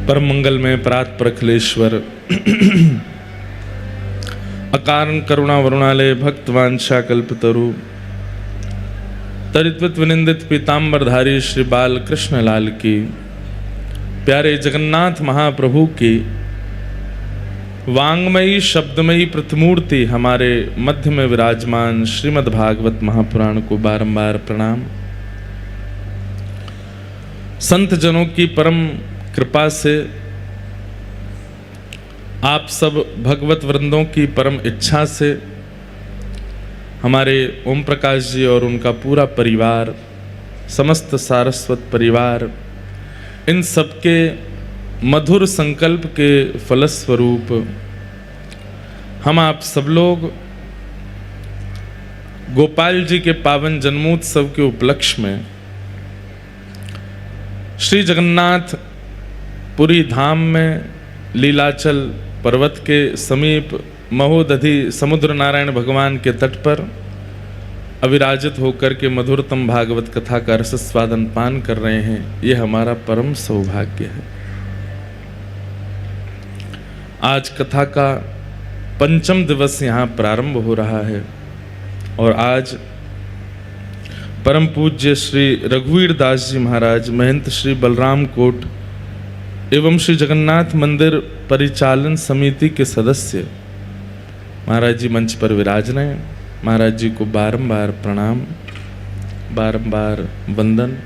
परम मंगल में परात प्रखलेश्वर अकारण करुणा वरुणालय भक्तवांछा कल्पतरु तरित्वित विनिंदित पीताम्बरधारी श्री बाल कृष्ण लाल की, प्यारे जगन्नाथ महाप्रभु की वांगमयी शब्दमयी प्रतिमूर्ति हमारे मध्य में विराजमान श्रीमद् भागवत महापुराण को बारंबार प्रणाम। संत जनों की परम कृपा से आप सब भगवत वृंदों की परम इच्छा से हमारे ओम प्रकाश जी और उनका पूरा परिवार, समस्त सारस्वत परिवार, इन सबके मधुर संकल्प के फलस्वरूप हम आप सब लोग गोपाल जी के पावन जन्मोत्सव के उपलक्ष्य में श्री जगन्नाथ पुरी धाम में लीलाचल पर्वत के समीप महोदधि समुद्र नारायण भगवान के तट पर अविराजित होकर के मधुरतम भागवत कथा का रसस्वादन पान कर रहे हैं। ये हमारा परम सौभाग्य है। आज कथा का पंचम दिवस यहाँ प्रारंभ हो रहा है और आज परम पूज्य श्री रघुवीर दास जी महाराज, महंत श्री बलराम कोट एवं श्री जगन्नाथ मंदिर परिचालन समिति के सदस्य महाराज जी मंच पर विराज रहे हैं। महाराज जी को बारंबार प्रणाम, बारंबार वंदन।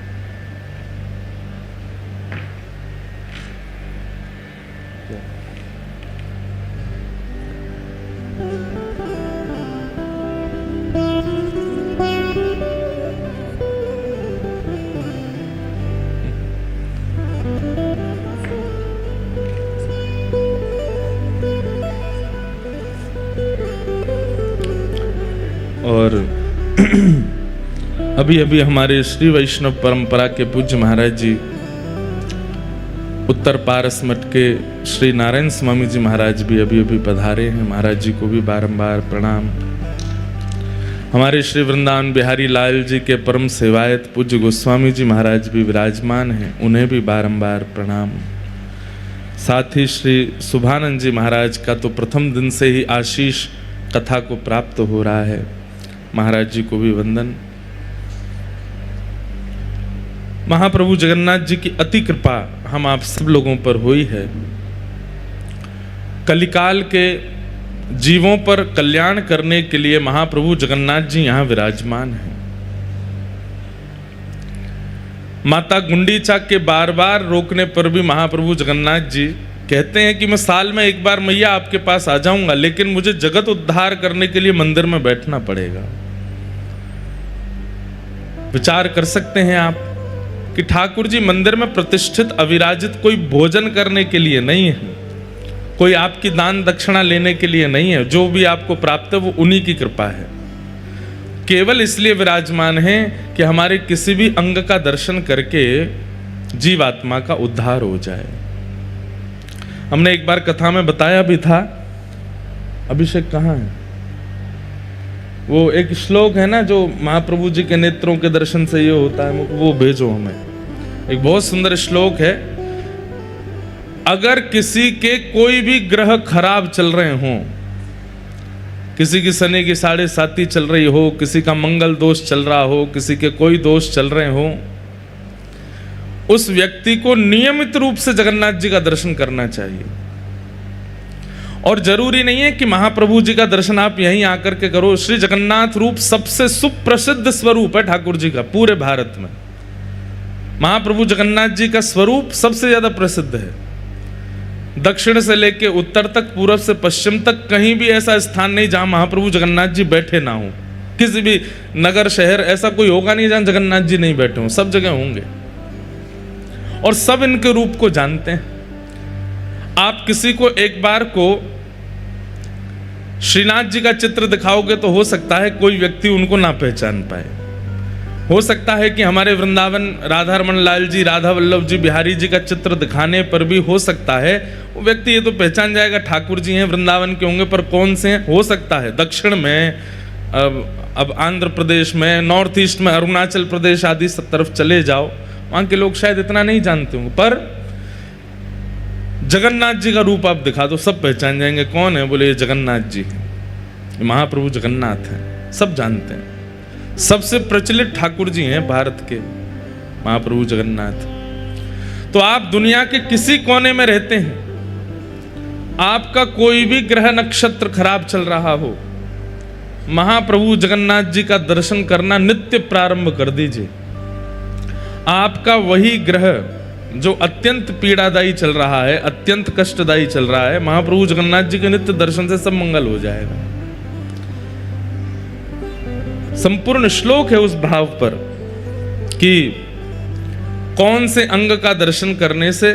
और अभी अभी हमारे श्री वैष्णव परंपरा के पूज्य महाराज जी उत्तर पारस मठ के श्री नारायण स्वामी जी महाराज भी अभी अभी पधारे हैं। महाराज जी को भी बारंबार प्रणाम। हमारे श्री वृंदावन बिहारी लाल जी के परम सेवायत पूज्य गोस्वामी जी महाराज भी विराजमान हैं, उन्हें भी बारंबार प्रणाम। साथ ही श्री शुभानंद जी महाराज का तो प्रथम दिन से ही आशीष कथा को प्राप्त हो रहा है, महाराज जी को भी वंदन। महाप्रभु जगन्नाथ जी की अति कृपा हम आप सब लोगों पर हुई है। कलिकाल के जीवों पर कल्याण करने के लिए महाप्रभु जगन्नाथ जी यहाँ विराजमान हैं। माता गुंडीचा के बार बार रोकने पर भी महाप्रभु जगन्नाथ जी कहते हैं कि मैं साल में एक बार मैया आपके पास आ जाऊंगा, लेकिन मुझे जगत उद्धार करने के लिए मंदिर में बैठना पड़ेगा। विचार कर सकते हैं आप कि ठाकुर जी मंदिर में प्रतिष्ठित अविराजित कोई भोजन करने के लिए नहीं है, कोई आपकी दान दक्षिणा लेने के लिए नहीं है। जो भी आपको प्राप्त है वो उन्हीं की कृपा है। केवल इसलिए विराजमान है कि हमारे किसी भी अंग का दर्शन करके जीवात्मा का उद्धार हो जाए। हमने एक बार कथा में बताया भी था, अभिषेक कहाँ है? वो एक श्लोक है ना जो महाप्रभु जी के नेत्रों के दर्शन से ये होता है, वो भेजो हमें। एक बहुत सुंदर श्लोक है। अगर किसी के कोई भी ग्रह खराब चल रहे हों, किसी की शनि की 7.5 चल रही हो, किसी का मंगल दोष चल रहा हो, किसी के कोई दोष चल रहे हो, उस व्यक्ति को नियमित रूप से जगन्नाथ जी का दर्शन करना चाहिए। और जरूरी नहीं है कि महाप्रभु जी का दर्शन आप यहीं आकर के करो। श्री जगन्नाथ रूप सबसे सुप्रसिद्ध स्वरूप है ठाकुर जी का पूरे भारत में। महाप्रभु जगन्नाथ जी का स्वरूप सबसे ज्यादा प्रसिद्ध है। दक्षिण से लेके उत्तर तक, पूर्व से पश्चिम तक कहीं भी ऐसा स्थान नहीं जहां महाप्रभु जगन्नाथ जी बैठे ना हो। किसी भी नगर शहर ऐसा कोई होगा नहीं जहां जगन्नाथ जी नहीं बैठे हों, सब जगह होंगे और सब इनके रूप को जानते हैं। आप किसी को एक बार को श्रीनाथ जी का चित्र दिखाओगे तो हो सकता है कोई व्यक्ति उनको ना पहचान पाए। हो सकता है कि हमारे वृंदावन राधा रमन लाल जी, राधा वल्लभ जी, बिहारी जी का चित्र दिखाने पर भी हो सकता है वो व्यक्ति ये तो पहचान जाएगा ठाकुर जी हैं, वृंदावन के होंगे, पर कौन से हैं हो सकता है। दक्षिण में अब आंध्र प्रदेश में, नॉर्थ ईस्ट में, अरुणाचल प्रदेश आदि सब तरफ चले जाओ, वहाँ के लोग शायद इतना नहीं जानते होंगे, पर जगन्नाथ जी का रूप आप दिखा दो, सब पहचान जाएंगे कौन है। बोले ये जगन्नाथ जी हैं, ये महाप्रभु जगन्नाथ हैं, सब जानते हैं। सबसे प्रचलित ठाकुर जी हैं भारत के, महाप्रभु जगन्नाथ। तो आप दुनिया के किसी कोने में रहते हैं, आपका कोई भी ग्रह नक्षत्र खराब चल रहा हो, महाप्रभु जगन्नाथ जी का दर्शन करना नित्य प्रारंभ कर दीजिए। आपका वही ग्रह जो अत्यंत पीड़ादायी चल रहा है, अत्यंत कष्टदायी चल रहा है, महाप्रभु जगन्नाथ जी के नित्य दर्शन से सब मंगल हो जाएगा। संपूर्ण श्लोक है उस भाव पर कि कौन से अंग का दर्शन करने से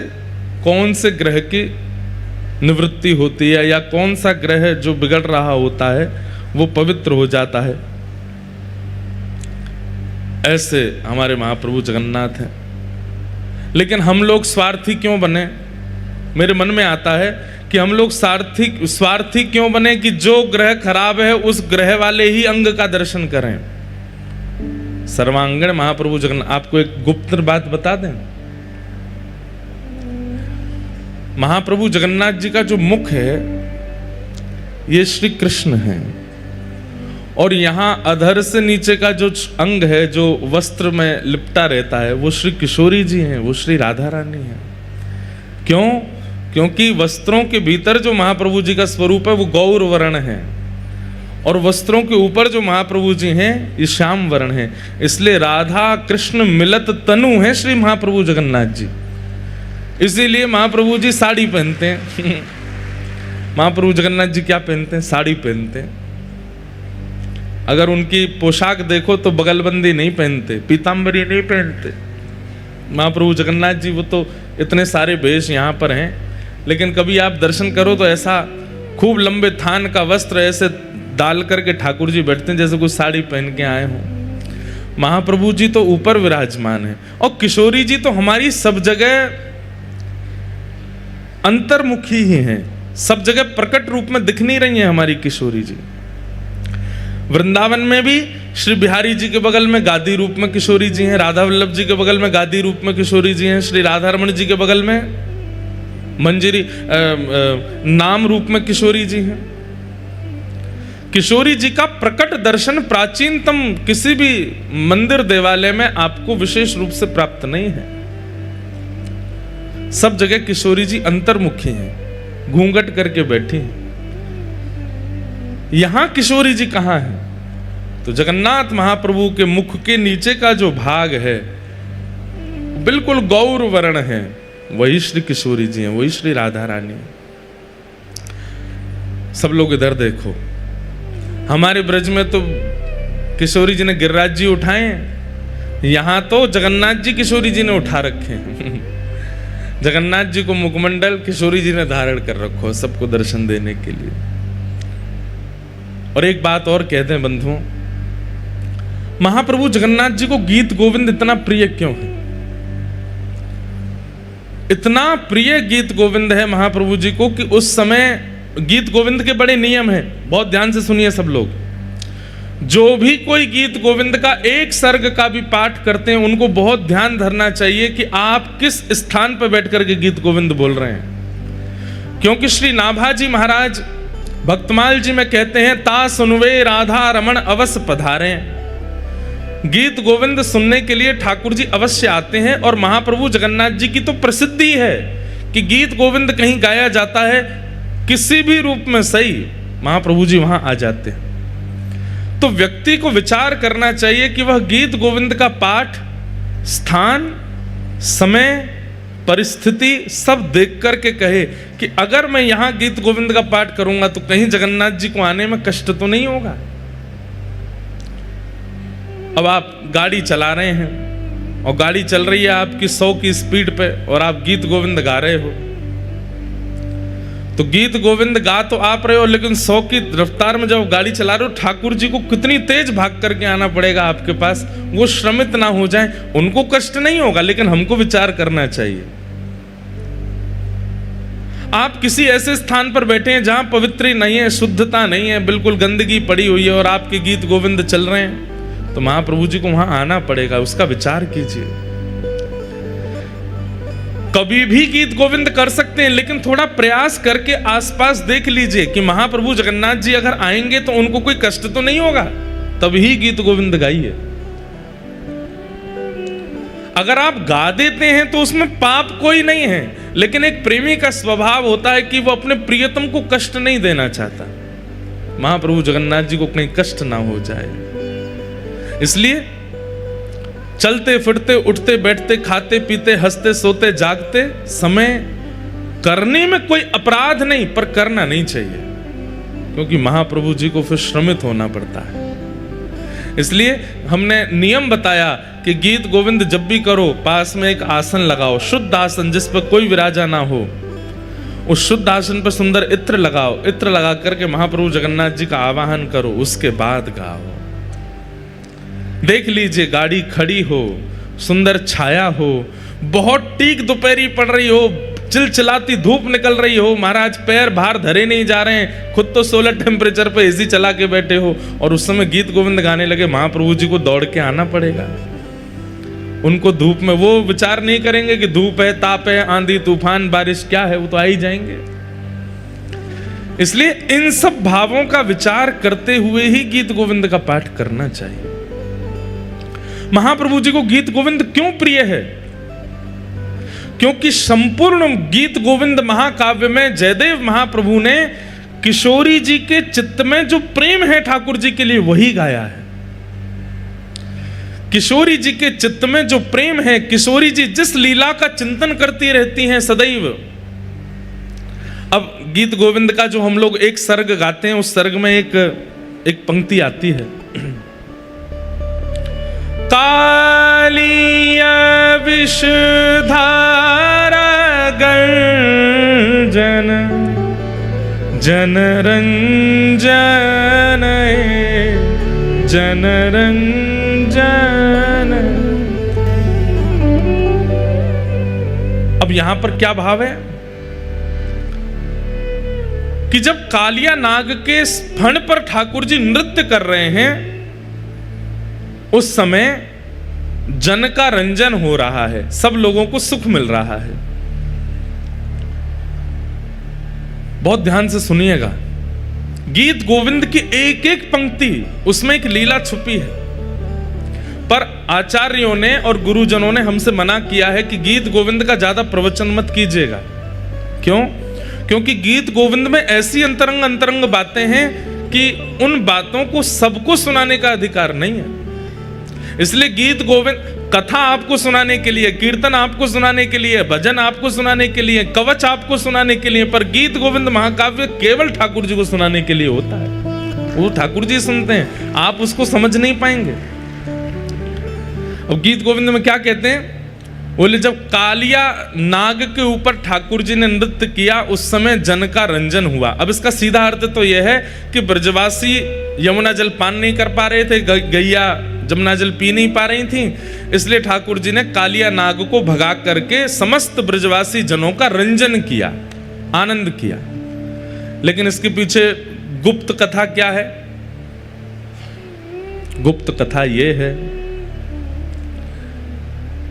कौन से ग्रह की निवृत्ति होती है, या कौन सा ग्रह जो बिगड़ रहा होता है वो पवित्र हो जाता है। ऐसे हमारे महाप्रभु जगन्नाथ हैं। लेकिन हम लोग स्वार्थी क्यों बने? मेरे मन में आता है कि हम लोग स्वार्थी क्यों बने कि जो ग्रह खराब है उस ग्रह वाले ही अंग का दर्शन करें। सर्वांगण महाप्रभु जगन्नाथ, आपको एक गुप्त बात बता दें, महाप्रभु जगन्नाथ जी का जो मुख है ये श्री कृष्ण है, और यहां अधर से नीचे का जो अंग है जो वस्त्र में लिपटा रहता है वो श्री किशोरी जी हैं, वो श्री राधा रानी है। क्यों? क्योंकि वस्त्रों के भीतर जो महाप्रभु जी का स्वरूप है वो गौर वर्ण है, और वस्त्रों के ऊपर जो महाप्रभु जी हैं ये श्याम वर्ण है। इसलिए राधा कृष्ण मिलत तनु है श्री महाप्रभु जगन्नाथ जी। इसीलिए महाप्रभु जी साड़ी पहनते हैं। महाप्रभु जगन्नाथ जी क्या पहनते हैं? साड़ी पहनते हैं। अगर उनकी पोशाक देखो तो बगलबंदी नहीं पहनते, पीताम्बरी नहीं पहनते। महाप्रभु जगन्नाथ जी वो तो इतने सारे वेश यहाँ पर हैं, लेकिन कभी आप दर्शन करो तो ऐसा खूब लंबे थान का वस्त्र ऐसे डाल करके ठाकुर जी बैठते हैं जैसे कुछ साड़ी पहन के आए हों। महाप्रभु जी तो ऊपर विराजमान है, और किशोरी जी तो हमारी सब जगह अंतर्मुखी ही हैं, सब जगह प्रकट रूप में दिख नहीं रही हैं हमारी किशोरी जी। वृंदावन में भी श्री बिहारी जी के बगल में गादी रूप में किशोरी जी हैं, राधा वल्लभ जी के बगल में गादी रूप में किशोरी जी हैं, श्री राधा रमण जी के बगल में मंजरी नाम रूप में किशोरी जी हैं। किशोरी जी का प्रकट दर्शन प्राचीनतम किसी भी मंदिर देवालय में आपको विशेष रूप से प्राप्त नहीं है। सब जगह किशोरी जी अंतर्मुखी हैं, घूंघट करके बैठी हैं। यहां किशोरी जी कहां है? तो जगन्नाथ महाप्रभु के मुख के नीचे का जो भाग है बिल्कुल गौर वर्ण है, वही श्री किशोरी जी हैं, वही श्री राधा रानी। सब लोग इधर देखो, हमारे ब्रज में तो किशोरी जी ने गिरिराज जी उठाए, यहां तो जगन्नाथ जी किशोरी जी ने उठा रखे हैं। जगन्नाथ जी को मुखमंडल किशोरी जी ने धारण कर रखो सबको दर्शन देने के लिए। और एक बात और कहते हैं बंधुओं, महाप्रभु जगन्नाथ जी को गीत गोविंद इतना प्रिय क्यों है? इतना प्रिय गीत गोविंद है महाप्रभु जी को कि उस समय गीत गोविंद के बड़े नियम हैं, बहुत ध्यान से सुनिए सब लोग। जो भी कोई गीत गोविंद का एक सर्ग का भी पाठ करते हैं उनको बहुत ध्यान धरना चाहिए कि आप किस स्थान पर बैठ करके गीत गोविंद बोल रहे हैं। क्योंकि श्री नाभाजी महाराज भक्तमाल जी में कहते हैं, ता सुनवे राधा रमण अवश्य पधारे। गीत गोविंद सुनने के लिए ठाकुर जी अवश्य आते हैं, और महाप्रभु जगन्नाथ जी की तो प्रसिद्धि है कि गीत गोविंद कहीं गाया जाता है किसी भी रूप में सही, महाप्रभु जी वहां आ जाते हैं। तो व्यक्ति को विचार करना चाहिए कि वह गीत गोविंद का पाठ स्थान, समय, परिस्थिति सब देख करके कहे कि अगर मैं यहां गीत गोविंद का पाठ करूंगा तो कहीं जगन्नाथ जी को आने में कष्ट तो नहीं होगा। अब आप गाड़ी चला रहे हैं और गाड़ी चल रही है आपकी 100 की स्पीड पे और आप गीत गोविंद गा रहे हो, तो गीत गोविंद गा तो आप रहे हो, लेकिन 100 की रफ्तार में जब गाड़ी चला रहे हो ठाकुर जी को कितनी तेज भाग करके आना पड़ेगा आपके पास, वो श्रमित ना हो जाए। उनको कष्ट नहीं होगा, लेकिन हमको विचार करना चाहिए। आप किसी ऐसे स्थान पर बैठे हैं जहां पवित्री नहीं है, शुद्धता नहीं है, बिल्कुल गंदगी पड़ी हुई है, और आपके गीत गोविंद चल रहे हैं, तो महाप्रभु जी को वहां आना पड़ेगा, उसका विचार कीजिए। कभी भी गीत गोविंद कर सकते हैं, लेकिन थोड़ा प्रयास करके आसपास देख लीजिए कि महाप्रभु जगन्नाथ जी अगर आएंगे तो उनको कोई कष्ट तो नहीं होगा, तभी गीत गोविंद गाइए। अगर आप गा देते हैं तो उसमें पाप कोई नहीं है, लेकिन एक प्रेमी का स्वभाव होता है कि वो अपने प्रियतम को कष्ट नहीं देना चाहता, महाप्रभु जगन्नाथ जी को कहीं कष्ट ना हो जाए। इसलिए चलते फिरते उठते बैठते खाते पीते हंसते सोते जागते समय करने में कोई अपराध नहीं, पर करना नहीं चाहिए, क्योंकि महाप्रभु जी को फिर श्रमित होना पड़ता है। इसलिए हमने नियम बताया कि गीत गोविंद जब भी करो पास में एक आसन लगाओ, शुद्ध आसन जिस पर कोई विराजा ना हो, उस शुद्ध आसन पर सुंदर इत्र लगाओ, इत्र लगा करके महाप्रभु जगन्नाथ जी का आवाहन करो, उसके बाद गाओ। देख लीजिए गाड़ी खड़ी हो, सुंदर छाया हो, बहुत टीक दोपहरी पड़ रही हो, चिलचिलाती धूप निकल रही हो, महाराज पैर बाहर धरे नहीं जा रहे हैं, खुद तो 16 टेम्परेचर पे एसी चला के बैठे हो, और उस समय गीत गोविंद गाने लगे, महाप्रभु जी को दौड़ के आना पड़ेगा। उनको धूप में वो विचार नहीं करेंगे कि धूप है, ताप है, आंधी तूफान बारिश क्या है, वो तो आ ही जाएंगे। इसलिए इन सब भावों का विचार करते हुए ही गीत गोविंद का पाठ करना चाहिए। महाप्रभु जी को गीत गोविंद क्यों प्रिय है? क्योंकि संपूर्ण गीत गोविंद महाकाव्य में जयदेव महाप्रभु ने किशोरी जी के चित्त में जो प्रेम है ठाकुर जी के लिए वही गाया है। किशोरी जी के चित्त में जो प्रेम है, किशोरी जी जिस लीला का चिंतन करती रहती हैं सदैव। अब गीत गोविंद का जो हम लोग एक सर्ग गाते हैं, उस सर्ग में एक पंक्ति आती है, कालिया विषधारा गर्जन जनरंजन जनरंजन। अब यहां पर क्या भाव है कि जब कालिया नाग के फण पर ठाकुर जी नृत्य कर रहे हैं, उस समय जन का रंजन हो रहा है, सब लोगों को सुख मिल रहा है। बहुत ध्यान से सुनिएगा, गीत गोविंद की एक एक पंक्ति उसमें एक लीला छुपी है, पर आचार्यों ने और गुरुजनों ने हमसे मना किया है कि गीत गोविंद का ज्यादा प्रवचन मत कीजिएगा। क्यों? क्योंकि गीत गोविंद में ऐसी अंतरंग अंतरंग बातें हैं कि उन बातों को सबको सुनाने का अधिकार नहीं है। इसलिए गीत गोविंद कथा आपको सुनाने के लिए, कीर्तन आपको सुनाने के लिए, भजन आपको सुनाने के लिए, कवच आपको सुनाने के लिए, पर गीत गोविंद महाकाव्य केवल ठाकुर जी को सुनाने के लिए होता है। वो ठाकुर जी सुनते हैं, आप उसको समझ नहीं पाएंगे। अब गीत गोविंद में क्या कहते हैं? बोले जब कालिया नाग के ऊपर ठाकुर जी ने नृत्य किया, उस समय जन का रंजन हुआ। अब इसका सीधा अर्थ तो यह है कि ब्रजवासी यमुना जल पान नहीं कर पा रहे थे, गैया जमुना जल पी नहीं पा रही थी, इसलिए ठाकुर जी ने कालिया नाग को भगा करके समस्त ब्रजवासी जनों का रंजन किया, आनंद किया। लेकिन इसके पीछे गुप्त कथा क्या है? गुप्त कथा यह है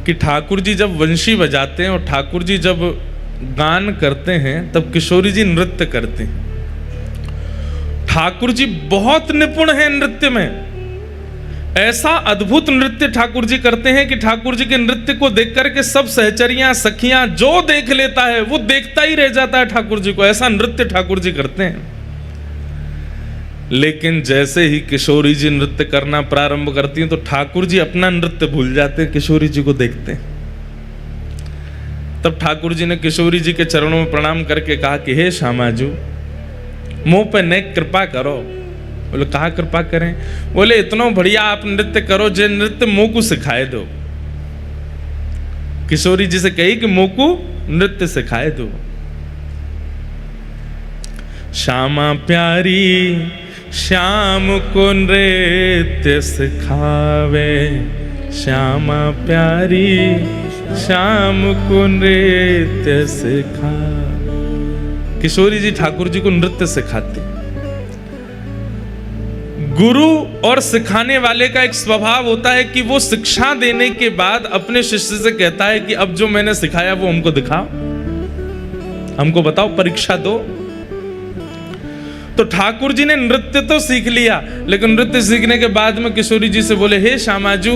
कि ठाकुर जी जब वंशी बजाते हैं और ठाकुर जी जब गान करते हैं, तब किशोरी जी नृत्य करते हैं। ठाकुर जी बहुत निपुण हैं नृत्य में, ऐसा अद्भुत नृत्य ठाकुर जी करते हैं कि ठाकुर जी के नृत्य को देख करके सब सहचरियां सखियां जो देख लेता है वो देखता ही रह जाता है ठाकुर जी को, ऐसा नृत्य ठाकुर जी करते हैं। लेकिन जैसे ही किशोरी जी नृत्य करना प्रारंभ करती हैं, तो ठाकुर जी अपना नृत्य भूल जाते हैं, किशोरी जी को देखते हैं। तब ठाकुर जी ने किशोरी जी के चरणों में प्रणाम करके कहा कि हे श्यामाजू, मुंह पे नेक कृपा करो। बोले कहा कृपा करें? बोले इतना बढ़िया आप नृत्य करो, जे नृत्य मोह को सिखाए दो। किशोरी जी से कही कि मोह को नृत्य सिखाए दो। श्यामा प्यारी श्याम को नृत्य सिखावे, श्यामा प्यारी श्याम को नृत्य सिखा। किशोरी जी ठाकुर जी को नृत्य सिखाती। गुरु और सिखाने वाले का एक स्वभाव होता है कि वो शिक्षा देने के बाद अपने शिष्य से कहता है कि अब जो मैंने सिखाया वो हमको दिखाओ, हमको बताओ, परीक्षा दो। तो ठाकुर जी ने नृत्य तो सीख लिया, लेकिन नृत्य सीखने के बाद में किशोरी जी से बोले, हे श्यामाजू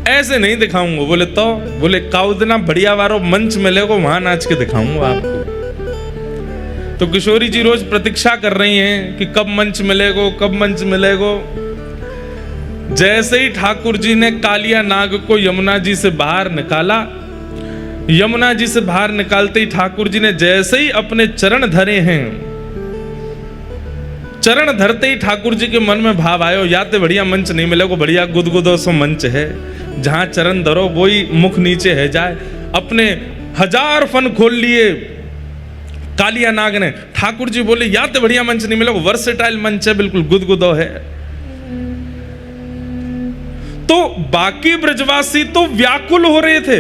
ऐसे नहीं दिखाऊंगा। बोले तो? बोले काउदना बढ़िया वारो मंच मिलेगा वहां नाच के दिखाऊंगा आपको। तो किशोरी जी रोज प्रतीक्षा कर रही हैं कि कब मंच मिलेगो, कब मंच मिलेगो। जैसे ही ठाकुर जी ने कालिया नाग को यमुना जी से बाहर निकाला, यमुना जी से बाहर निकालते ही ठाकुर जी ने जैसे ही अपने चरण धरे हैं, चरण धरते ही ठाकुर जी के मन में भाव आयो, या तो बढ़िया मंच नहीं मिलेगा, बढ़िया गुदगुदो सो मंच है, जहां चरण धरो वही मुख नीचे है जाए। अपने 1000 फन खोल लिए कालिया नाग ने। ठाकुर जी बोले, या तो बढ़िया मंच नहीं मिलेगा, वर्सेटाइल मंच है, बिल्कुल गुदगुदो है। तो बाकी ब्रजवासी तो व्याकुल हो रहे थे।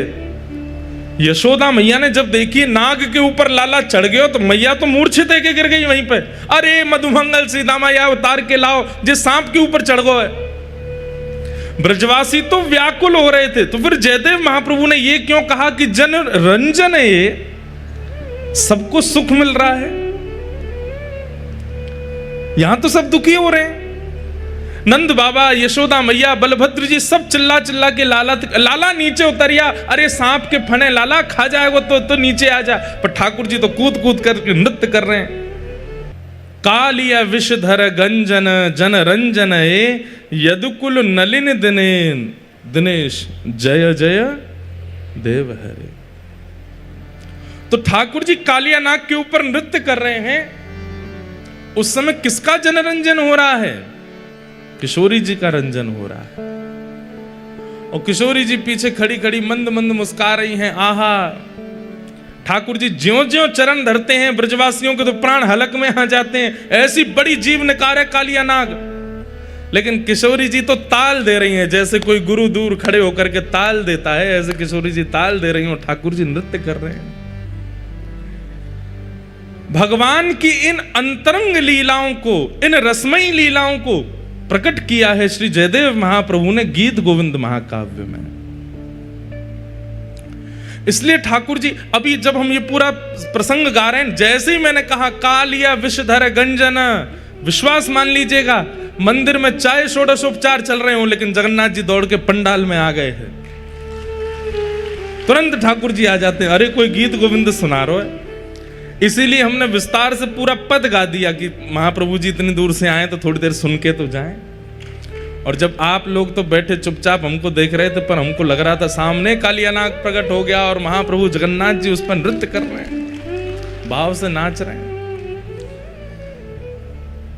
यशोदा मैया ने जब देखी नाग के ऊपर लाला चढ़ गया तो मैया तो मूर्छित है के गिर गई वहीं पे। अरे मधुमंगल सीता मैया उतार के लाओ, जिस सांप के ऊपर चढ़ गो है। ब्रजवासी तो व्याकुल हो रहे थे। तो फिर जयदेव महाप्रभु ने ये क्यों कहा कि जन रंजन है, ये सबको सुख मिल रहा है, यहां तो सब दुखी हो रहे हैं। नंद बाबा, यशोदा मैया, बलभद्र जी सब चिल्ला चिल्ला के लाला नीचे उतरिया। अरे सांप के फने लाला खा जाएगा तो नीचे आ जा। पर ठाकुर जी तो कूद कूद कर नृत्य कर रहे हैं। कालिया विषधर गंजन जन रंजन यदुकुल नलिन दिनेश जय जय देव हरे। तो ठाकुर जी कालिया नाग के ऊपर नृत्य कर रहे हैं। उस समय किसका जनरंजन हो रहा है? किशोरी जी का रंजन हो रहा है। और किशोरी जी पीछे खड़ी खड़ी मंद मंद मुस्कुरा रही हैं। आहा, ठाकुर जी ज्यों ज्यों चरण धरते हैं ब्रजवासियों के तो प्राण हलक में आ जाते हैं। ऐसी बड़ी जीव निकार है कालिया नाग। लेकिन किशोरी जी तो ताल दे रही हैं, जैसे कोई गुरु दूर खड़े होकर के ताल देता है, ऐसे किशोरी जी ताल दे रही हैं और ठाकुर जी नृत्य कर रहे हैं। भगवान की इन अंतरंग लीलाओं को, इन रसमयी लीलाओं को प्रकट किया है श्री जयदेव महाप्रभु ने गीत गोविंद महाकाव्य में। इसलिए ठाकुर जी, अभी जब हम ये पूरा प्रसंग गा रहे हैं, जैसे ही मैंने कहा कालिया विषधर गंजन, विश्वास मान लीजिएगा मंदिर में चाहे षोडशोपचार चल रहे हो, लेकिन जगन्नाथ जी दौड़ के पंडाल में आ गए हैं। तुरंत ठाकुर जी आ जाते हैं, अरे कोई गीत गोविंद सुना रहे है। इसीलिए हमने विस्तार से पूरा पद गा दिया कि महाप्रभु जी इतनी दूर से आए तो थोड़ी देर सुन के तो जाएं। और जब आप लोग तो बैठे चुपचाप हमको देख रहे थे, पर हमको लग रहा था सामने कालिया नाग प्रकट हो गया और महाप्रभु जगन्नाथ जी उस पर नृत्य कर रहे हैं, भाव से नाच रहे हैं।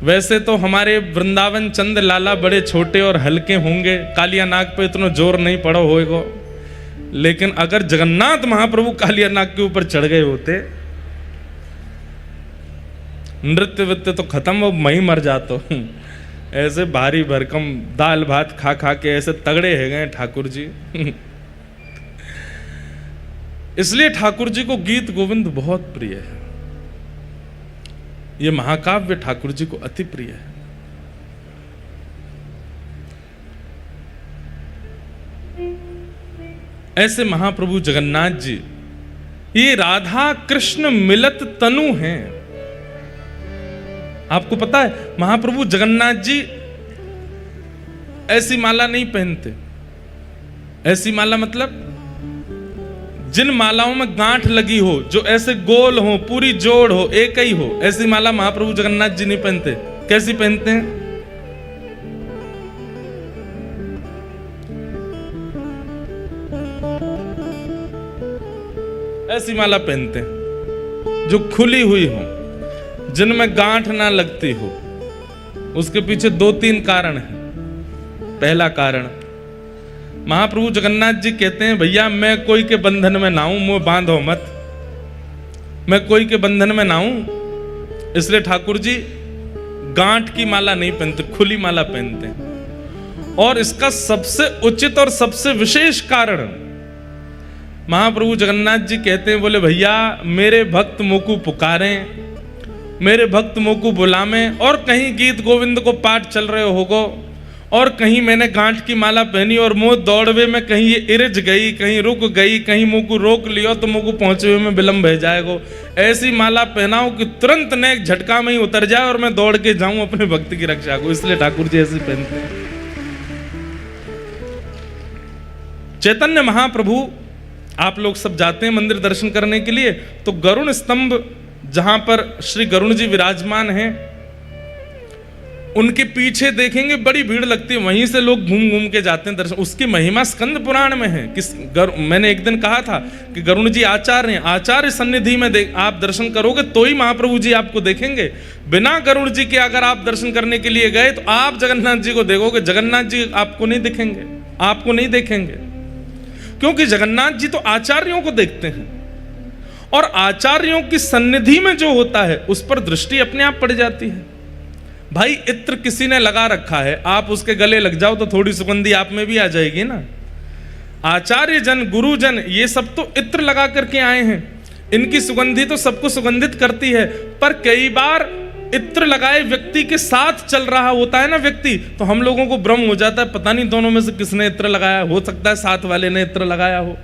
वैसे तो हमारे वृंदावन चंद लाला बड़े छोटे और हल्के होंगे, कालिया नाग पे इतना जोर नहीं पड़ा होएगा। लेकिन अगर जगन्नाथ महाप्रभु कालिया नाग के ऊपर चढ़ गए होते, नृत्य वृत्य तो खत्म, वो मैं ही मर जाता हूं। ऐसे भारी भरकम दाल भात खा खा के ऐसे तगड़े है गए ठाकुर जी। इसलिए ठाकुर जी को गीत गोविंद बहुत प्रिय है। ये महाकाव्य ठाकुर जी को अति प्रिय है। ऐसे महाप्रभु जगन्नाथ जी ये राधा कृष्ण मिलत तनु हैं। आपको पता है महाप्रभु जगन्नाथ जी ऐसी माला नहीं पहनते। ऐसी माला मतलब जिन मालाओं में गांठ लगी हो, जो ऐसे गोल हो, पूरी जोड़ हो, एक ही हो, ऐसी माला महाप्रभु जगन्नाथ जी नहीं पहनते। कैसी पहनते हैं? ऐसी माला पहनते हैं जो खुली हुई हो, जिनमें गांठ ना लगती हो। उसके पीछे 2-3 कारण हैं। पहला कारण, महाप्रभु जगन्नाथ जी कहते हैं, भैया मैं कोई के बंधन में ना हूं, मुंह बांधो मत, मैं कोई के बंधन में ना हूं। इसलिए ठाकुर जी गांठ की माला नहीं पहनते, खुली माला पहनते हैं। और इसका सबसे उचित और सबसे विशेष कारण महाप्रभु जगन्नाथ जी कहते हैं, बोले भैया मेरे भक्त मुकु पुकारें मेरे भक्त मोकू बुलामे, और कहीं गीत गोविंद को पाठ चल रहे होगो, और कहीं मैंने गांठ की माला पहनी और मुंह दौड़वे में कहीं ये इरज गई, कहीं रुक गई, कहीं मुँह को रोक लियो तो मुँह को पहुँचे हुए में विलम्ब हो जाएगा। ऐसी माला पहनाओ कि तुरंत ने एक झटका में ही उतर जाए और मैं दौड़ के जाऊं अपने भक्त की रक्षा को। इसलिए ठाकुर जी ऐसी पहनते हैं। चैतन्य महाप्रभु, आप लोग सब जाते हैं मंदिर दर्शन करने के लिए, तो गरुण स्तंभ जहां पर श्री गरुण जी विराजमान हैं, उनके पीछे देखेंगे बड़ी भीड़ लगती है, वहीं से लोग घूम घूम के जाते हैं दर्शन। उसकी महिमा स्कंद पुराण में है। मैंने एक दिन कहा था कि गरुण जी आचार्य हैं, आचार्य सन्निधि में आप दर्शन करोगे तो ही महाप्रभु जी आपको देखेंगे। बिना गरुण जी के अगर आप दर्शन करने के लिए गए तो आप जगन्नाथ जी को देखोगे, जगन्नाथ जी आपको नहीं दिखेंगे, आपको नहीं देखेंगे, क्योंकि जगन्नाथ जी तो आचार्यों को देखते हैं, और आचार्यों की सन्निधि में जो होता है उस पर दृष्टि अपने आप पड़ जाती है। भाई इत्र किसी ने लगा रखा है, आप उसके गले लग जाओ तो थोड़ी सुगंधी आप में भी आ जाएगी ना। आचार्य जन, गुरुजन, ये सब तो इत्र लगा करके आए हैं, इनकी सुगंधी तो सबको सुगंधित करती है। पर कई बार इत्र लगाए व्यक्ति के साथ चल रहा होता है ना व्यक्ति, तो हम लोगों को भ्रम हो जाता है, पता नहीं दोनों में से किसने इत्र लगाया, हो सकता है साथ वाले ने इत्र लगाया हो।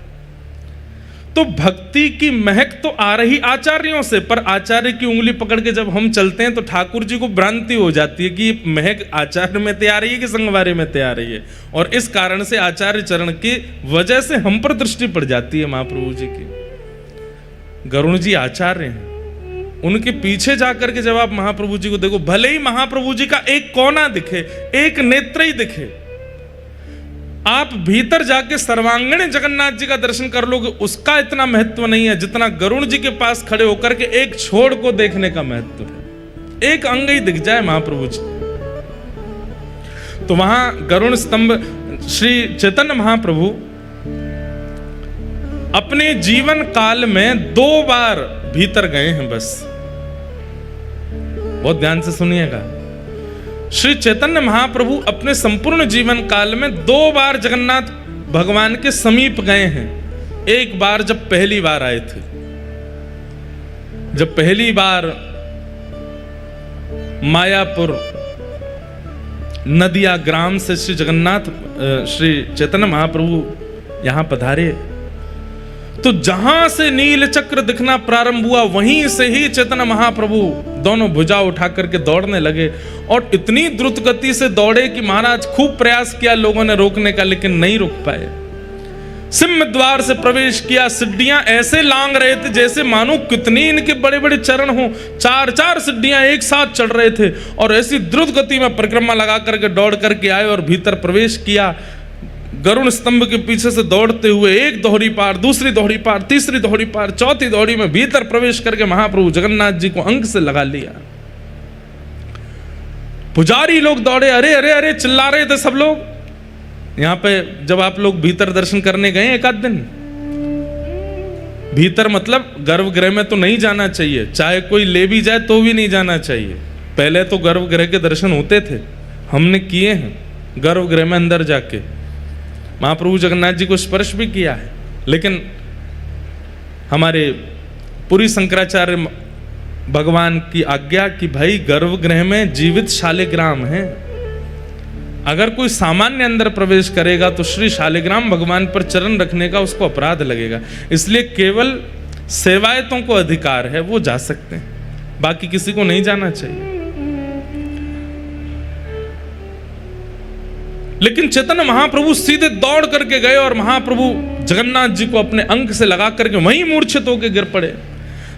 तो भक्ति की महक तो आ रही आचार्यों से, पर आचार्य की उंगली पकड़ के जब हम चलते हैं तो ठाकुर जी को भ्रांति हो जाती है कि ये महक आचार्य में तैयार रही है कि संगवारी में तैयार रही है, और इस कारण से आचार्य चरण की वजह से हम पर दृष्टि पड़ जाती है महाप्रभु जी की। गरुण जी आचार्य हैं, उनके पीछे जाकर के जब आप महाप्रभु जी को देखो, भले ही महाप्रभु जी का एक कोना दिखे, एक नेत्र ही दिखे, आप भीतर जाके सर्वांगण जगन्नाथ जी का दर्शन कर लोगे, उसका इतना महत्व नहीं है जितना गरुण जी के पास खड़े होकर के एक छोड़ को देखने का महत्व है। एक अंग ही दिख जाए महाप्रभु जी, तो वहां गरुण स्तंभ श्री चैतन्य महाप्रभु अपने जीवन काल में 2 बार भीतर गए हैं बस। बहुत ध्यान से सुनिएगा, श्री चैतन्य महाप्रभु अपने संपूर्ण जीवन काल में 2 बार जगन्नाथ भगवान के समीप गए हैं। एक बार जब पहली बार आए थे, जब पहली बार मायापुर नदिया ग्राम से श्री जगन्नाथ श्री चैतन्य महाप्रभु यहां पधारे, तो जहां से नील चक्र दिखना प्रारंभ हुआ वहीं से ही चैतन्य महाप्रभु दोनों भुजा उठा करके दौड़ने लगे, और इतनी द्रुत गति से दौड़े कि महाराज खूब प्रयास किया लोगों ने रोकने का, लेकिन नहीं रुक पाए। सिंह द्वार से प्रवेश किया, सिड्डियां ऐसे लांग रहे थे जैसे मानो कितनी इनके बड़े बड़े चरण हो, 4-4 सिड्डियां एक साथ चढ़ रहे थे, और ऐसी द्रुत गति में परिक्रमा लगा करके दौड़ करके आए और भीतर प्रवेश किया। गरुण स्तंभ के पीछे से दौड़ते हुए एक दोहरी पार, दूसरी दोहरी पार, तीसरी दोहरी पार, चौथी दोहरी में भीतर प्रवेश करके महाप्रभु जगन्नाथ जी को अंक से लगा लिया। पुजारी लोग दौड़े, अरे अरे अरे चिल्ला रहे थे सब लोग। यहां पे जब आप लोग भीतर दर्शन करने गए एक आध दिन, भीतर मतलब गर्भगृह में तो नहीं जाना चाहिए, चाहे कोई ले भी जाए तो भी नहीं जाना चाहिए। पहले तो गर्भगृह के दर्शन होते थे, हमने किए हैं गर्भगृह में अंदर जाके, महाप्रभु जगन्नाथ जी को स्पर्श भी किया है। लेकिन हमारे पुरी शंकराचार्य भगवान की आज्ञा कि भाई गर्भगृह में जीवित शालिग्राम है, अगर कोई सामान्य अंदर प्रवेश करेगा तो श्री शालिग्राम भगवान पर चरण रखने का उसको अपराध लगेगा। इसलिए केवल सेवायतों को अधिकार है, वो जा सकते हैं, बाकी किसी को नहीं जाना चाहिए। लेकिन चैतन्य महाप्रभु सीधे दौड़ करके गए और महाप्रभु जगन्नाथ जी को अपने अंक से लगा करके वहीं मूर्छित होकर गिर पड़े।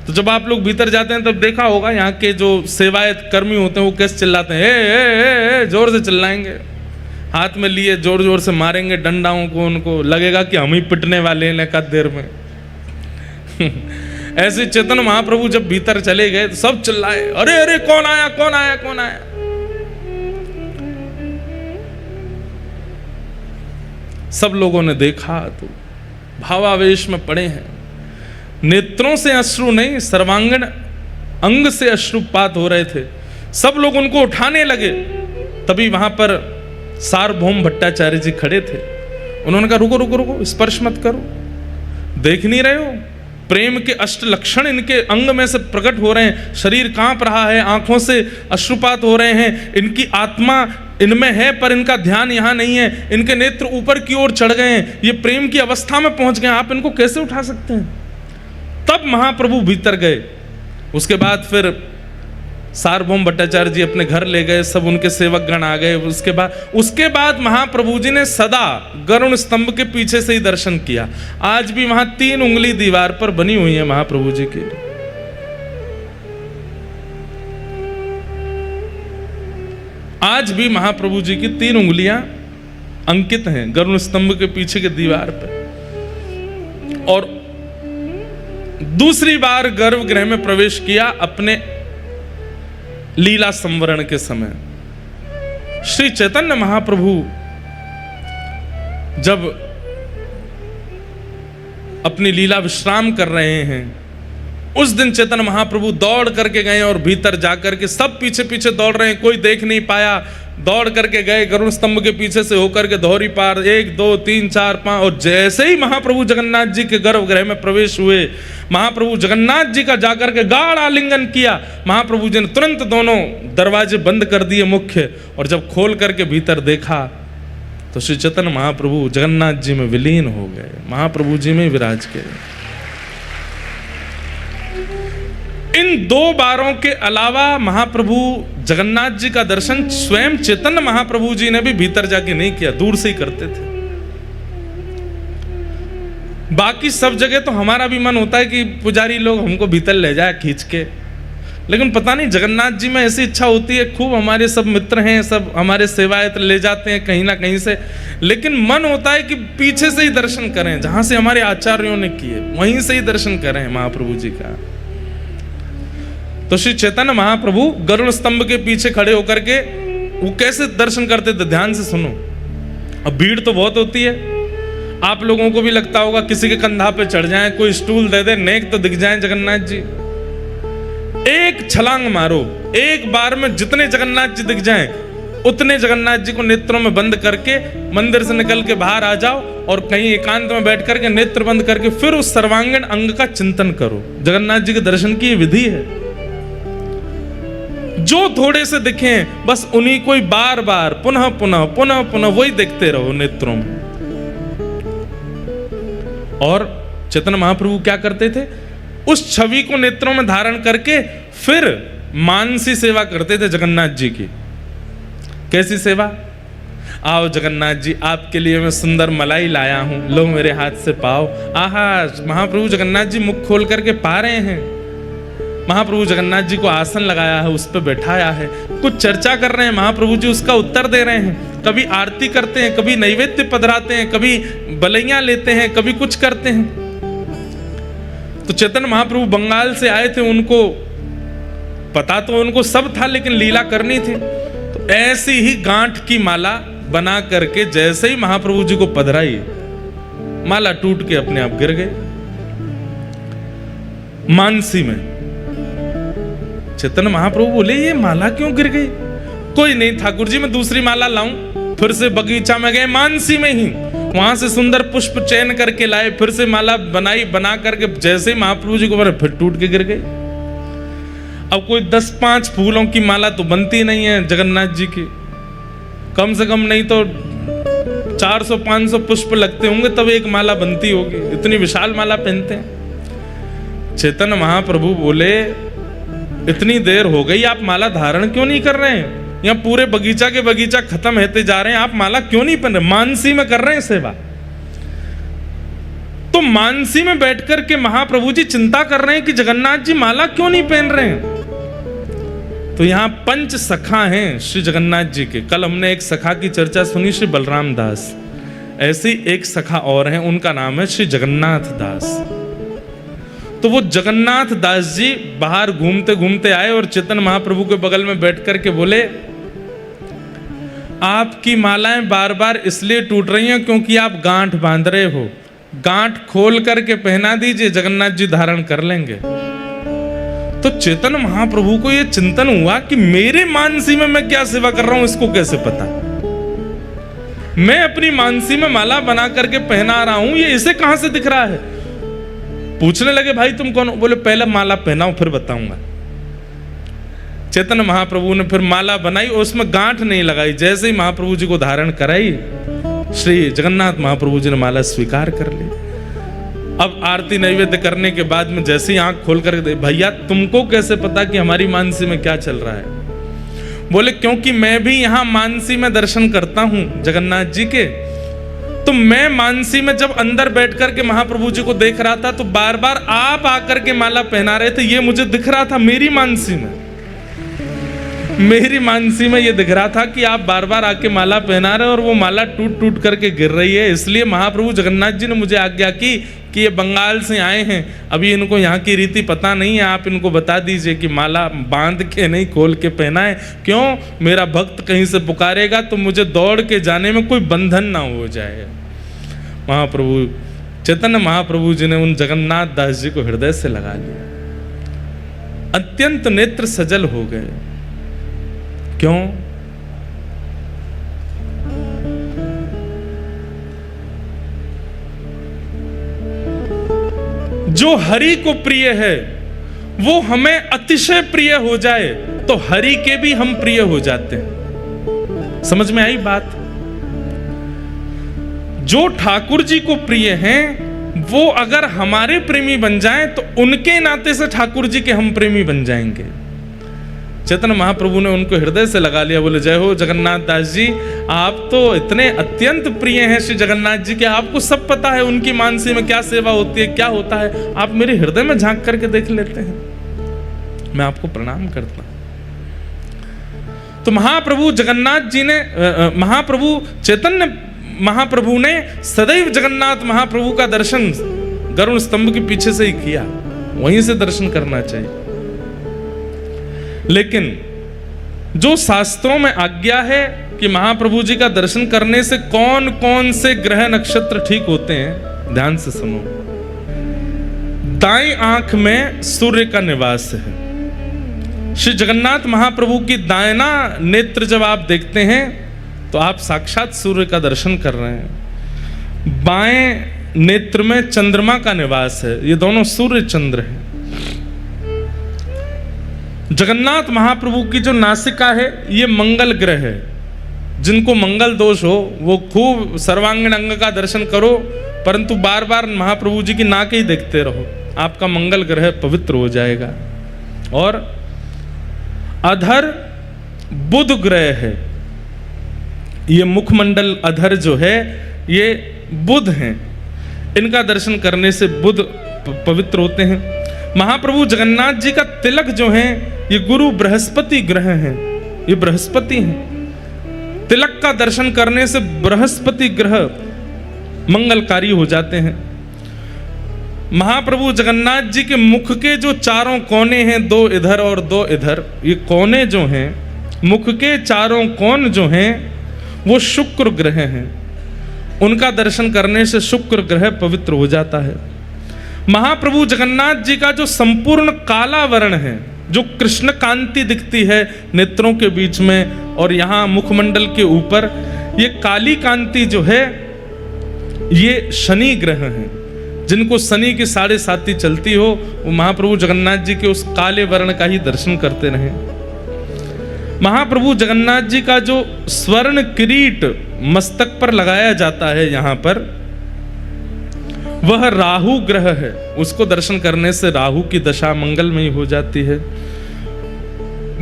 तो जब आप लोग भीतर जाते हैं तब देखा होगा यहाँ के जो सेवायत कर्मी होते हैं वो कैसे चिल्लाते हैं, ए, जोर से चिल्लाएंगे, हाथ में लिए जोर जोर से मारेंगे डंडाओं को, उनको लगेगा कि हम ही पिटने वाले हैं एक देर में। ऐसे चैतन्य महाप्रभु जब भीतर चले गए तो सब चिल्लाए, अरे अरे कौन आया कौन आया कौन आया। सब लोगों ने देखा तो भावावेश में पड़े हैं, नेत्रों से अश्रु नहीं सर्वांगण अंग से अश्रुपात हो रहे थे। सब लोग उनको उठाने लगे, तभी वहां पर सार्वभौम भट्टाचार्य जी खड़े थे। उन्होंने कहा रुको रुको रुको, स्पर्श मत करो, देख नहीं रहे हो, प्रेम के अष्ट लक्षण इनके अंग में से प्रकट हो रहे हैं। शरीर कांप रहा है, आंखों से अश्रुपात हो रहे हैं, इनकी आत्मा इनमें है पर इनका ध्यान यहाँ नहीं है, इनके नेत्र ऊपर की ओर चढ़ गए हैं, ये प्रेम की अवस्था में पहुंच गए, आप इनको कैसे उठा सकते हैं? तब महाप्रभु भीतर गए। उसके बाद फिर सार्वभौम भट्टाचार्य जी अपने घर ले गए, सब उनके सेवक गण आ गए। उसके बाद महाप्रभु जी ने सदा गरुण स्तंभ के पीछे से ही दर्शन किया। आज भी वहां 3 उंगली दीवार पर बनी हुई है महाप्रभु जी की। आज भी महाप्रभु जी की 3 उंगलियां अंकित हैं गरुण स्तंभ के पीछे के दीवार पर। और दूसरी बार गर्भगृह में प्रवेश किया अपने लीला संवरण के समय। श्री चैतन्य महाप्रभु जब अपनी लीला विश्राम कर रहे हैं, उस दिन चैतन्य महाप्रभु दौड़ करके गए और भीतर जाकर के सब पीछे पीछे दौड़ रहे हैं, कोई देख नहीं पाया, दौड़ करके गए गरुड़ स्तंभ के पीछे से होकर के धौरी पार 1 2 3 4 5। और जैसे ही महाप्रभु जगन्नाथ जी के गर्भगृह में प्रवेश हुए, महाप्रभु जगन्नाथ जी का जाकर के गाढ़ आलिंगन किया। महाप्रभु जी ने तुरंत दोनों दरवाजे बंद कर दिए मुख्य, और जब खोल करके भीतर देखा तो श्री चैतन्य महाप्रभु जगन्नाथ जी में विलीन हो गए, महाप्रभु जी में विराज के। इन 2 बारों के अलावा महाप्रभु जगन्नाथ जी का दर्शन स्वयं चैतन्य महाप्रभु जी ने भी भीतर जाके नहीं किया, दूर से ही करते थे। बाकी सब जगह तो हमारा भी मन होता है कि पुजारी लोग हमको भीतर ले जाए खींच के, लेकिन पता नहीं जगन्नाथ जी में ऐसी इच्छा होती है। खूब हमारे सब मित्र हैं, सब हमारे सेवायत ले जाते हैं कहीं ना कहीं से, लेकिन मन होता है कि पीछे से ही दर्शन करें, जहां से हमारे आचार्यों ने किए वहीं से ही दर्शन करें महाप्रभु जी का। तो श्री चैतन्य महाप्रभु गरुड़ स्तंभ के पीछे खड़े होकर के वो कैसे दर्शन करते थे, ध्यान से सुनो। अब भीड़ तो बहुत होती है, आप लोगों को भी लगता होगा किसी के कंधा पे चढ़ जाए, कोई स्टूल दे दे, नेक तो दिख जाए जगन्नाथ जी। एक छलांग मारो, एक बार में जितने जगन्नाथ जी दिख जाएं उतने जगन्नाथ जी को नेत्रों में बंद करके मंदिर से निकल के बाहर आ जाओ और कहीं एकांत में बैठ करके नेत्र बंद करके फिर उस सर्वांगीण अंग का चिंतन करो। जगन्नाथ जी के दर्शन की विधि है। जो थोड़े से दिखें बस उन्हीं को ही बार बार पुनः पुनः पुनः पुनः वही देखते रहो नेत्रों में। और चैतन्य महाप्रभु क्या करते थे, उस छवि को नेत्रों में धारण करके फिर मानसी सेवा करते थे जगन्नाथ जी की। कैसी सेवा? आओ जगन्नाथ जी, आपके लिए मैं सुंदर मलाई लाया हूं, लो मेरे हाथ से पाओ। आहा, महाप्रभु जगन्नाथ जी मुख खोल करके पा रहे हैं। महाप्रभु जगन्नाथ जी को आसन लगाया है, उस पर बैठाया है, कुछ चर्चा कर रहे हैं, महाप्रभु जी उसका उत्तर दे रहे हैं। कभी आरती करते हैं, कभी नैवेद्य पधराते हैं, कभी बलैयां लेते हैं, कभी कुछ करते हैं। तो चैतन्य महाप्रभु बंगाल से आए थे, उनको पता तो उनको सब था, लेकिन लीला करनी थी। तो ऐसी ही गांठ की माला बना करके जैसे ही महाप्रभु जी को पधराई, माला टूट के अपने आप गिर गए मानसी में। चैतन्य महाप्रभु बोले, ये माला क्यों गिर गई? कोई नहीं ठाकुर जी, मैं दूसरी माला लाऊं। फिर से बगीचा में गए, मानसी में ही, वहां से सुंदर पुष्प चयन करके लाए, फिर से माला बनाई, बना करके जैसे ही महाप्रभु जी को मारे फिर टूट के गिर गई। अब कोई 10-5 फूलों की माला तो बनती नहीं है जगन्नाथ जी की, कम से कम नहीं तो 400-500 पुष्प लगते होंगे तब एक माला बनती होगी, इतनी विशाल माला पहनते हैं। चैतन्य महाप्रभु बोले, इतनी देर हो गई, आप माला धारण क्यों नहीं कर रहे हैं? यहाँ पूरे बगीचा के बगीचा खत्म होते जा रहे हैं, आप माला क्यों नहीं पहन रहे? मानसी में कर रहे हैं सेवा। तो मानसी में बैठकर के महाप्रभु जी चिंता कर रहे हैं कि जगन्नाथ जी माला क्यों नहीं पहन रहे हैं। तो यहाँ 5 सखा हैं श्री जगन्नाथ जी के। कल हमने एक सखा की चर्चा सुनी, श्री बलराम दास। ऐसी एक सखा और हैं, उनका नाम है श्री जगन्नाथ दास। तो वो जगन्नाथ दास जी बाहर घूमते घूमते आए और चैतन्य महाप्रभु के बगल में बैठ करके बोले, आपकी मालाएं बार बार इसलिए टूट रही हैं क्योंकि आप गांठ बांध रहे हो, गांठ खोल करके पहना दीजिए, जगन्नाथ जी धारण कर लेंगे। तो चैतन्य महाप्रभु को यह चिंतन हुआ कि मेरे मानसी में मैं क्या सेवा कर रहा हूं, इसको कैसे पता? मैं अपनी मानसी में माला बना करके पहना रहा हूं, ये इसे कहां से दिख रहा है? पूछने लगे भाई तुम कौन हो? बोले पहले माला पहनाओ फिर बताऊंगा। चैतन्य महाप्रभु ने फिर माला बनाई और उसमें गांठ नहीं लगाई। जैसे ही महाप्रभु जी को धारण कराई, श्री जगन्नाथ महाप्रभु जी ने माला स्वीकार कर ली। अब आरती नैवेद्य करने के बाद में जैसे ही आंख खोल कर दे, भैया तुमको कैसे पता कि हमारी मानसी में क्या चल रहा है? बोले क्योंकि मैं भी यहाँ मानसी में दर्शन करता हूँ जगन्नाथ जी के। तो मैं मानसी में जब अंदर बैठ करके महाप्रभु जी को देख रहा था तो बार बार आप आकर के माला पहना रहे थे, ये मुझे दिख रहा था मेरी मानसी में। मेरी मानसी में ये दिख रहा था कि आप बार बार आके माला पहना रहे हैं और वो माला टूट टूट करके गिर रही है। इसलिए महाप्रभु जगन्नाथ जी ने मुझे आज्ञा की कि ये बंगाल से आए हैं, अभी इनको यहाँ की रीति पता नहीं है, आप इनको बता दीजिए कि माला बांध के नहीं खोल के पहना है। क्यों? मेरा भक्त कहीं से पुकारेगा तो मुझे दौड़ के जाने में कोई बंधन ना हो जाए। महाप्रभु चैतन्य महाप्रभु जी ने उन जगन्नाथ दास जी को हृदय से लगा लिया, अत्यंत नेत्र सजल हो गए। क्यों? जो हरि को प्रिय है वो हमें अतिशय प्रिय हो जाए तो हरि के भी हम प्रिय हो जाते हैं। समझ में आई बात? जो ठाकुर जी को प्रिय हैं वो अगर हमारे प्रेमी बन जाएं तो उनके नाते से ठाकुर जी के हम प्रेमी बन जाएंगे। चैतन्य महाप्रभु ने उनको हृदय से लगा लिया। बोले जय हो जगन्नाथ दास जी, आप तो इतने अत्यंत प्रिय हैं श्री जगन्नाथ जी के, आपको सब पता है उनकी मानसी में क्या सेवा होती है, क्या होता है, आप मेरे हृदय में झांक करके देख लेते हैं। मैं आपको प्रणाम करता हूं। तो महाप्रभु जगन्नाथ जी ने महाप्रभु चैतन्य महाप्रभु ने सदैव जगन्नाथ महाप्रभु का दर्शन गरुड़ स्तंभ के पीछे से ही किया, वहीं से दर्शन करना चाहिए। लेकिन जो शास्त्रों में आज्ञा है कि महाप्रभु जी का दर्शन करने से कौन कौन से ग्रह नक्षत्र ठीक होते हैं, ध्यान से सुनो। दाईं आंख में सूर्य का निवास है। श्री जगन्नाथ महाप्रभु की दाहिना नेत्र जब आप देखते हैं तो आप साक्षात सूर्य का दर्शन कर रहे हैं। बाएं नेत्र में चंद्रमा का निवास है। ये दोनों सूर्य चंद्र हैं। जगन्नाथ महाप्रभु की जो नासिका है ये मंगल ग्रह है। जिनको मंगल दोष हो वो खूब सर्वांगीण अंग का दर्शन करो, परंतु बार बार महाप्रभु जी की नाक ही देखते रहो, आपका मंगल ग्रह पवित्र हो जाएगा। और अधर बुध ग्रह है। ये मुखमंडल अधर जो है ये बुध हैं, इनका दर्शन करने से बुध पवित्र होते हैं। महाप्रभु जगन्नाथ जी का तिलक जो है ये गुरु बृहस्पति ग्रह हैं, ये बृहस्पति हैं। तिलक का दर्शन करने से बृहस्पति ग्रह मंगलकारी हो जाते हैं। महाप्रभु जगन्नाथ जी के मुख के जो चारों कोने हैं, दो इधर और दो इधर, ये कोने जो हैं मुख के चारों कोण जो हैं वो शुक्र ग्रह हैं। उनका दर्शन करने से शुक्र ग्रह पवित्र हो जाता है। महाप्रभु जगन्नाथ जी का जो संपूर्ण काला वर्ण है, जो कृष्ण कांति दिखती है नेत्रों के बीच में और यहाँ मुखमंडल के ऊपर, ये काली कांति जो है ये शनि ग्रह है। जिनको शनि की 7.5 चलती हो वो महाप्रभु जगन्नाथ जी के उस काले वर्ण का ही दर्शन करते रहे। महाप्रभु जगन्नाथ जी का जो स्वर्ण किरीट मस्तक पर लगाया जाता है यहाँ पर, वह राहु ग्रह है। उसको दर्शन करने से राहु की दशा मंगलमयी हो जाती है।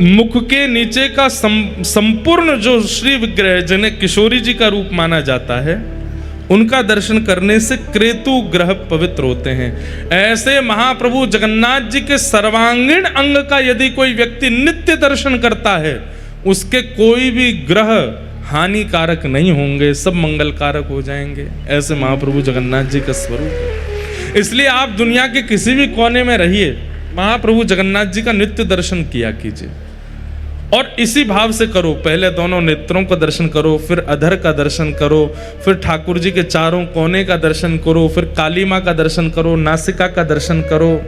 मुख के नीचे का संपूर्ण जो श्री विग्रह जिन्हें किशोरी जी का रूप माना जाता है, उनका दर्शन करने से क्रेतु ग्रह पवित्र होते हैं। ऐसे महाप्रभु जगन्नाथ जी के सर्वांगीण अंग का यदि कोई व्यक्ति नित्य दर्शन करता है, उसके कोई भी ग्रह हानिकारक नहीं होंगे, सब मंगलकारक हो जाएंगे। ऐसे महाप्रभु जगन्नाथ जी का स्वरूप है। इसलिए आप दुनिया के किसी भी कोने में रहिए, महाप्रभु जगन्नाथ जी का नित्य दर्शन किया कीजिए। और इसी भाव से करो, पहले दोनों नेत्रों का दर्शन करो, फिर अधर का दर्शन करो, फिर ठाकुर जी के चारों कोने का दर्शन करो, फिर काली माँ का दर्शन करो, नासिका का दर्शन करो,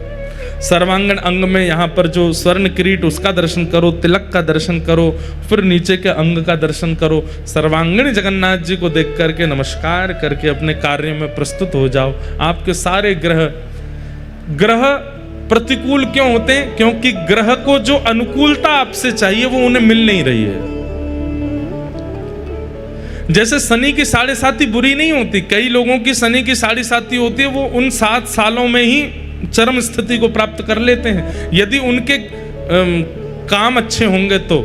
सर्वांगण अंग में यहाँ पर जो स्वर्ण किरीट उसका दर्शन करो, तिलक का दर्शन करो, फिर नीचे के अंग का दर्शन करो। सर्वांगीण जगन्नाथ जी को देख करके नमस्कार करके अपने कार्य में प्रस्तुत हो जाओ। आपके सारे ग्रह ग्रह प्रतिकूल क्यों होते हैं? क्योंकि ग्रह को जो अनुकूलता आपसे चाहिए वो उन्हें मिल नहीं रही है। जैसे शनि की 7.5 बुरी नहीं होती, कई लोगों की शनि की 7.5 होती है, वो उन 7 सालों में ही चरम स्थिति को प्राप्त कर लेते हैं यदि उनके काम अच्छे होंगे तो।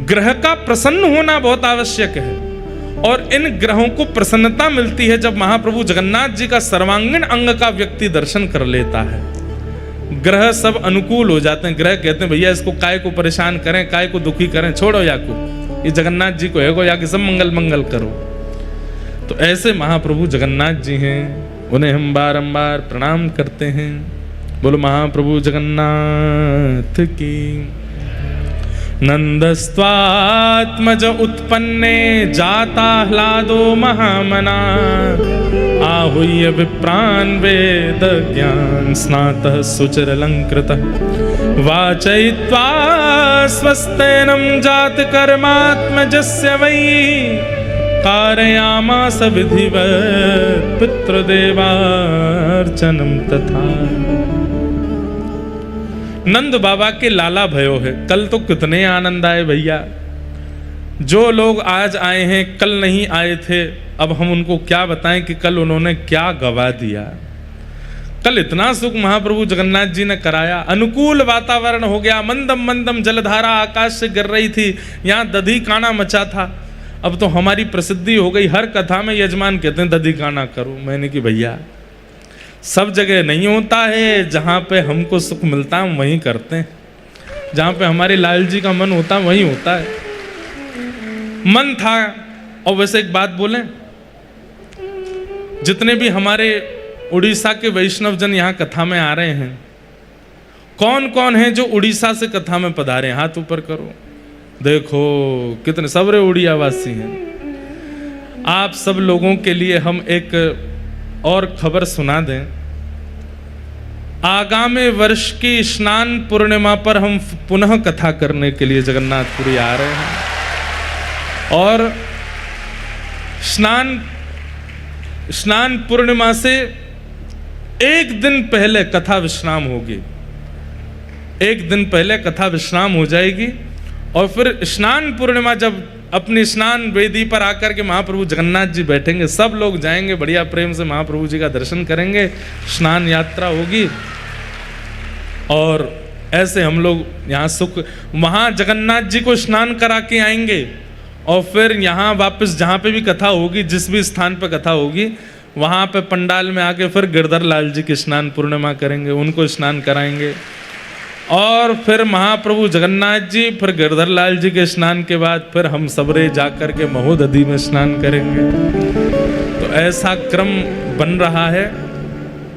ग्रह का प्रसन्न होना बहुत आवश्यक है, और इन ग्रहों को प्रसन्नता मिलती है जब महाप्रभु जगन्नाथ जी का सर्वांगीण अंग का व्यक्ति दर्शन कर लेता है। ग्रह सब अनुकूल हो जाते हैं। ग्रह कहते हैं भैया इसको काय को परेशान करें, काय को दुखी करें, छोड़ो याकू, ये जगन्नाथ जी को है को याकि सब मंगल मंगल करो। तो ऐसे महाप्रभु जगन्नाथ जी हैं, उन्हें हम बारंबार प्रणाम करते हैं। बोलो महाप्रभु जगन्नाथ की। नंदस्त्वात्मज उत्पन्ने जाता ह्लादो महामना, आहूय विप्रान् वेद ज्ञान स्नातः सुचिरलंकृतः, वाचयित्वा स्वस्तेनं जात कर्मात्मजस्य वै, कारयामास विधिवत् पितृदेवार्चनं तथा। नंद बाबा के लाला भयो है। कल तो कितने आनंद आए भैया, जो लोग आज आए हैं कल नहीं आए थे, अब हम उनको क्या बताएं कि कल उन्होंने क्या गवा दिया। कल इतना सुख महाप्रभु जगन्नाथ जी ने कराया, अनुकूल वातावरण हो गया, मंदम मंदम जलधारा आकाश से गिर रही थी, यहाँ दधी काना मचा था। अब तो हमारी प्रसिद्धि हो गई, हर कथा में यजमान कहते हैं दधी काना करो। मैंने कि भैया सब जगह नहीं होता है, जहाँ पे हमको सुख मिलता है हम वहीं करते हैं, जहाँ पे हमारे लाल जी का मन होता है वहीं होता है। मन था। और वैसे एक बात बोलें, जितने भी हमारे उड़ीसा के वैष्णव जन यहाँ कथा में आ रहे हैं, कौन कौन है जो उड़ीसा से कथा में पधारे? हाथ ऊपर करो। देखो कितने सबरे उड़िया वासी हैं। आप सब लोगों के लिए हम एक और खबर सुना दें। आगामी वर्ष की स्नान पूर्णिमा पर हम पुनः कथा करने के लिए जगन्नाथपुरी आ रहे हैं, और स्नान पूर्णिमा से एक दिन पहले कथा विश्राम होगी। एक दिन पहले कथा विश्राम हो जाएगी, और फिर स्नान पूर्णिमा जब अपनी स्नान वेदी पर आकर के महाप्रभु जगन्नाथ जी बैठेंगे, सब लोग जाएंगे, बढ़िया प्रेम से महाप्रभु जी का दर्शन करेंगे, स्नान यात्रा होगी, और ऐसे हम लोग यहाँ सुख, वहाँ जगन्नाथ जी को स्नान करा के आएंगे, और फिर यहाँ वापस जहाँ पे भी कथा होगी, जिस भी स्थान पे कथा होगी, वहाँ पे पंडाल में आके फिर गिरधर लाल जी की स्नान पूर्णिमा करेंगे, उनको स्नान कराएंगे, और फिर महाप्रभु जगन्नाथ जी, फिर गिरधर लाल जी के स्नान के बाद फिर हम सबरे जाकर के महोदधी में स्नान करेंगे। तो ऐसा क्रम बन रहा है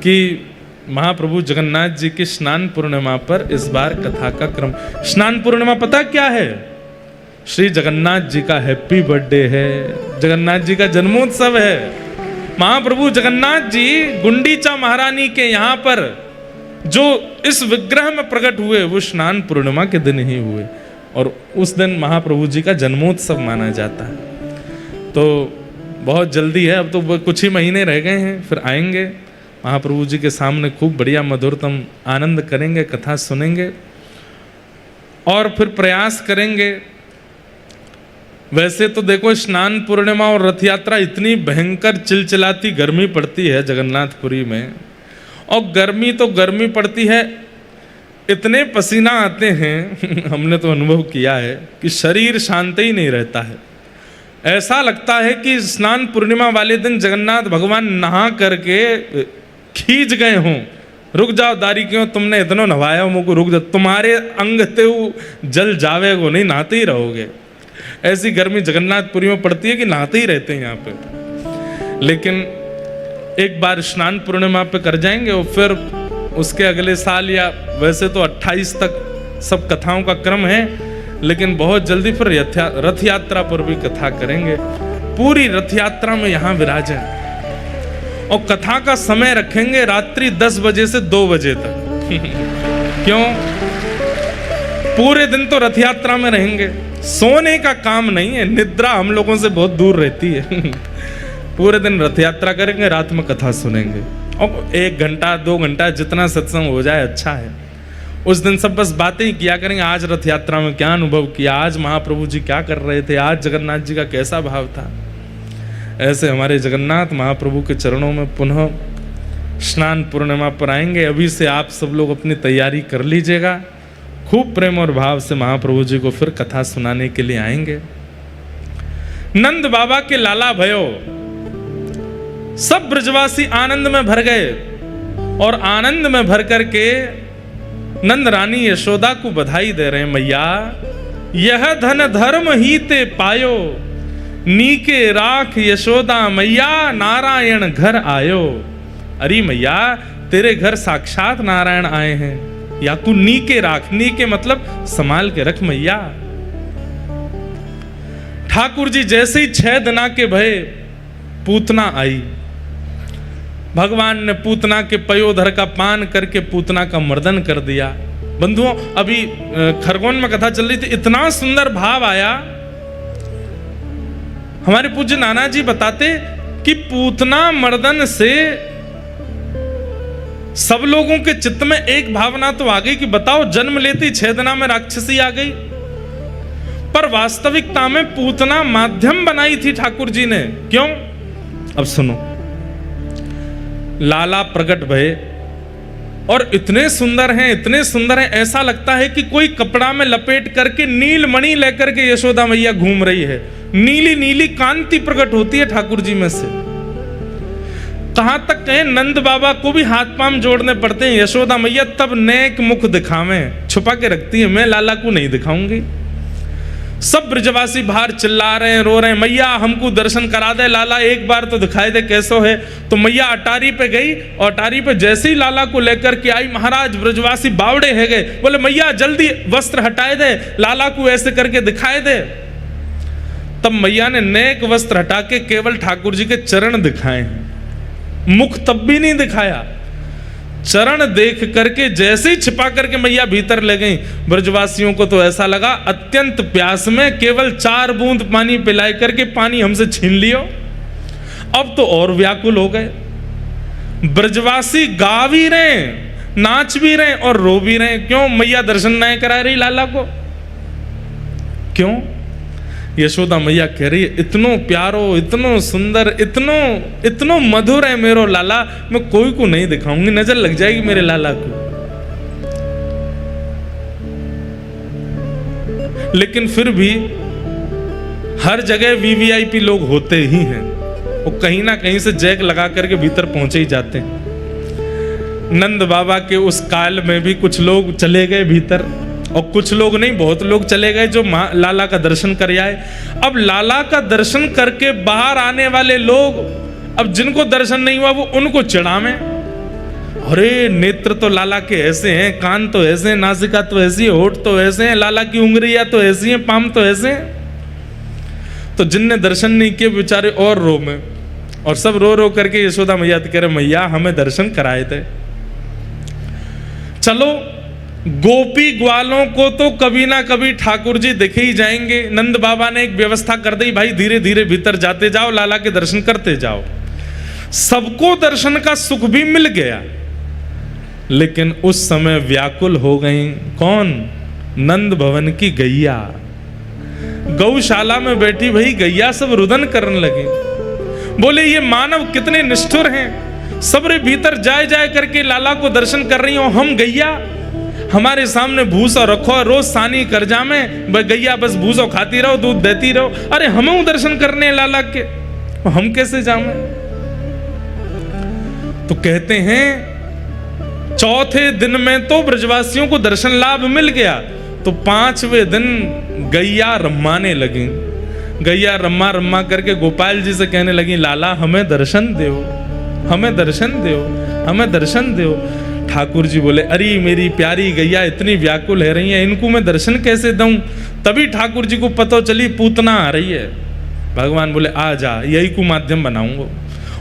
कि महाप्रभु जगन्नाथ जी की स्नान पूर्णिमा पर इस बार कथा का क्रम। स्नान पूर्णिमा पता क्या है? श्री जगन्नाथ जी का हैप्पी बर्थडे है, जगन्नाथ जी का जन्मोत्सव है। महाप्रभु जगन्नाथ जी गुंडीचा महारानी के यहाँ पर जो इस विग्रह में प्रकट हुए वो स्नान पूर्णिमा के दिन ही हुए, और उस दिन महाप्रभु जी का जन्मोत्सव माना जाता है। तो बहुत जल्दी है, अब तो कुछ ही महीने रह गए हैं, फिर आएंगे महाप्रभु जी के सामने, खूब बढ़िया मधुरतम आनंद करेंगे, कथा सुनेंगे, और फिर प्रयास करेंगे। वैसे तो देखो स्नान पूर्णिमा और रथ यात्रा इतनी भयंकर चिलचिलाती गर्मी पड़ती है जगन्नाथपुरी में, और गर्मी तो गर्मी पड़ती है, इतने पसीना आते हैं हमने तो अनुभव किया है कि शरीर शांत ही नहीं रहता है। ऐसा लगता है कि स्नान पूर्णिमा वाले दिन जगन्नाथ भगवान नहा करके खींच गए हों, रुक जाओ दारी क्यों, तुमने इतना नहाया मुझको, रुक जाओ, तुम्हारे अंग ते जल जावेगो, नहीं नहाते ही रहोगे। ऐसी गर्मी जगन्नाथपुरी में पड़ती है कि नहाते ही रहते हैं यहाँ पे। लेकिन एक बार स्नान पूर्णिमा पे कर जाएंगे, और फिर उसके अगले साल, या वैसे तो 28 तक सब कथाओं का क्रम है, लेकिन बहुत जल्दी फिर रथ यात्रा पर भी कथा करेंगे। पूरी रथ यात्रा में यहाँ विराजें, और कथा का समय रखेंगे रात्रि 10 बजे से 2 बजे तक क्यों? पूरे दिन तो रथ यात्रा में रहेंगे, सोने का काम नहीं है, निद्रा हम लोगों से बहुत दूर रहती है पूरे दिन रथ यात्रा करेंगे, रात में कथा सुनेंगे। और 1 घंटा 2 घंटा जितना सत्संग हो जाए अच्छा है। उस दिन सब बस बातें ही किया करेंगे, आज रथ यात्रा में क्या अनुभव किया, आज महाप्रभु जी क्या कर रहे थे, आज जगन्नाथ जी का कैसा भाव था। ऐसे हमारे जगन्नाथ महाप्रभु के चरणों में पुनः स्नान पूर्णिमा पर आएंगे। अभी से आप सब लोग अपनी तैयारी कर लीजिएगा, खूब प्रेम और भाव से महाप्रभु जी को फिर कथा सुनाने के लिए आएंगे। नंद बाबा के लाला भयो, सब ब्रजवासी आनंद में भर गए और आनंद में भर करके नंद रानी यशोदा को बधाई दे रहे हैं, मैया यह धन धर्म ही ते पायो, नीके राख यशोदा मैया नारायण घर आयो। अरे मैया तेरे घर साक्षात नारायण आए हैं, या तू नीके राख, नीके मतलब संभाल के रख मैया। ठाकुर जी जैसे ही 6 दिना के भय पूतना आई, भगवान ने पूतना के पयोधर का पान करके पूतना का मर्दन कर दिया। बंधुओं अभी खरगोन में कथा चल रही थी, इतना सुंदर भाव आया। हमारे पूज्य नाना जी बताते कि पूतना मर्दन से सब लोगों के चित्त में एक भावना तो आ गई कि बताओ जन्म लेती 6 दिना में राक्षसी आ गई, पर वास्तविकता में पूतना माध्यम बनाई थी ठाकुर जी ने। क्यों? अब सुनो, लाला प्रकट भये और इतने सुंदर हैं, इतने सुंदर हैं, ऐसा लगता है कि कोई कपड़ा में लपेट करके नील मणि लेकर के यशोदा मैया घूम रही है। नीली नीली कांति प्रकट होती है ठाकुर जी में से। कहां तक कहें, नंद बाबा को भी हाथ पांव जोड़ने पड़ते हैं। यशोदा मैया तब नेक मुख दिखावें, छुपा के रखती है, मैं लाला को नहीं दिखाऊंगी। सब ब्रजवासी बाहर चिल्ला रहे हैं, रो रहे हैं, मैया हमको दर्शन करा दे, लाला एक बार तो दिखाई दे कैसो है। तो मैया अटारी पे गई और अटारी पे जैसे ही लाला को लेकर के आई, महाराज ब्रजवासी बावड़े है गए, बोले मैया जल्दी वस्त्र हटाए दे, लाला को ऐसे करके दिखाए दे। तब मैया ने नेक वस्त्र हटा के केवल ठाकुर जी के चरण दिखाए, मुख तब भी नहीं दिखाया। चरण देख करके जैसे ही छिपा करके मैया भीतर ले गई, ब्रजवासियों को तो ऐसा लगा अत्यंत प्यास में केवल 4 बूंद पानी पिलाई करके पानी हमसे छीन लियो। अब तो और व्याकुल हो गए। ब्रजवासी गा भी रहे, नाच भी रहे और रो भी रहे। क्यों? मैया दर्शन नहीं करा रही लाला को। क्यों? यशोदा मैया कह रही है, इतनो प्यारो, इतनो सुंदर, इतनो मधुर है मेरो लाला, मैं कोई को नहीं दिखाऊंगी, नजर लग जाएगी मेरे लाला को। लेकिन फिर भी हर जगह वीवीआईपी लोग होते ही हैं, वो कहीं ना कहीं से जैक लगा करके भीतर पहुंचे ही जाते हैं। नंद बाबा के उस काल में भी कुछ लोग चले गए भीतर, और कुछ लोग नहीं, बहुत लोग चले गए जो लाला का दर्शन कर आए। अब लाला का दर्शन करके बाहर आने वाले लोग, अब जिनको दर्शन नहीं हुआ वो उनको चिढ़ावे, अरे नेत्र तो लाला के ऐसे हैं, कान तो ऐसे हैं, नासिका तो ऐसी है, होठ तो ऐसे हैं, लाला की उंगलियां तो ऐसी हैं, पाम तो ऐसे हैं। तो जिनने दर्शन नहीं किए बेचारे और रो में, और सब रो रो करके यशोदा मैया कह रहे, मैया हमें दर्शन कराए थे। चलो गोपी ग्वालों को तो कभी ना कभी ठाकुर जी दिखे ही जाएंगे। नंद बाबा ने एक व्यवस्था कर दी, भाई धीरे धीरे भीतर जाते जाओ, लाला के दर्शन करते जाओ। सबको दर्शन का सुख भी मिल गया, लेकिन उस समय व्याकुल हो गई कौन? नंद भवन की गैया। गौशाला में बैठी भाई गैया सब रुदन करने लगी, बोले ये मानव कितने निष्ठुर हैं, सबरे भीतर जाए जाए करके लाला को दर्शन कर रही हो, हम गैया हमारे सामने भूसा रखो, रोज सानी कर जामे, गैया बस भूसो खाती रहो, दूध देती रहो। अरे हम दर्शन करने लाला के, हम कैसे जामे? तो कहते हैं चौथे दिन में तो ब्रजवासियों को दर्शन लाभ मिल गया, तो 5वें दिन गैया रम्माने लगी। गैया रम्मा रम्मा करके गोपाल जी से कहने लगी, लाला हमें दर्शन दो, हमें दर्शन दो, हमें दर्शन दो। ठाकुर जी बोले, अरे मेरी प्यारी गैया इतनी व्याकुल है रही है, इनको मैं दर्शन कैसे दूं? तभी ठाकुर जी को पता चली पूतना आ रही है। भगवान बोले, आ जा, यही को माध्यम बनाऊंगा।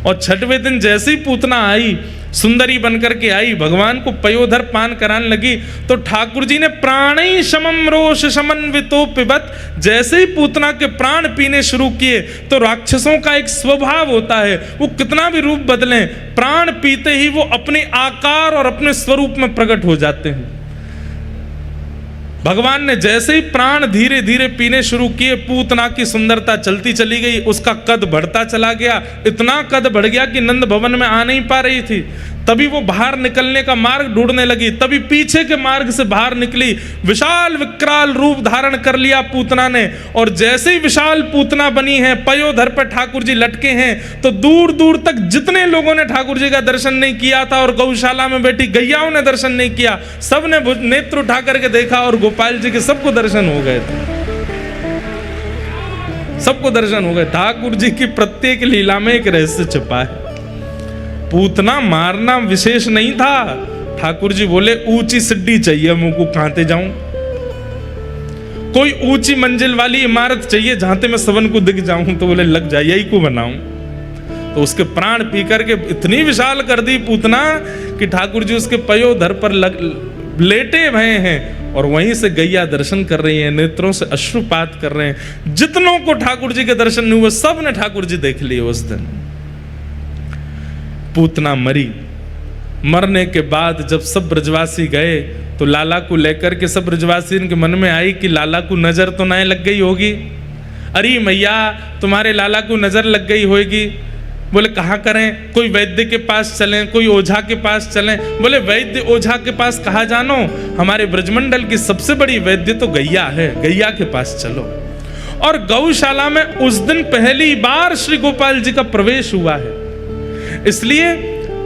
और छठवें दिन जैसे ही पूतना आई, सुंदरी बनकर के आई, भगवान को पयोधर पान कराने लगी, तो ठाकुर जी ने प्राणी शमम रोष समन्वितो पिबत, जैसे ही पूतना के प्राण पीने शुरू किए, तो राक्षसों का एक स्वभाव होता है, वो कितना भी रूप बदलें, प्राण पीते ही वो अपने आकार और अपने स्वरूप में प्रकट हो जाते हैं। भगवान ने जैसे ही प्राण धीरे धीरे पीने शुरू किए, पूतना की सुंदरता चलती चली गई, उसका कद बढ़ता चला गया, इतना कद बढ़ गया कि नंद भवन में आ नहीं पा रही थी। तभी वो बाहर निकलने का मार्ग ढूंढने लगी, तभी पीछे के मार्ग से बाहर निकली, विशाल विकराल रूप धारण कर लिया पूतना ने। और जैसे ही विशाल पूतना बनी है, पयोधर पर ठाकुर जी लटके हैं, तो दूर दूर तक जितने लोगों ने ठाकुर जी का दर्शन नहीं किया था और गौशाला में बैठी गैयाओं ने दर्शन नहीं किया, सब ने नेत्र उठा करके देखा और गोपाल जी के सबको दर्शन हो गए थे, सबको दर्शन हो गए। ठाकुर जी की प्रत्येक लीला में एक रहस्य छिपा है। पूतना मारना विशेष नहीं था। ठाकुर जी बोले ऊंची सिड्डी चाहिए मुझको, कहां जाऊं, कोई ऊंची मंजिल वाली इमारत चाहिए जहां ते मैं सवन को दिख जाऊं, तो बोले लग जाए, यही को बनाऊं। तो उसके प्राण पी करके इतनी विशाल कर दी पूतना कि ठाकुर जी उसके पयोधर पर लेटे हुए हैं और वहीं से गैया दर्शन कर रही है, नेत्रों से अश्रुपात कर रहे हैं। जितनों को ठाकुर जी के दर्शन नहीं हुए, सब ने ठाकुर जी देख लिए उस दिन। पूतना मरी, मरने के बाद जब सब ब्रजवासी गए, तो लाला को लेकर के सब ब्रजवासी के मन में आई कि लाला को नजर तो नहीं लग गई होगी। अरे मैया तुम्हारे लाला को नजर लग गई होगी। बोले कहाँ करें, कोई वैद्य के पास चलें, कोई ओझा के पास चलें। बोले वैद्य ओझा के पास कहाँ जानो, हमारे ब्रजमंडल की सबसे बड़ी वैद्य तो गैया है, गैया के पास चलो। और गौशाला में उस दिन पहली बार श्री गोपाल जी का प्रवेश हुआ है। इसलिए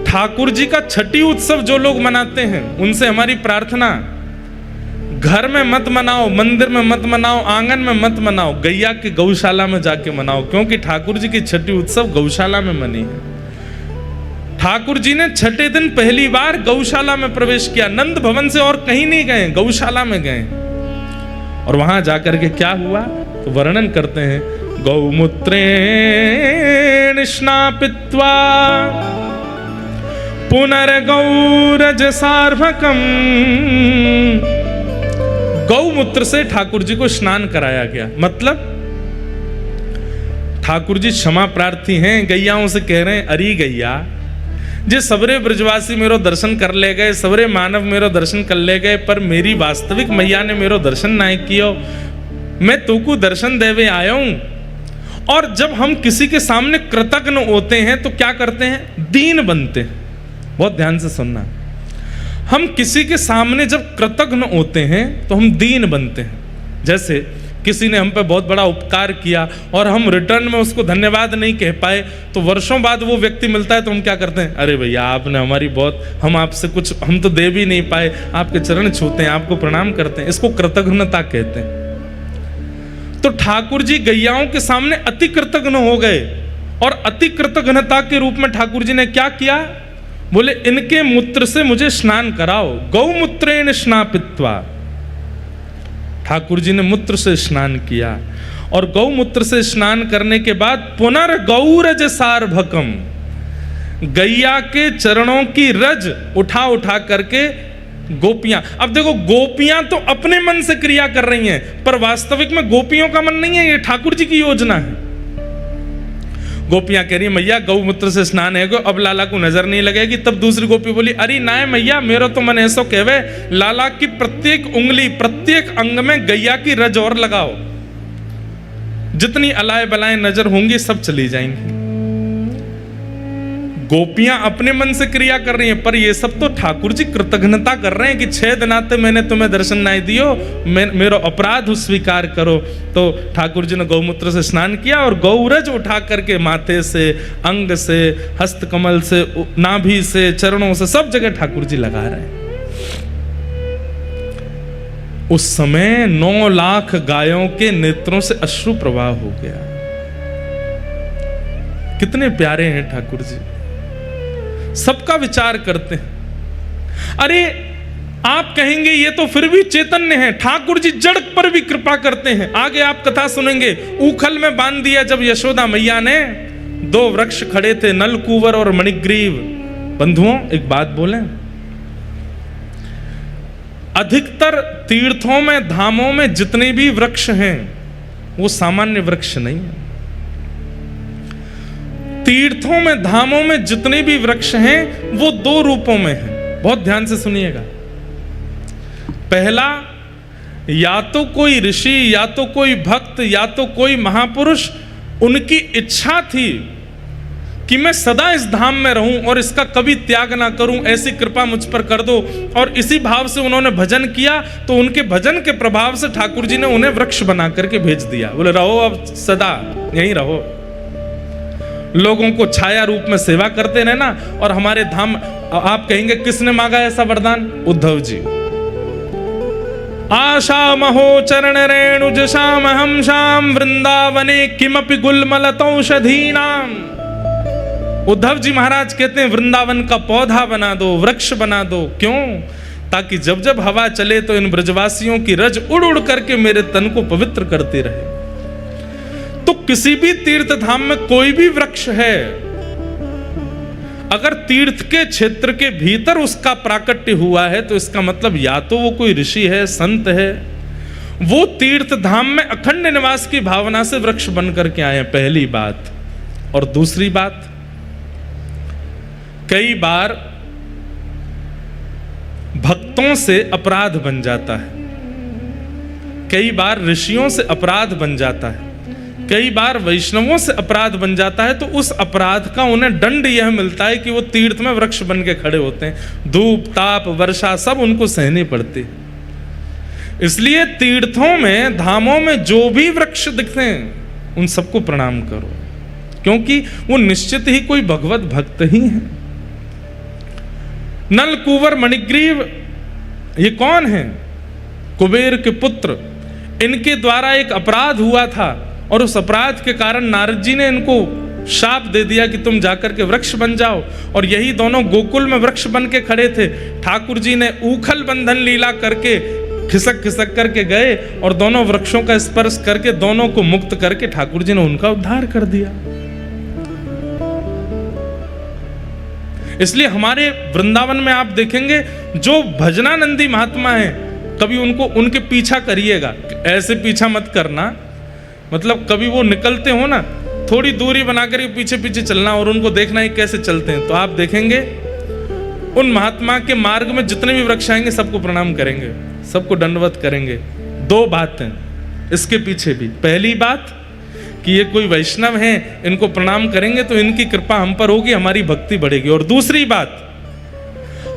ठाकुर जी का छठी उत्सव जो लोग मनाते हैं, उनसे हमारी प्रार्थना, घर में मत मनाओ, मंदिर में मत मनाओ, आंगन में मत मनाओ, गैया की गौशाला में जाके मनाओ, क्योंकि ठाकुर जी की छठी उत्सव गौशाला में मनी है। ठाकुर जी ने छठे दिन पहली बार गौशाला में प्रवेश किया, नंद भवन से और कहीं नहीं गए, गौशाला में गए। और वहां जाकर के क्या हुआ तो वर्णन करते हैं, गौमूत्रेण स्नापित्वा पुनर्गौरज सार्वकम। गौमूत्र से ठाकुर जी को स्नान कराया गया। मतलब ठाकुर जी क्षमा प्रार्थी हैं, गैयाओं से कह रहे हैं अरे गैया जे सबरे ब्रजवासी मेरो दर्शन कर ले गए, सबरे मानव मेरो दर्शन कर ले गए, पर मेरी वास्तविक मैया ने मेरो दर्शन नहीं कियो। मैं तुमको दर्शन देवे आया हूं। और जब हम किसी के सामने कृतज्ञ होते हैं तो क्या करते हैं, दीन बनते हैं। बहुत ध्यान से सुनना, हम किसी के सामने जब कृतज्ञ होते हैं तो हम दीन बनते हैं। जैसे किसी ने हम पे बहुत बड़ा उपकार किया और हम रिटर्न में उसको धन्यवाद नहीं कह पाए, तो वर्षों बाद वो व्यक्ति मिलता है तो हम क्या करते हैं, अरे भैया आपने हमारी बहुत, हम आपसे कुछ हम तो दे भी नहीं पाए, आपके चरण छूते हैं, आपको प्रणाम करते हैं। इसको कृतज्ञता कहते हैं। तो ठाकुर जी गैयाओं के सामने अति कृतज्ञ हो गए और अति कृतज्ञता के रूप में ठाकुर जी ने क्या किया, बोले इनके मूत्र से मुझे स्नान कराओ। गौमूत्रेण स्नापित्वा, ठाकुर जी ने मूत्र से स्नान किया और गौमूत्र से स्नान करने के बाद पुनर्गौरज सार्वकम, गैया के चरणों की रज उठा उठा करके गोपियां। अब देखो गोपियां तो अपने मन से क्रिया कर रही हैं, पर वास्तविक में गोपियों का मन नहीं है, ये ठाकुर जी की योजना है। गोपियां कह रही मैया गौमूत्र से स्नान है, अब लाला को नजर नहीं लगेगी। तब दूसरी गोपी बोली अरे ना मैया, मेरा तो मन ऐसा कहवे, लाला की प्रत्येक उंगली प्रत्येक अंग में गैया की रज और लगाओ, जितनी अलाए बलाएं नजर होंगी सब चली जाएंगी। गोपियां अपने मन से क्रिया कर रही हैं, पर ये सब तो ठाकुर जी कृतज्ञता कर रहे हैं कि 6 दिनाते मैंने तुम्हें दर्शन नहीं दियो, मेरा अपराध स्वीकार करो। तो ठाकुर जी ने गौमूत्र से स्नान किया और गौरज उठा करके माथे से, अंग से, हस्तकमल से, नाभि से, चरणों से, सब जगह ठाकुर जी लगा रहे हैं। उस समय 9 लाख गायों के नेत्रों से अश्रु प्रवाह हो गया। कितने प्यारे हैं ठाकुर जी, सबका विचार करते हैं। अरे आप कहेंगे ये तो फिर भी चैतन्य है, ठाकुर जी जड़ पर भी कृपा करते हैं। आगे आप कथा सुनेंगे, ऊखल में बांध दिया जब यशोदा मैया ने दो वृक्ष खड़े थे, नलकूवर और मणिग्रीव। बंधुओं, एक बात बोलें, अधिकतर तीर्थों में, धामों में जितने भी वृक्ष हैं वो सामान्य वृक्ष नहीं है। तीर्थों में, धामों में जितने भी वृक्ष हैं वो दो रूपों में हैं। बहुत ध्यान से सुनिएगा। पहला, या तो कोई ऋषि, या तो कोई भक्त, या तो कोई महापुरुष, उनकी इच्छा थी कि मैं सदा इस धाम में रहूं और इसका कभी त्याग ना करूं, ऐसी कृपा मुझ पर कर दो। और इसी भाव से उन्होंने भजन किया, तो उनके भजन के प्रभाव से ठाकुर जी ने उन्हें वृक्ष बना करके भेज दिया। बोले रहो, अब सदा यहीं रहो, लोगों को छाया रूप में सेवा करते रहना। और हमारे धाम, आप कहेंगे किसने मांगा ऐसा वरदान? उद्धव जी। आशा महो चरण रेणुज श्याम हम श्याम वृंदावने किमपि गुलमलतौषधीनाम। उद्धव जी महाराज कहते हैं वृंदावन का पौधा बना दो, वृक्ष बना दो। क्यों? ताकि जब जब हवा चले तो इन ब्रजवासियों की रज उड़ उड़ करके मेरे तन को पवित्र करती रहे। तो किसी भी तीर्थ धाम में कोई भी वृक्ष है, अगर तीर्थ के क्षेत्र के भीतर उसका प्राकट्य हुआ है तो इसका मतलब या तो वो कोई ऋषि है, संत है, वो तीर्थ धाम में अखंड निवास की भावना से वृक्ष बन करके आए। पहली बात। और दूसरी बात, कई बार भक्तों से अपराध बन जाता है, कई बार ऋषियों से अपराध बन जाता है, कई बार वैष्णवों से अपराध बन जाता है। तो उस अपराध का उन्हें दंड यह मिलता है कि वो तीर्थ में वृक्ष बन के खड़े होते हैं। धूप, ताप, वर्षा सब उनको सहनी पड़ती है। इसलिए तीर्थों में, धामों में जो भी वृक्ष दिखते हैं उन सबको प्रणाम करो, क्योंकि वो निश्चित ही कोई भगवत भक्त ही है। नलकूवर, मणिग्रीव, ये कौन है? कुबेर के पुत्र। इनके द्वारा एक अपराध हुआ था और उस अपराध के कारण नारद जी ने इनको शाप दे दिया कि तुम जाकर के वृक्ष बन जाओ। और यही दोनों गोकुल में वृक्ष बन के खड़े थे। ठाकुर जी ने ऊखल बंधन लीला करके खिसक खिसक करके गए और दोनों वृक्षों का स्पर्श करके दोनों को मुक्त करके ठाकुर जी ने उनका उद्धार कर दिया। इसलिए हमारे वृंदावन में आप देखेंगे जो भजनानंदी महात्मा हैं, कभी उनको, उनके पीछा करिएगा। ऐसे पीछा मत करना, मतलब कभी वो निकलते हो ना, थोड़ी दूरी बनाकर पीछे पीछे चलना और उनको देखना ही कैसे चलते हैं। तो आप देखेंगे उन महात्मा के मार्ग में जितने भी वृक्ष आएंगे सबको प्रणाम करेंगे, सबको दंडवत करेंगे। दो बातें इसके पीछे भी। पहली बात कि ये कोई वैष्णव हैं, इनको प्रणाम करेंगे तो इनकी कृपा हम पर होगी, हमारी भक्ति बढ़ेगी। और दूसरी बात,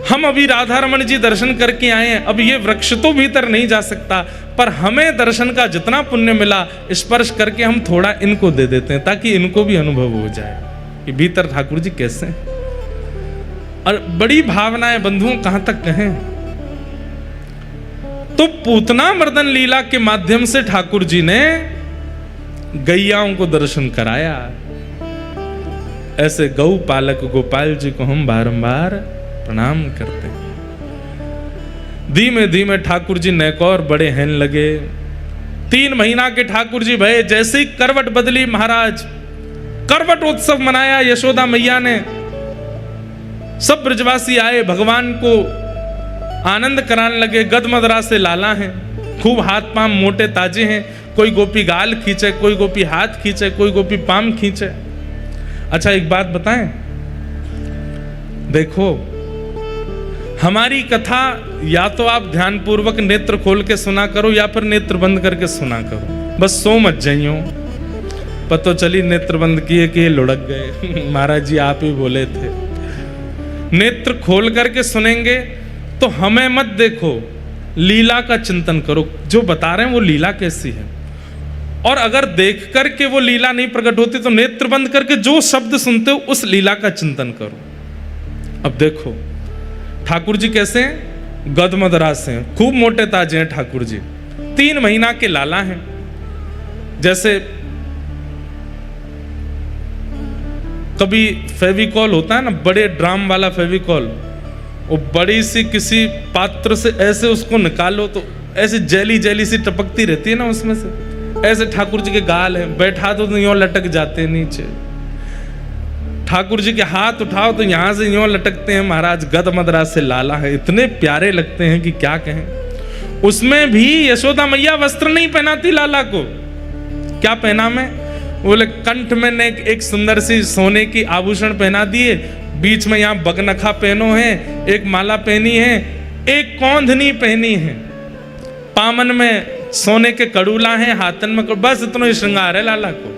हम अभी राधा रमन जी दर्शन करके आए हैं, अब ये वृक्ष तो भीतर नहीं जा सकता, पर हमें दर्शन का जितना पुण्य मिला स्पर्श करके हम थोड़ा इनको दे देते हैं, ताकि इनको भी अनुभव हो जाए कि भीतर ठाकुर जी कैसे हैं। और बड़ी भावनाएं बंधुओं, कहां तक कहें। तो पूतना मर्दन लीला के माध्यम से ठाकुर जी ने गैयाओं को दर्शन कराया। ऐसे गौ पालक गोपाल जी को हम बारंबार प्रणाम करते हैं। धीमे धीमे ठाकुर जी नैकौर बड़े हैन लगे। 3 महीना के ठाकुर जी भये, जैसे ही करवट बदली महाराज, करवट उत्सव मनाया यशोदा मैया ने। सब ब्रजवासी आए, भगवान को आनंद कराने लगे। गदमदरा से लाला हैं, खूब हाथ पांव मोटे ताजे हैं। कोई गोपी गाल खींचे, कोई गोपी हाथ खींचे, कोई गोपी पाम खींचे। अच्छा एक बात बताएं, देखो हमारी कथा या तो आप ध्यान पूर्वक नेत्र खोल के सुना करो या फिर नेत्र बंद करके सुना करो। बस सो मत जाइयो, पतो चली नेत्र बंद किए कि लुढ़क गए। महाराज जी आप ही बोले थे। नेत्र खोल करके सुनेंगे तो हमें मत देखो, लीला का चिंतन करो। जो बता रहे हैं वो लीला कैसी है, और अगर देख करके वो लीला नहीं प्रकट होती तो नेत्र बंद करके जो शब्द सुनते हो उस लीला का चिंतन करो। अब देखो ठाकुर जी कैसे हैं, गदमदरा से हैं, खूब मोटे ताजे हैं ठाकुर जी। 3 महीना के लाला हैं। जैसे कभी फेविकॉल होता है ना, बड़े ड्राम वाला फेविकॉल, वो बड़ी सी किसी पात्र से ऐसे उसको निकालो तो ऐसे जेली जेली सी टपकती रहती है ना उसमें से। ऐसे ठाकुर जी के गाल हैं, बैठा दो तो यूं लटक जाते नीचे। ठाकुर जी के हाथ उठाओ तो यहां से यूं लटकते हैं महाराज, गद मदरा से लाला है, इतने प्यारे लगते हैं कि क्या कहें। उसमें भी यशोदा मैया वस्त्र नहीं पहनाती लाला को। क्या पहना में? बोले कंठ में ने एक सुंदर सी सोने की आभूषण पहना दिए, बीच में यहाँ बगनखा पहनो है, एक माला पहनी है, एक कौंधनी पहनी है, पामन में सोने के कड़ूला हैं, हाथन में बस इतना ही श्रृंगार है लाला को।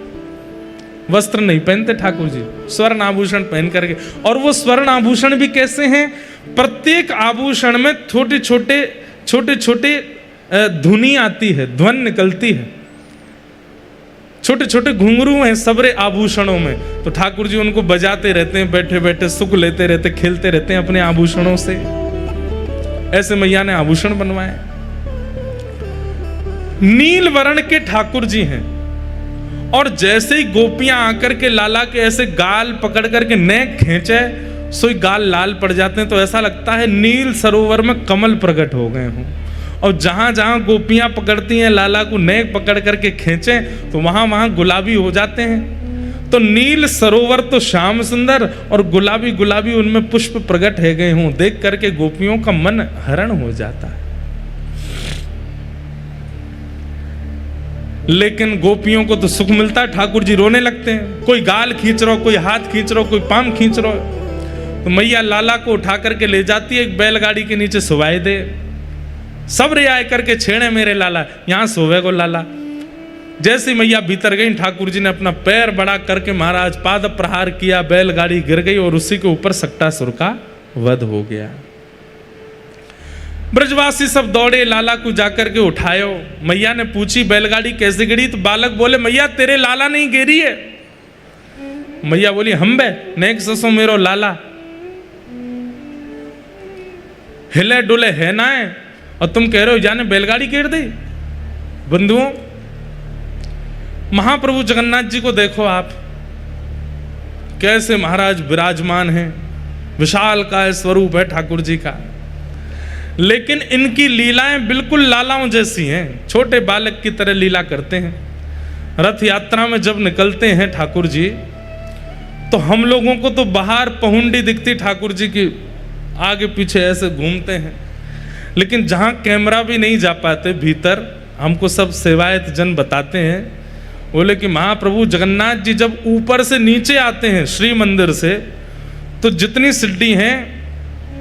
वस्त्र नहीं पहनते ठाकुर जी, स्वर्ण आभूषण पहन करके। और वो स्वर्ण आभूषण भी कैसे हैं? प्रत्येक आभूषण में छोटे छोटे धुनी आती है, ध्वन निकलती है, छोटे छोटे घुंघरू हैं सबरे आभूषणों में। तो ठाकुर जी उनको बजाते रहते हैं, बैठे बैठे सुख लेते रहते, खेलते रहते हैं अपने आभूषणों से। ऐसे मैया ने आभूषण बनवाए। नील वर्ण के ठाकुर जी हैं, और जैसे ही गोपियां आकर के लाला के ऐसे गाल पकड़ करके नेक खींचे, सोई गाल लाल पड़ जाते हैं, तो ऐसा लगता है नील सरोवर में कमल प्रकट हो गए हों। और जहां जहां गोपियां पकड़ती हैं लाला को, नेक पकड़ करके खींचे, तो वहां वहां गुलाबी हो जाते हैं। तो नील सरोवर तो श्याम सुंदर, और गुलाबी गुलाबी उनमें पुष्प प्रकट है गए हों, देख करके गोपियों का मन हरण हो जाता है। लेकिन गोपियों को तो सुख मिलता है, ठाकुर जी रोने लगते हैं। कोई गाल खींच रहा, कोई हाथ खींच रहा, कोई पाम खींच रहा। तो मैया लाला को उठा करके ले जाती है, एक बैलगाड़ी के नीचे सुवाए दे। सब रे आए करके छेड़े मेरे लाला, यहां सोवे को लाला। जैसे मैया भीतर गई, ठाकुर जी ने अपना पैर बड़ा करके महाराज पाद प्रहार किया, बैलगाड़ी गिर गई और उसी के ऊपर सक्टासुर का वध हो गया। ब्रजवासी सब दौड़े, लाला को जाकर के उठायो। मैया ने पूछी बैलगाड़ी कैसे गिरी? तो बालक बोले मैया तेरे लाला नहीं गिरी है। मैया बोली हम बे नेक ससो मेरो लाला हिले डुले है ना है, और तुम कह रहे हो जाने बैलगाड़ी गिर दी। बंधुओं, महाप्रभु जगन्नाथ जी को देखो आप, कैसे महाराज विराजमान हैं, विशाल का स्वरूप है ठाकुर जी का। लेकिन इनकी लीलाएं बिल्कुल लालाओं जैसी हैं, छोटे बालक की तरह लीला करते हैं। रथ यात्रा में जब निकलते हैं ठाकुर जी, तो हम लोगों को तो बाहर पहुंडी दिखती ठाकुर जी की, आगे पीछे ऐसे घूमते हैं। लेकिन जहां कैमरा भी नहीं जा पाते भीतर, हमको सब सेवायत जन बताते हैं, बोले कि महाप्रभु जगन्नाथ जी जब ऊपर से नीचे आते हैं श्री मंदिर से, तो जितनी सीढ़ी हैं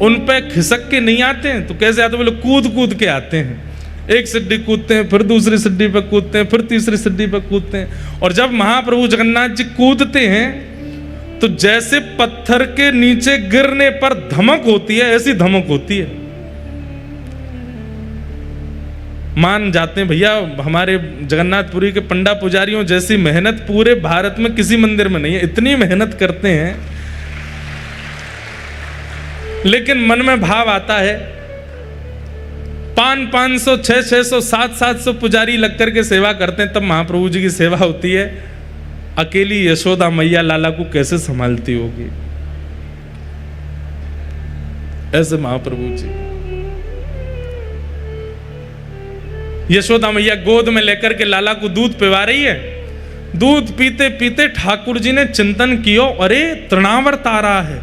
उन पे खिसक के नहीं आते हैं। तो कैसे आते? बोले कूद कूद के आते हैं। एक सीढ़ी कूदते हैं, फिर दूसरी सीढ़ी पे कूदते हैं, फिर तीसरी सीढ़ी पे कूदते हैं। और जब महाप्रभु जगन्नाथ जी कूदते हैं, तो जैसे पत्थर के नीचे गिरने पर धमक होती है, ऐसी धमक होती है। मान जाते हैं भैया, हमारे जगन्नाथपुरी के पंडा पुजारियों जैसी मेहनत पूरे भारत में किसी मंदिर में नहीं है। इतनी मेहनत करते हैं, लेकिन मन में भाव आता है 500, 600, 700 पुजारी लग करके सेवा करते हैं, तब महाप्रभु जी की सेवा होती है। अकेली यशोदा मैया लाला को कैसे संभालती होगी? ऐसे महाप्रभु जी, यशोदा मैया गोद में लेकर के लाला को दूध पिला रही है। दूध पीते पीते ठाकुर जी ने चिंतन किया, अरे तृणावर्त आ रहा है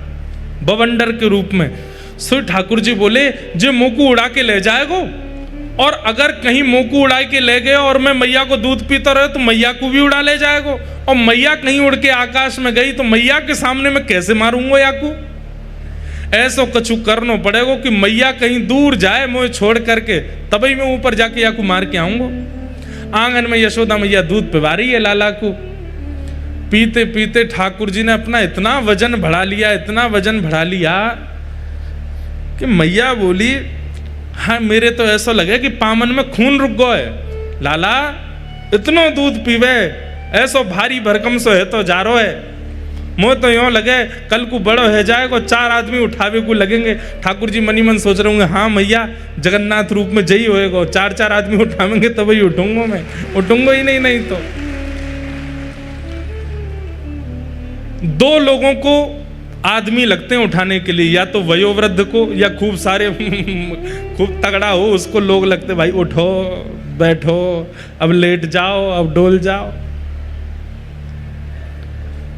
बवंडर के रूप में। सो ठाकुर जी बोले जे मोकू उड़ा के ले जाएगो, और अगर कहीं मोकू उड़ा के ले गए और मैं मैया को दूध पीता रहे तो मैया को भी उड़ा ले जाएगो, और मैया कहीं उड़ के आकाश में गई तो मैया के सामने मैं कैसे मारूंगा याकू? ऐसो कछु करना पड़ेगा कि मैया कहीं दूर जाए मुझे छोड़ करके, तभी मैं ऊपर जाके याकू मार के आऊंगा। आंगन में यशोदा मैया दूध पिला रही है लाला को। पीते पीते ठाकुर जी ने अपना इतना वजन बढ़ा लिया, इतना वजन बढ़ा लिया कि मैया बोली हाँ मेरे तो ऐसा लगे कि पामन में खून रुक गो है। लाला इतना दूध पीवे, ऐसो भारी भरकम सो है तो जारो है। मोह तो यूँ लगे कल को बड़ो है जाएगा, 4 आदमी उठावे को लगेंगे। ठाकुर जी मनी मन सोच रहे होंगे हाँ मैया जगन्नाथ रूप में जई होएगा, 4 आदमी उठावेंगे तब ही उठूंगा मैं, उठूंगा ही नहीं तो। 2 लोगों को आदमी लगते हैं उठाने के लिए, या तो वयोवृद्ध को या खूब सारे खूब तगड़ा हो उसको लोग लगते भाई उठो बैठो अब लेट जाओ अब डोल जाओ।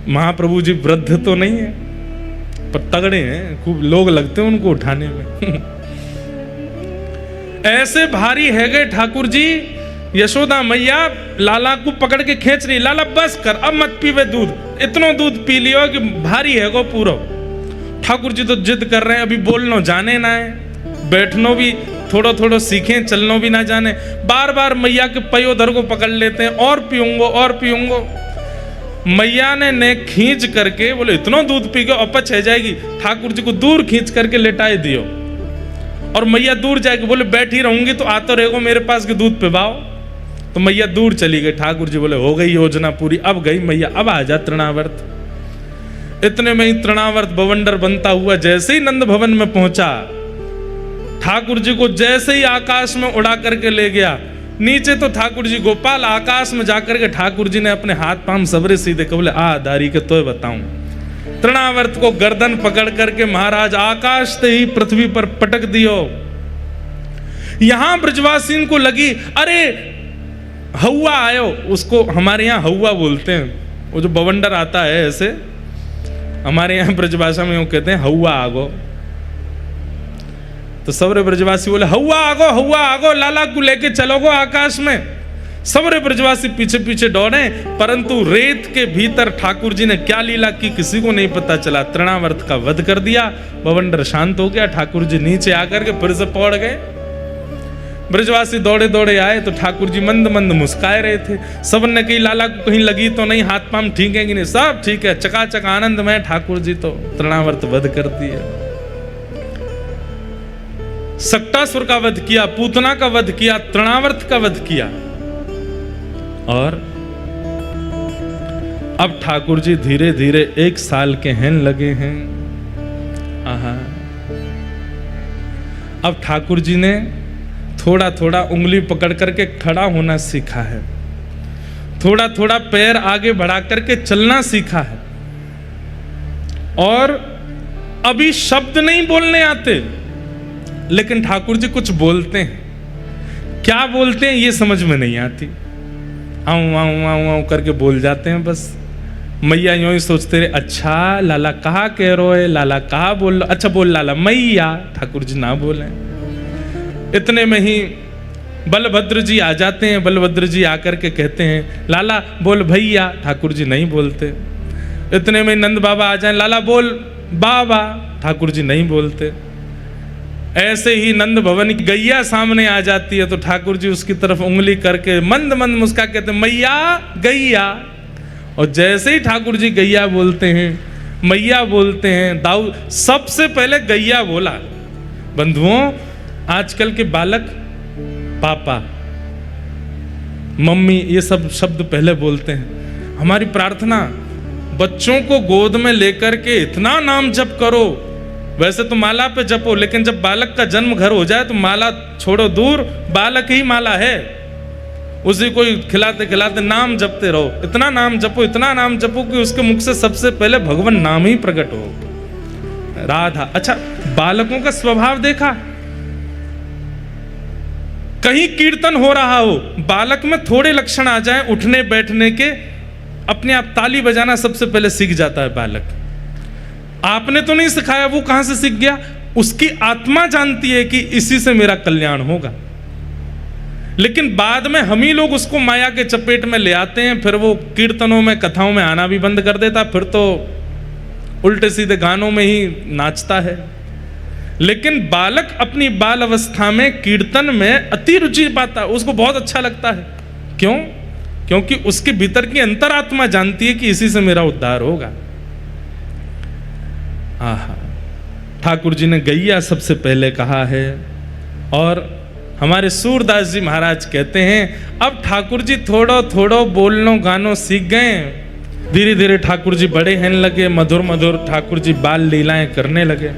महाप्रभु जी वृद्ध तो नहीं है, पर तगड़े हैं, खूब लोग लगते हैं उनको उठाने में। ऐसे भारी है गए ठाकुर जी। यशोदा मैया लाला को पकड़ के खींच रही, लाला बस कर, अब मत पीवे दूध, इतना दूध पी लियो कि भारी है गो पूरा। ठाकुर जी तो जिद कर रहे हैं, अभी बोलनो जाने ना है, बैठनो भी थोड़ा थोड़ा सीखें, चलनो भी ना जाने। बार बार मैया के पयोधर को पकड़ लेते हैं, और पीऊंगो और पीऊंगो। मैया ने खींच करके बोले इतना दूध पी के अपच है जाएगी, ठाकुर जी को दूर खींच करके लेटाए दियो। और मैया दूर जाके बोले बैठी रहूंगी तो आते रहेगो मेरे पास के दूध पिबाओ। तो मैया दूर चली गई। ठाकुर जी बोले हो गई योजना पूरी, अब गई मैया, अब आ जा तृणावर्त। इतने में ही तृणावर्त बवंडर बनता हुआ जैसे ही नंद भवन में पहुंचा, ठाकुर जी को जैसे ही आकाश में उड़ा करके ले गया। नीचे तो ठाकुर जी गोपाल, आकाश में जाकर के ठाकुर जी ने अपने हाथ पांव सबरे सीधे के बोले आ दारी के तो बताऊं। तृणावर्त को गर्दन पकड़ करके महाराज आकाश से ही पृथ्वी पर पटक दियो। यहां ब्रजवासियों को लगी अरे हौवा आयो, उसको हमारे यहाँ हौवा बोलते हैं, वो जो बवंडर आता है ऐसे, हमारे यहाँ ब्रजभाषा में वो कहते हैं हौवा आगो। तो सबरे ब्रजवासी बोले हौवा आगो, लाला को लेके चलोगो आकाश में। सबरे ब्रजवासी पीछे पीछे दौड़े, परंतु रेत के भीतर ठाकुर जी ने क्या लीला की किसी को नहीं पता चला। तृणावर्त का वध कर दिया, बवंडर शांत हो गया। ठाकुर जी नीचे आकर के फिर से पौड़ गए। ब्रजवासी दौड़े दौड़े आए तो ठाकुर जी मंद मंद मुस्काए रहे थे। सब ने कही लाला को कहीं लगी तो नहीं, हाथ पांव ठीक है कि नहीं, सब ठीक है, चकाचक आनंद में ठाकुर जी तो तृणावर्त वध कर दिया। सक्टासुर का वध किया, पूतना का वध किया, तृणावर्त का वध किया। और अब ठाकुर जी धीरे धीरे 1 साल के हैं लगे हैं। आहा, अब ठाकुर जी ने थोड़ा थोड़ा उंगली पकड़ करके खड़ा होना सीखा है, थोड़ा थोड़ा पैर आगे बढ़ा करके चलना सीखा है। और अभी शब्द नहीं बोलने आते, लेकिन ठाकुर जी कुछ बोलते हैं। क्या बोलते हैं ये समझ में नहीं आती, आऊं आऊं आऊं आऊं करके बोल जाते हैं बस। मैया यूं ही सोचते रहे, अच्छा लाला कहा कह रहे हो, लाला कहा बोल लो, अच्छा बोल लाला मैया। ठाकुर जी ना बोले। इतने में ही बलभद्र जी आ जाते हैं। बलभद्र जी आकर के कहते हैं लाला बोल भैया। ठाकुर जी नहीं बोलते। इतने में नंद बाबा आ जाए, लाला बोल बाबा। ठाकुर जी नहीं बोलते। ऐसे ही नंद भवन की गैया सामने आ जाती है तो ठाकुर जी उसकी तरफ उंगली करके मंद मंद मुस्का कहते मैया गैया। और जैसे ही ठाकुर जी गैया बोलते हैं, मैया बोलते हैं, दाऊ सबसे पहले गैया बोला। बंधुओं, आजकल के बालक पापा मम्मी ये सब शब्द पहले बोलते हैं। हमारी प्रार्थना बच्चों को गोद में लेकर के इतना नाम जप करो, वैसे तो माला पे जपो, लेकिन जब बालक का जन्म घर हो जाए तो माला छोड़ो दूर, बालक ही माला है, उसी को खिलाते खिलाते नाम जपते रहो। इतना नाम जपो, इतना नाम जपो कि उसके मुख से सबसे पहले भगवान नाम ही प्रकट हो। राधा। अच्छा, बालकों का स्वभाव देखा, कहीं कीर्तन हो रहा हो, बालक में थोड़े लक्षण आ जाएं उठने बैठने के, अपने आप ताली बजाना सबसे पहले सीख जाता है बालक। आपने तो नहीं सिखाया, वो कहां से सीख गया? उसकी आत्मा जानती है कि इसी से मेरा कल्याण होगा। लेकिन बाद में हम ही लोग उसको माया के चपेट में ले आते हैं, फिर वो कीर्तनों में कथाओं में आना भी बंद कर देता, फिर तो उल्टे सीधे गानों में ही नाचता है। लेकिन बालक अपनी बाल अवस्था में कीर्तन में अति रुचि पाता, उसको बहुत अच्छा लगता है। क्यों? क्योंकि उसके भीतर की अंतरात्मा जानती है कि इसी से मेरा उद्धार होगा। आहा, ठाकुर जी ने गैया सबसे पहले कहा है। और हमारे सूरदास जी महाराज कहते हैं अब ठाकुर जी थोड़ो थोड़ो बोलनो गानो सीख गए। धीरे धीरे ठाकुर जी बड़े हैं लगे, मधुर मधुर ठाकुर जी बाल लीलाएं करने लगे।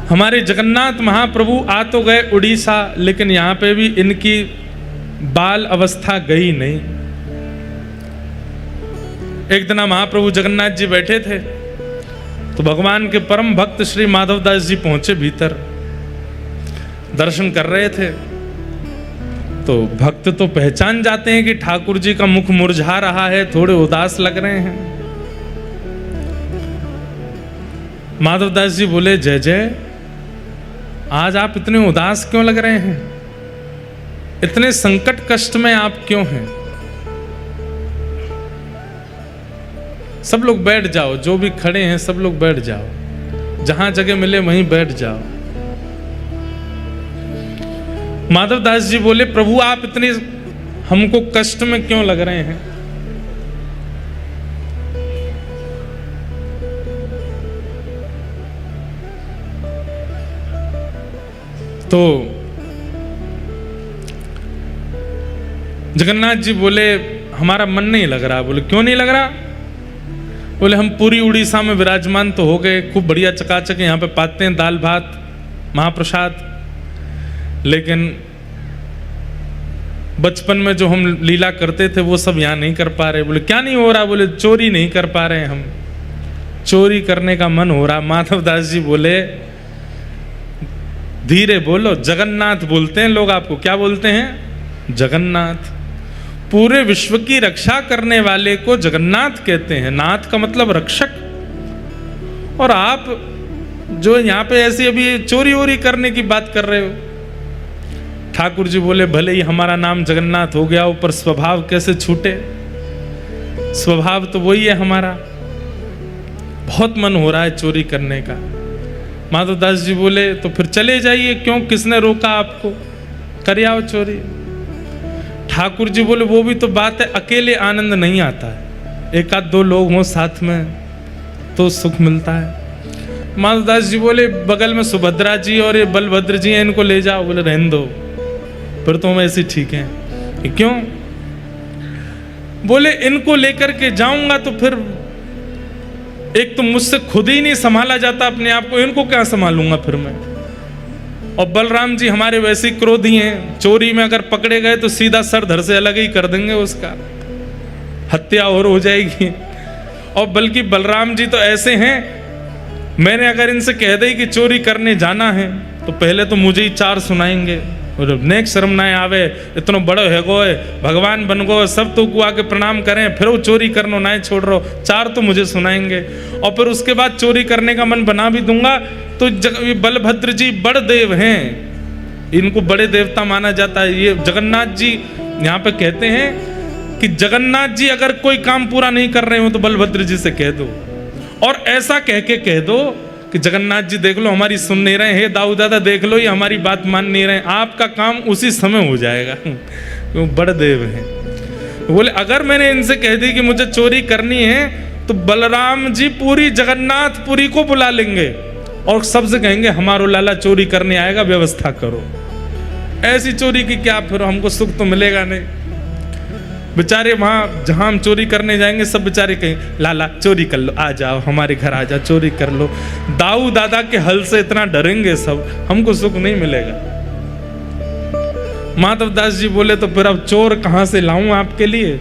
हमारे जगन्नाथ महाप्रभु आ तो गए उड़ीसा, लेकिन यहाँ पे भी इनकी बाल अवस्था गई नहीं। एक दिन महाप्रभु जगन्नाथ जी बैठे थे तो भगवान के परम भक्त श्री माधवदास जी पहुंचे भीतर, दर्शन कर रहे थे। तो भक्त तो पहचान जाते हैं कि ठाकुर जी का मुख मुरझा रहा है, थोड़े उदास लग रहे हैं। माधवदास जी बोले, जय जय, आज आप इतने उदास क्यों लग रहे हैं? इतने संकट कष्ट में आप क्यों हैं? सब लोग बैठ जाओ, जो भी खड़े हैं सब लोग बैठ जाओ, जहां जगह मिले वहीं बैठ जाओ। माधवदास जी बोले, प्रभु आप इतने हमको कष्ट में क्यों लग रहे हैं? तो जगन्नाथ जी बोले, हमारा मन नहीं लग रहा। बोले, क्यों नहीं लग रहा? बोले, हम पूरी उड़ीसा में विराजमान तो हो गए, खूब बढ़िया चकाचक यहाँ पे पाते हैं दाल भात महाप्रसाद, लेकिन बचपन में जो हम लीला करते थे वो सब यहाँ नहीं कर पा रहे। बोले, क्या नहीं हो रहा? बोले, चोरी नहीं कर पा रहे, हम चोरी करने का मन हो रहा। माधवदास जी बोले, धीरे बोलो, जगन्नाथ बोलते हैं लोग आपको। क्या बोलते हैं? जगन्नाथ। पूरे विश्व की रक्षा करने वाले को जगन्नाथ कहते हैं। नाथ का मतलब रक्षक। और आप जो यहाँ पे ऐसी अभी चोरी वोरी करने की बात कर रहे हो। ठाकुर जी बोले, भले ही हमारा नाम जगन्नाथ हो गया, ऊपर स्वभाव कैसे छूटे? स्वभाव तो वही है हमारा। बहुत मन हो रहा है चोरी करने का। माधवदास जी बोले, तो फिर चले जाइए, क्यों, किसने रोका आपको? कर आओ चोरी। ठाकुर जी बोले, वो भी तो बात है, अकेले आनंद नहीं आता है, एक आध दो लोग हों साथ में तो सुख मिलता है। माधवदास जी बोले, बगल में सुभद्रा जी और ये बलभद्र जी हैं, इनको ले जाओ। बोले, रहने दो, फिर तो हम ऐसे ठीक हैं। क्यों? बोले, इनको लेकर के जाऊंगा तो फिर एक तो मुझसे खुद ही नहीं संभाला जाता अपने आप को, इनको क्या संभालूंगा फिर मैं? और बलराम जी हमारे वैसे क्रोधी हैं, चोरी में अगर पकड़े गए तो सीधा सर धड़ से अलग ही कर देंगे, उसका हत्या और हो जाएगी। और बल्कि बलराम जी तो ऐसे हैं, मैंने अगर इनसे कह दी कि चोरी करने जाना है तो पहले तो मुझे ही चार सुनाएंगे। और नेक्स्ट शर्म ना आवे, इतना बड़ो है गोए, भगवान बन गो, सब तो को आके प्रणाम करें, फिर वो चोरी करनो ना छोड़ रहो, चार तो मुझे सुनाएंगे। और फिर उसके बाद चोरी करने का मन बना भी दूंगा तो बलभद्र जी बड़ देव हैं, इनको बड़े देवता माना जाता है। ये जगन्नाथ जी यहाँ पे कहते हैं कि जगन्नाथ जी अगर कोई काम पूरा नहीं कर रहे हो तो बलभद्र जी से कह दो, और ऐसा कह के कह दो कि जगन्नाथ जी देख लो हमारी सुन नहीं रहे, हे दाऊ दादा देख लो ये हमारी बात मान नहीं रहे, आपका काम उसी समय हो जाएगा। वो बड़ देव हैं। बोले, अगर मैंने इनसे कह दी कि मुझे चोरी करनी है तो बलराम जी पूरी जगन्नाथपुरी को बुला लेंगे और सबसे कहेंगे हमारो लाला चोरी करने आएगा, व्यवस्था करो। ऐसी चोरी की क्या, फिर हमको सुख तो मिलेगा नहीं। बेचारे वहां जहां हम चोरी करने जाएंगे सब बेचारे कहें, लाला चोरी कर लो, आ जाओ हमारे घर आ जाओ, चोरी कर लो। दाऊ दादा के हल से इतना डरेंगे सब, हमको सुख नहीं मिलेगा। माधवदास जी बोले, तो फिर अब चोर कहां से लाऊं आपके लिए?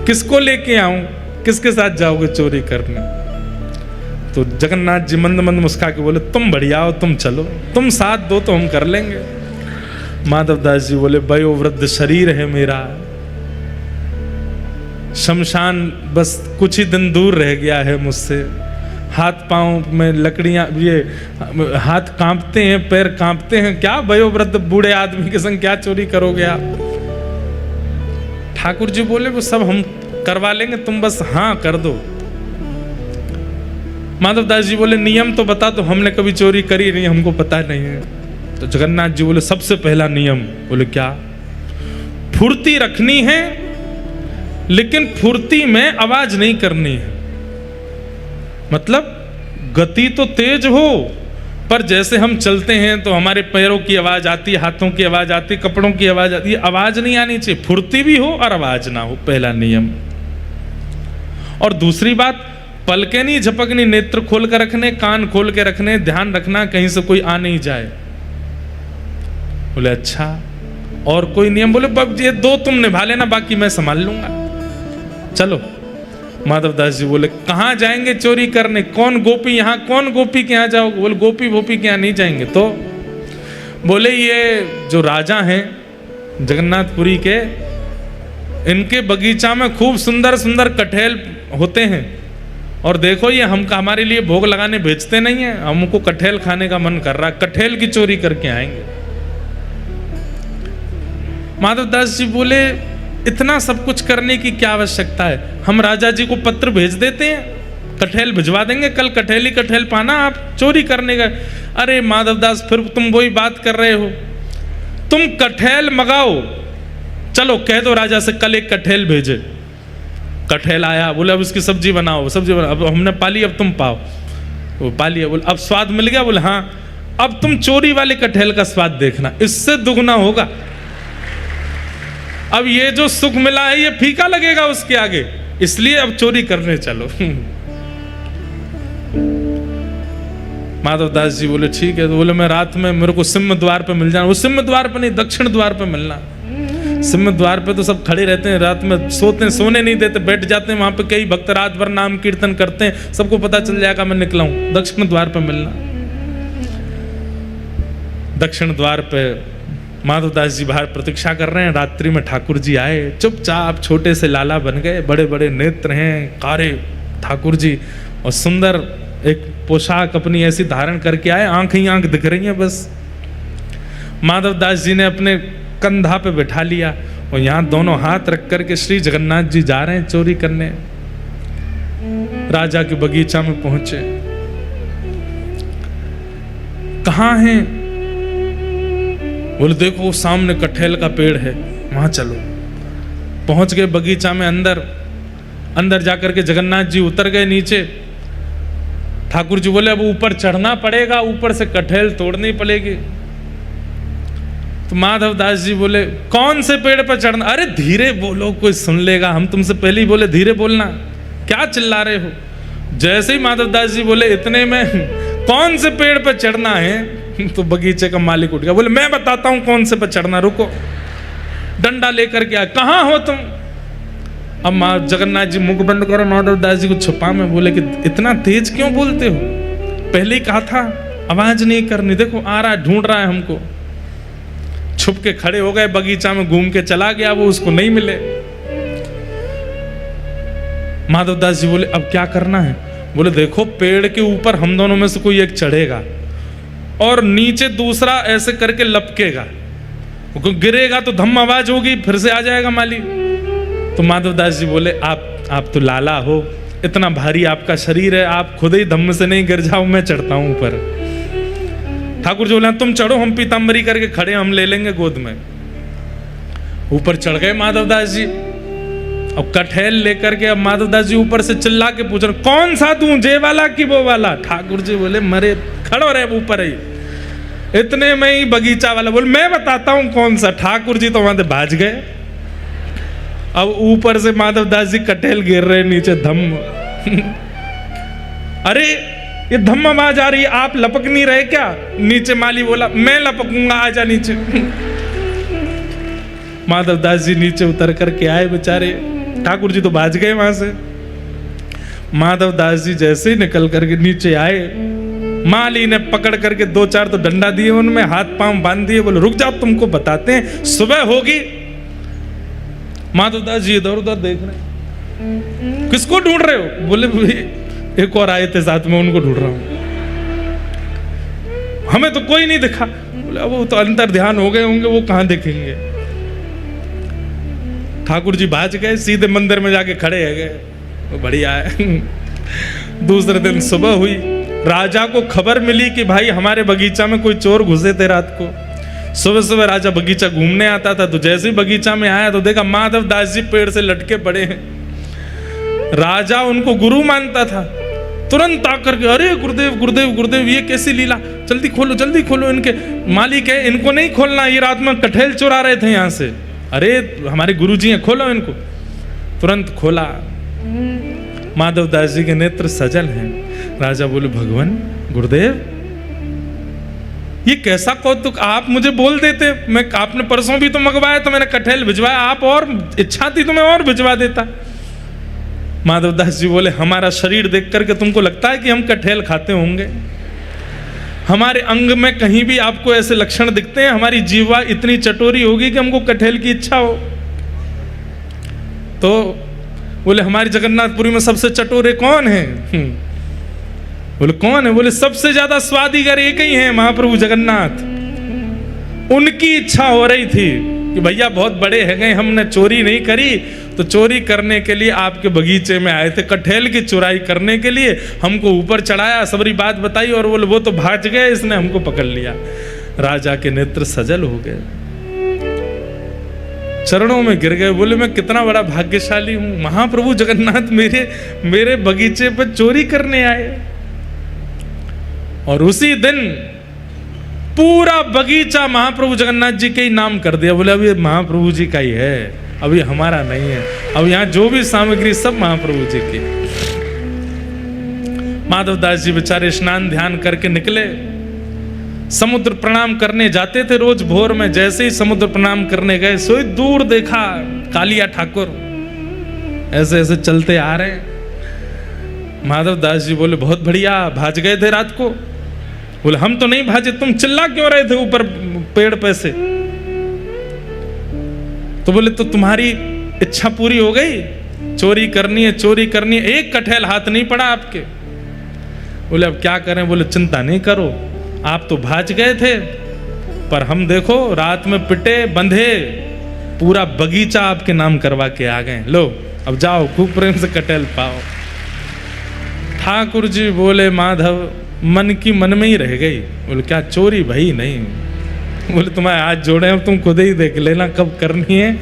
किसको लेके आऊं? किसके साथ जाओगे चोरी करने? तो जगन्नाथ जी मंद मंद मुस्का के बोले, तुम बढ़िया हो, तुम चलो, तुम साथ दो तो हम कर लेंगे। माधवदास जी बोले, वयोवृद्ध शरीर है मेरा, शमशान बस कुछ ही दिन दूर रह गया है मुझसे, हाथ पांव में लकड़ियां, ये हाथ कांपते हैं, पैर कांपते हैं, क्या वयोवृद्ध बूढ़े आदमी के संग क्या चोरी करोगे आप? ठाकुर जी बोले, वो सब हम करवा लेंगे, तुम बस हाँ कर दो। माधवदास जी बोले, नियम तो बता दो, हमने कभी चोरी करी नहीं, हमको पता नहीं है। तो जगन्नाथ जी बोले, सबसे पहला नियम। बोले, क्या? फुर्ती रखनी है, लेकिन फुर्ती में आवाज नहीं करनी है। मतलब गति तो तेज हो, पर जैसे हम चलते हैं तो हमारे पैरों की आवाज आती है, हाथों की आवाज आती है, कपड़ों की आवाज आती है, आवाज नहीं आनी चाहिए। फुर्ती भी हो और आवाज ना हो, पहला नियम। और दूसरी बात, पलके नहीं झपकनी, नेत्र खोल कर रखने, कान खोल के रखने, ध्यान रखना कहीं से कोई आ नहीं जाए। बोले, अच्छा और कोई नियम? बोले, ये दो तुम निभा लेना, बाकी मैं संभाल लूंगा, चलो। माधवदास जी बोले, कहाँ जाएंगे चोरी करने? कौन गोपी, यहाँ कौन गोपी के यहाँ जाओगे? बोले, गोपी भोपी के यहाँ नहीं जाएंगे। तो बोले ये जो राजा हैं जगन्नाथपुरी के, इनके बगीचा में खूब सुंदर सुंदर कटहल होते हैं, और देखो ये हमारे लिए भोग लगाने भेजते नहीं है, हमको कटहल खाने का मन कर रहा, कटहल की चोरी करके आएंगे। माधवदास जी बोले इतना सब कुछ करने की क्या आवश्यकता है, हम राजा जी को पत्र भेज देते हैं, कटहल भिजवा देंगे, कल कटहल ही कटहल पाना, आप चोरी करने का। अरे माधवदास फिर तुम वही बात कर रहे हो, तुम कटहल मंगाओ, चलो कह दो राजा से कल एक कटहल भेजे। कटहल आया, बोले अब इसकी सब्जी बनाओ, सब्जी बनाओ, अब हमने पाली अब तुम पाओ, वो पाली है, बोले अब स्वाद मिल गया, बोले हाँ अब तुम चोरी वाले कटहल का स्वाद देखना, इससे दुगना होगा, अब ये जो सुख मिला है ये फीका लगेगा उसके आगे, इसलिए अब चोरी करने चलो। माधवदास जी बोले ठीक है, तो बोले मैं रात में मेरे को सिंह द्वार पे मिल जाना, वो सिंह द्वार पे नहीं दक्षिण द्वार पे मिलना, सिंह द्वार पे तो सब खड़े रहते हैं, रात में सोने नहीं देते, बैठ जाते हैं वहां पे, कई भक्त रात भर नाम कीर्तन करते हैं, सबको पता चल जाएगा मैं निकला हूं, दक्षिण द्वार पे मिलना। दक्षिण द्वार पे माधवदास जी बाहर प्रतीक्षा कर रहे हैं, रात्रि में ठाकुर जी आए, चुपचाप छोटे से लाला बन गए, बड़े बड़े नेत्र हैं, कारे ठाकुर जी, और सुंदर एक पोशाक अपनी ऐसी धारण करके आए, आंख ही आंख दिख रही है बस। माधवदास जी ने अपने कंधा पे बैठा लिया, और यहाँ दोनों हाथ रख करके श्री जगन्नाथ जी जा रहे हैं चोरी करने। राजा के बगीचा में पहुंचे, कहाँ हैं? बोले देखो सामने कटहल का पेड़ है, वहां चलो। पहुंच गए बगीचा में, अंदर जाकर के जगन्नाथ जी उतर गए नीचे। ठाकुर जी बोले अब ऊपर चढ़ना पड़ेगा, ऊपर से कटहल तोड़नी पड़ेगी। तो माधवदास जी बोले कौन से पेड़ पर चढ़ना? अरे धीरे बोलो, कोई सुन लेगा, हम तुमसे पहले ही बोले धीरे बोलना, क्या चिल्ला रहे हो? जैसे ही माधवदास जी बोले इतने में कौन से पेड़ पर चढ़ना है, तो बगीचे का मालिक उठ गया, बोले मैं बताता हूं कौन से पर चढ़ना, रुको। डंडा लेकर के आया, कहां हो तुम? अब जगन्नाथ जी मुख बंद करो, माधवदास जी को छुपा में बोले कि इतना तेज क्यों बोलते हो, पहले ही कहा था आवाज नहीं करनी, देखो आ रहा है, ढूंढ रहा है हमको। छुप के खड़े हो गए, बगीचा में घूम के चला गया, वो उसको नहीं मिले। माधवदास जी बोले अब क्या करना है? बोले देखो पेड़ के ऊपर हम दोनों में से कोई एक चढ़ेगा और नीचे दूसरा ऐसे करके लपकेगा, गिरेगा तो धम आवाज होगी, फिर से आ जाएगा माली। तो माधवदास जी बोले आप तो लाला हो, इतना भारी आपका शरीर है, आप खुद ही धम्म से नहीं गिर जाओ, मैं चढ़ता हूं ऊपर। ठाकुर जी बोले तुम चढ़ो, हम पीताम्बरी करके खड़े, हम ले लेंगे गोद में। ऊपर चढ़ गए माधवदास जी, अब कटहल लेकर के। अब माधवदास जी ऊपर से चिल्ला के पूछ रहे कौन सा दूं, जे वाला कि वो वाला? ठाकुर जी बोले मरे खड़ो रहे ऊपर ही। इतने में ही बगीचा वाला बोले मैं बताता हूं कौन सा। ठाकुर जी तो वहां से भाज गए। अब ऊपर से माधवदास जी कटहल गिर रहे नीचे, धम्म। अरे ये धम्म आवाज आ रही है, आप लपक नहीं रहे क्या? नीचे माली बोला मैं लपकूंगा, आजा नीचे। माधवदास जी नीचे उतर करके आए बेचारे, ठाकुर जी तो भाज गए वहां से। माधवदास जी जैसे ही निकल करके नीचे आए, माली ने पकड़ करके 2-4 तो डंडा दिए, उनमें हाथ पांव बांध दिए, बोले रुक जाओ तुमको बताते हैं, सुबह होगी। माधवदास जी इधर उधर देख रहे, किसको ढूंढ रहे हो? बोले एक और आए थे साथ में, उनको ढूंढ रहा हूं, हमें तो कोई नहीं दिखा। बोले वो तो अंतर ध्यान हो गए होंगे, वो कहां दिखेंगे। ठाकुर जी भाज गए, सीधे मंदिर में जाके खड़े है गए, वो बढ़िया है। दूसरे दिन सुबह हुई, राजा को खबर मिली कि भाई हमारे बगीचा में कोई चोर घुसे थे रात को। सुबह सुबह राजा बगीचा घूमने आता था, तो जैसे ही बगीचा में आया तो देखा माधवदास जी पेड़ से लटके पड़े हैं। राजा उनको गुरु मानता था, तुरंत आकर के अरे गुरुदेव गुरुदेव गुरुदेव, ये कैसी लीला, जल्दी खोलो इनके। मालिक है, इनको नहीं खोलना, ये रात में कटहल चुरा रहे थे यहाँ से। अरे हमारे गुरुजी हैं, खोलो इनको। तुरंत खोला, माधवदास जी के नेत्र सजल हैं। राजा बोले भगवान गुरुदेव ये कैसा कौतुक, आप मुझे बोल देते, मैं आपने परसों भी तो मंगवाया तो मैंने कटहल भिजवाया, आप और इच्छा थी तो मैं और भिजवा देता। माधवदास जी बोले हमारा शरीर देख करके तुमको लगता है कि हम कटहल खाते होंगे? हमारे अंग में कहीं भी आपको ऐसे लक्षण दिखते हैं? हमारी जीवा इतनी चटोरी होगी कि हमको कटहल की इच्छा हो? तो बोले हमारी जगन्नाथपुरी में सबसे चटोरे कौन है? बोले कौन है? बोले सबसे ज्यादा स्वादिगर एक ही है, महाप्रभु जगन्नाथ। उनकी इच्छा हो रही थी कि भैया बहुत बड़े है गए, हमने चोरी नहीं करी, तो चोरी करने के लिए आपके बगीचे में आए थे, कटहल की चुराई करने के लिए हमको ऊपर चढ़ाया, सबरी बात बताई, और बोले वो तो भाग गए, इसने हमको पकड़ लिया। राजा के नेत्र सजल हो गए, चरणों में गिर गए, बोले मैं कितना बड़ा भाग्यशाली हूं, महाप्रभु जगन्नाथ मेरे बगीचे पर चोरी करने आए। और उसी दिन पूरा बगीचा महाप्रभु जगन्नाथ जी के ही नाम कर दिया। बोले अभी महाप्रभु जी का ही है, अभी हमारा नहीं है, अब यहाँ जो भी सामग्री सब महाप्रभु जी की। माधवदास जी बेचारे स्नान ध्यान करके निकले, समुद्र प्रणाम करने जाते थे रोज भोर में। जैसे ही समुद्र प्रणाम करने गए, सोई दूर देखा कालिया ठाकुर ऐसे ऐसे चलते आ रहे हैं। माधवदास जी बोले बहुत बढ़िया, भाज गए थे रात को? बोले हम तो नहीं भाजे, तुम चिल्ला क्यों रहे थे ऊपर पेड़ पे से? तो बोले तो तुम्हारी इच्छा पूरी हो गई, चोरी करनी है, चोरी करनी है, एक कटहल हाथ नहीं पड़ा आपके। बोले अब क्या करें? बोले चिंता नहीं करो, आप तो भाज गए थे, पर हम देखो रात में पिटे बंधे पूरा बगीचा आपके नाम करवा के आ गए, लो अब जाओ खूब प्रेम से कटहल पाओ। ठाकुर जी बोले माधव मन की मन में ही रह गई। बोले क्या चोरी? भाई नहीं। बोले तुम्हारे हाथ जोड़े, अब तुम खुद ही देख लेना कब करनी है।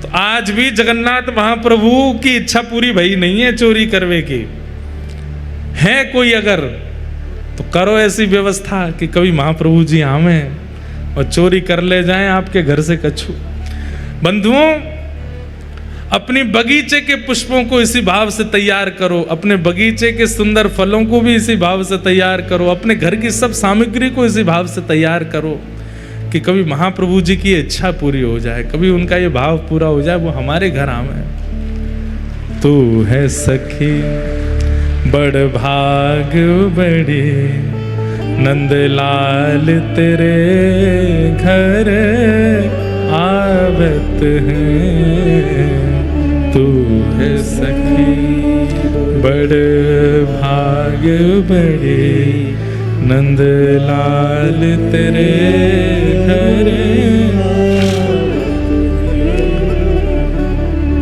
तो आज भी जगन्नाथ महाप्रभु की इच्छा पूरी भई नहीं है चोरी करवे की। है कोई अगर तो करो ऐसी व्यवस्था कि कभी महाप्रभु जी आवे और चोरी कर ले जाएं आपके घर से कछु। बंधुओं, अपनी बगीचे के पुष्पों को इसी भाव से तैयार करो, अपने बगीचे के सुंदर फलों को भी इसी भाव से तैयार करो, अपने घर की सब सामग्री को इसी भाव से तैयार करो कि कभी महाप्रभु जी की इच्छा पूरी हो जाए, कभी उनका ये भाव पूरा हो जाए, वो हमारे घर आवे। तू है सखी बड़ भाग बड़ी, नंदलाल तेरे घर आवत है। तू है सखी बड़ भाग बड़ी, नंदलाल तेरे घर।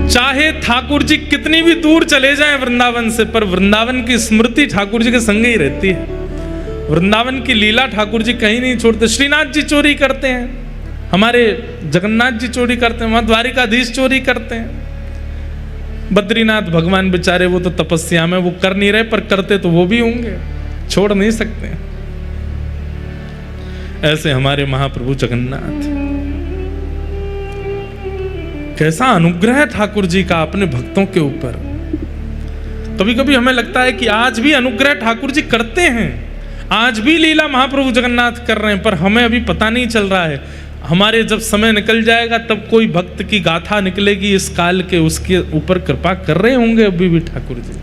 चाहे ठाकुर जी कितनी भी दूर चले जाएं वृंदावन से, पर वृंदावन की स्मृति ठाकुर जी के संग ही रहती है। वृंदावन की लीला ठाकुर जी कहीं नहीं छोड़ते। श्रीनाथ जी चोरी करते हैं, हमारे जगन्नाथ जी चोरी करते हैं, वहां द्वारिकाधीश चोरी करते हैं। बद्रीनाथ भगवान बेचारे वो तो तपस्या में वो कर नहीं रहे, पर करते तो वो भी होंगे, छोड़ नहीं सकते। ऐसे हमारे महाप्रभु जगन्नाथ, कैसा अनुग्रह ठाकुर जी का अपने भक्तों के ऊपर। कभी कभी हमें लगता है कि आज भी अनुग्रह ठाकुर जी करते हैं, आज भी लीला महाप्रभु जगन्नाथ कर रहे हैं, पर हमें अभी पता नहीं चल रहा है। हमारे जब समय निकल जाएगा तब कोई भक्त की गाथा निकलेगी इस काल के, उसके ऊपर कृपा कर रहे होंगे अभी भी ठाकुर जी।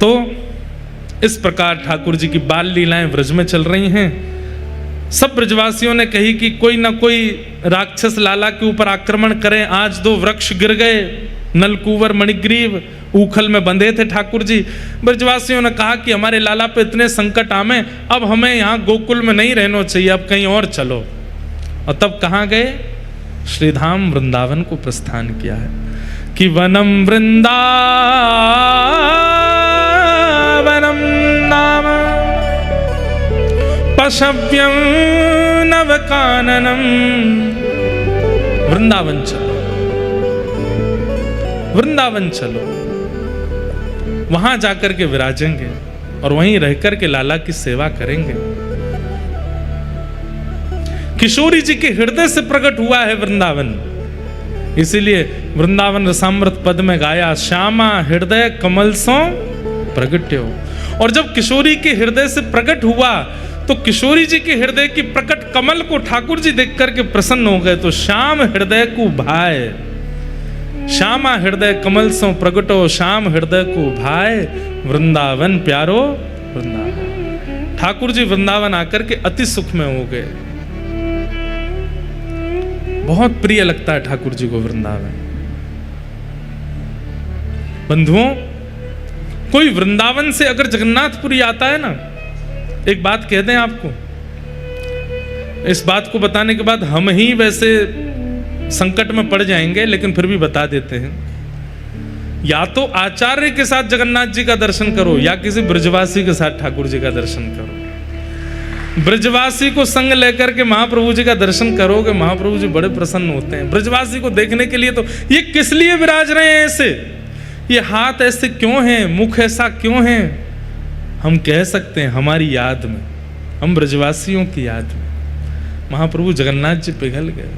तो इस प्रकार ठाकुर जी की बाल लीलाएं ब्रज में चल रही हैं। सब ब्रजवासियों ने कही कि कोई ना कोई राक्षस लाला के ऊपर आक्रमण करें। आज 2 वृक्ष गिर गए, नलकुवर मणिग्रीव ऊखल में बंधे थे ठाकुर जी। ब्रजवासियों ने कहा कि हमारे लाला पे इतने संकट आमे, अब हमें यहाँ गोकुल में नहीं रहना चाहिए, अब कहीं और चलो। और तब कहाँ गए? श्रीधाम वृंदावन को प्रस्थान किया है कि वनम वृंदावनम नाम पशव्यम नवकाननम। वृंदावन चलो, वृंदावन चलो, वहां जाकर के विराजेंगे और वहीं रहकर के लाला की सेवा करेंगे। किशोरी जी के हृदय से प्रकट हुआ है वृंदावन, इसीलिए वृंदावन रसामृत पद में गाया, श्यामा हृदय कमल सो प्रगट्यो। और जब किशोरी के हृदय से प्रकट हुआ तो किशोरी जी के हृदय की प्रकट कमल को ठाकुर जी देख करके प्रसन्न हो गए। तो श्याम हृदय को भाए, श्यामा हृदय कमल सो प्रगटो, श्याम हृदय को भाए, वृंदावन प्यारो वृंदावन। ठाकुर जी वृंदावन आकर के अति सुख में हो गए। बहुत प्रिय लगता है ठाकुर जी को वृंदावन। बंधुओं, कोई वृंदावन से अगर जगन्नाथपुरी आता है ना, एक बात कह दें आपको, इस बात को बताने के बाद हम ही वैसे संकट में पड़ जाएंगे, लेकिन फिर भी बता देते हैं। या तो आचार्य के साथ जगन्नाथ जी का दर्शन करो, या किसी ब्रजवासी के साथ ठाकुर जी का दर्शन करो। ब्रजवासी को संग लेकर के महाप्रभु जी का दर्शन करोगे, महाप्रभु जी बड़े प्रसन्न होते हैं। ब्रजवासी को देखने के लिए तो ये किस लिए विराज रहे हैं ऐसे, ये हाथ ऐसे क्यों हैं, मुख ऐसा क्यों है, हम कह सकते हैं हमारी याद में, हम ब्रजवासियों की याद में महाप्रभु जगन्नाथ जी पिघल गए।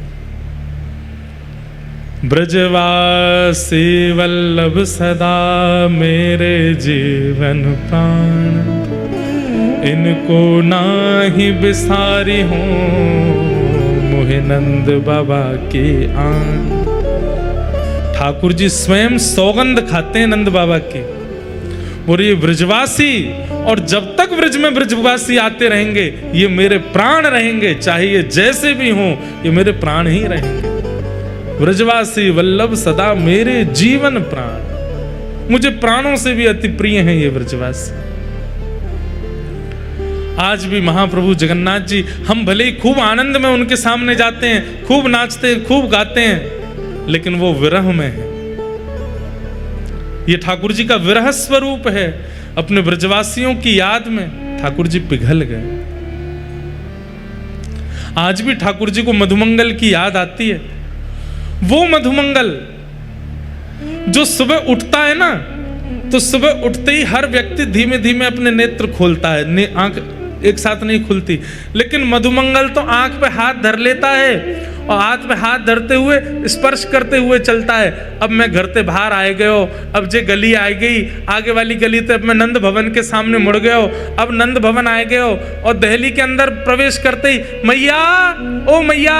ब्रजवासी वल्लभ सदा मेरे जीवन प्राण, इनको नाही बिसारी हो मोहे नंद बाबा के आन। ठाकुर जी स्वयं सौगंध खाते हैं नंद बाबा की, और ये ब्रजवासी, और जब तक ब्रज में ब्रजवासी आते रहेंगे ये मेरे प्राण रहेंगे, चाहे ये जैसे भी हों ये मेरे प्राण ही रहेंगे। ब्रजवासी वल्लभ सदा मेरे जीवन प्राण, मुझे प्राणों से भी अति प्रिय हैं ये ब्रजवासी। आज भी महाप्रभु जगन्नाथ जी, हम भले ही खूब आनंद में उनके सामने जाते हैं, खूब नाचते हैं, खूब गाते हैं, लेकिन वो विरह में है। ये ठाकुर जी का विरह स्वरूप है। अपने ब्रजवासियों की याद में ठाकुर जी पिघल गए। आज भी ठाकुर जी को मधुमंगल की याद आती है। वो मधुमंगल जो सुबह उठता है ना, तो सुबह उठते ही हर व्यक्ति धीमे धीमे अपने नेत्र खोलता है, आंख एक साथ नहीं खुलती, लेकिन मधुमंगल तो आंख पे हाथ धर लेता है और हाथ पे हाथ धरते हुए स्पर्श करते हुए चलता है। अब मैं घर से बाहर आए गए हो, अब जे गली आ गई, आगे वाली गली तो अब मैं नंद भवन के सामने मुड़ गए हो, अब नंद भवन आए गए हो, और दहली के अंदर प्रवेश करते ही मैया, ओ मैया,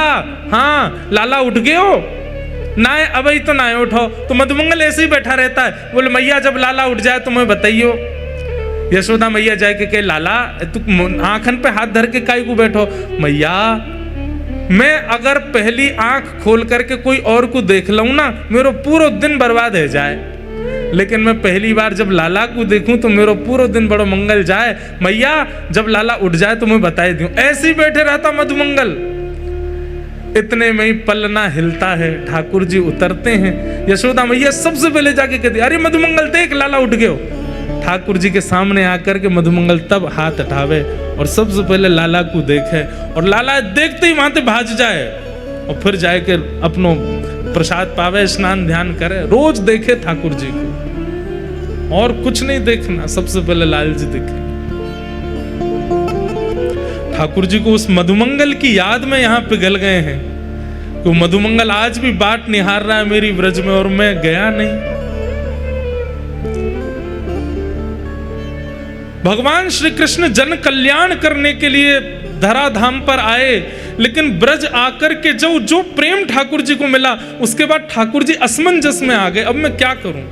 हाँ लाला उठ गए हो, नाए अभी तो नाए उठो। तो मधुमंगल ऐसे ही बैठा रहता है, बोले मैया जब लाला उठ जाए तुम्हें बताइयो। यशोदा मैया जाए के कहे लाला तू आंखन पे हाथ धर के काई को बैठो। मैया मैं अगर पहली आंख खोल करके कोई और को देख लूं ना, मेरा पूरा दिन बर्बाद हो जाए, लेकिन मैं पहली बार जब लाला को देखूं तो मेरा पूरा दिन बड़ो मंगल जाए। मैया जब लाला उठ जाए तो मैं बताई दूं। ऐसे ही बैठे रहता मधुमंगल। इतने में ही पलना हिलता है, ठाकुर जी उतरते हैं। यशोदा मैया सबसे पहले जाके कहती अरे मधुमंगल देख लाला उठ गयो। ठाकुर जी के सामने आकर के मधुमंगल तब हाथ उठावे और सबसे पहले लाला को देखे, और लाला देखते ही वहां से भाज जाए और फिर जाके अपनो प्रसाद पावे, स्नान ध्यान करे। रोज देखे ठाकुर जी को, और कुछ नहीं देखना, सबसे पहले लाल जी देखे। ठाकुर जी को उस मधुमंगल की याद में यहाँ पिघल गए हैं कि मधुमंगल आज भी बाट निहार रहा है मेरी ब्रज में, और मैं गया नहीं। भगवान श्री कृष्ण जन कल्याण करने के लिए धराधाम पर आए, लेकिन ब्रज आकर के जो प्रेम ठाकुर जी को मिला, उसके बाद ठाकुर जी असमंजस में आ गए। अब मैं क्या करूं?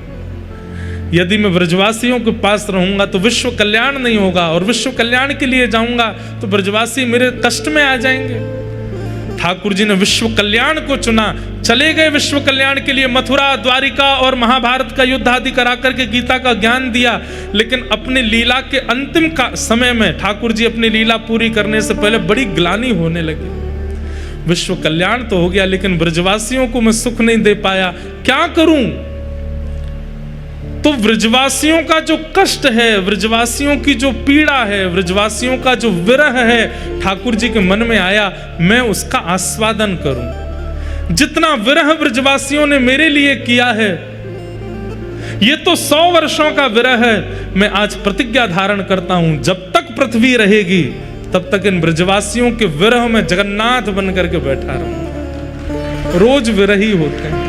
यदि मैं ब्रजवासियों के पास रहूंगा तो विश्व कल्याण नहीं होगा, और विश्व कल्याण के लिए जाऊंगा तो ब्रजवासी मेरे कष्ट में आ जाएंगे। ठाकुर जी ने विश्व कल्याण को चुना, चले गए विश्व कल्याण के लिए। मथुरा, द्वारिका और महाभारत का युद्ध आदि करा करके गीता का ज्ञान दिया, लेकिन अपनी लीला के अंतिम का समय में ठाकुर जी अपनी लीला पूरी करने से पहले बड़ी ग्लानि होने लगी। विश्व कल्याण तो हो गया, लेकिन ब्रजवासियों को मैं सुख नहीं दे पाया, क्या करूं? तो ब्रजवासियों का जो कष्ट है, ब्रजवासियों की जो पीड़ा है, ब्रजवासियों का जो विरह है, ठाकुर जी के मन में आया, मैं उसका आस्वादन करूं। जितना विरह ब्रजवासियों ने मेरे लिए किया है, ये तो 100 वर्षों का विरह है। मैं आज प्रतिज्ञा धारण करता हूं, जब तक पृथ्वी रहेगी तब तक इन ब्रजवासियों के विरह में जगन्नाथ बन करके बैठा रहूंगा। रोज विरही होते हैं।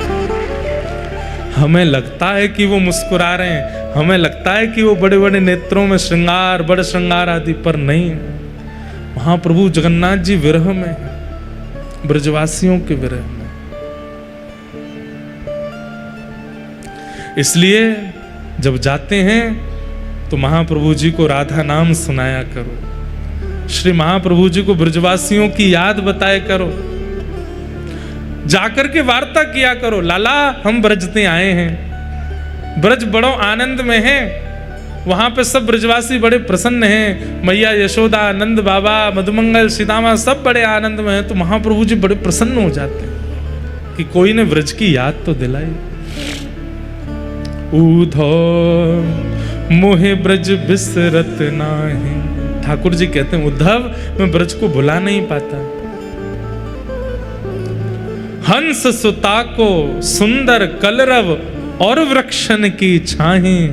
हमें लगता है कि वो मुस्कुरा रहे हैं, हमें लगता है कि वो बड़े बड़े नेत्रों में श्रृंगार, बड़े श्रृंगार आदि, पर नहीं। महाप्रभु जगन्नाथ जी विरह में है, ब्रजवासियों के विरह में। इसलिए जब जाते हैं तो महाप्रभु जी को राधा नाम सुनाया करो, श्री महाप्रभु जी को ब्रजवासियों की याद बताया करो, जाकर के वार्ता किया करो, लाला हम ब्रजते आए हैं, ब्रज बड़ो आनंद में है, वहां पे सब ब्रजवासी बड़े प्रसन्न हैं, मैया यशोदा, नंद बाबा, मधुमंगल, सीतामा सब बड़े आनंद में हैं, तो महाप्रभु जी बड़े प्रसन्न हो जाते हैं कि कोई ने ब्रज की याद तो दिलाई। उधो मोहे ब्रज बिसरत नाही, ठाकुर जी कहते हैं उद्धव मैं ब्रज को भुला नहीं पाता। हंस सुता को सुंदर कलरव और वृक्षन की छाहें,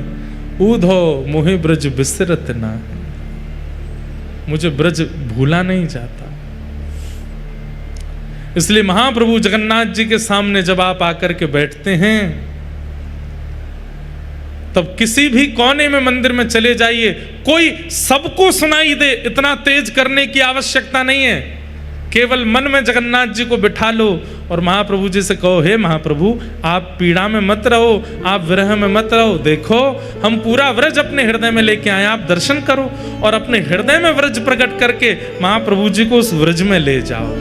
ऊधो मोहे ब्रज बिसरत ना, मुझे ब्रज भूला नहीं जाता। इसलिए महाप्रभु जगन्नाथ जी के सामने जब आप आकर के बैठते हैं, तब किसी भी कोने में मंदिर में चले जाइए, कोई सबको सुनाई दे इतना तेज करने की आवश्यकता नहीं है, केवल मन में जगन्नाथ जी को बिठा लो और महाप्रभु जी से कहो, हे महाप्रभु आप पीड़ा में मत रहो, आप विरह में मत रहो, देखो हम पूरा व्रज अपने हृदय में लेके आए, आप दर्शन करो और अपने हृदय में व्रज प्रकट करके महाप्रभु जी को उस व्रज में ले जाओ।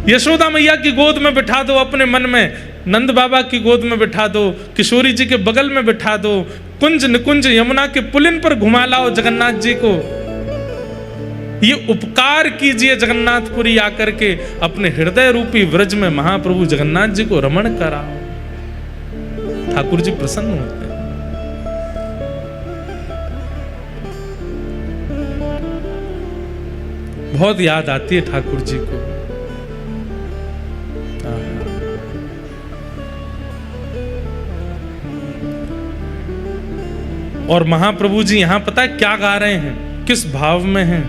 यशोदा मैया की गोद में बिठा दो अपने मन में, नंद बाबा की गोद में बिठा दो, किशोरी जी के बगल में बिठा दो, कुंज निकुंज यमुना के पुलिन पर घुमा लाओ जगन्नाथ जी को। ये उपकार कीजिए जगन्नाथपुरी आकर के, अपने हृदय रूपी व्रज में महाप्रभु जगन्नाथ जी को रमण कराओ, ठाकुर जी प्रसन्न होते हैं। बहुत याद आती है ठाकुर जी को। और महाप्रभु जी यहां पता है क्या गा रहे हैं, किस भाव में हैं?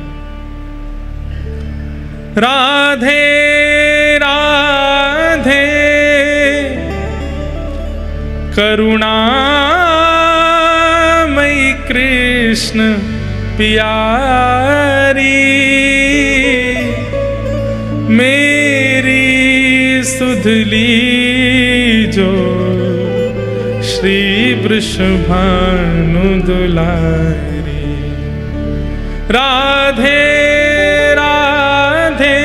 राधे राधे करुणामयी कृष्ण प्यारी, मेरी सुधली जो श्री वृषभानु दुलारी। राधे राधे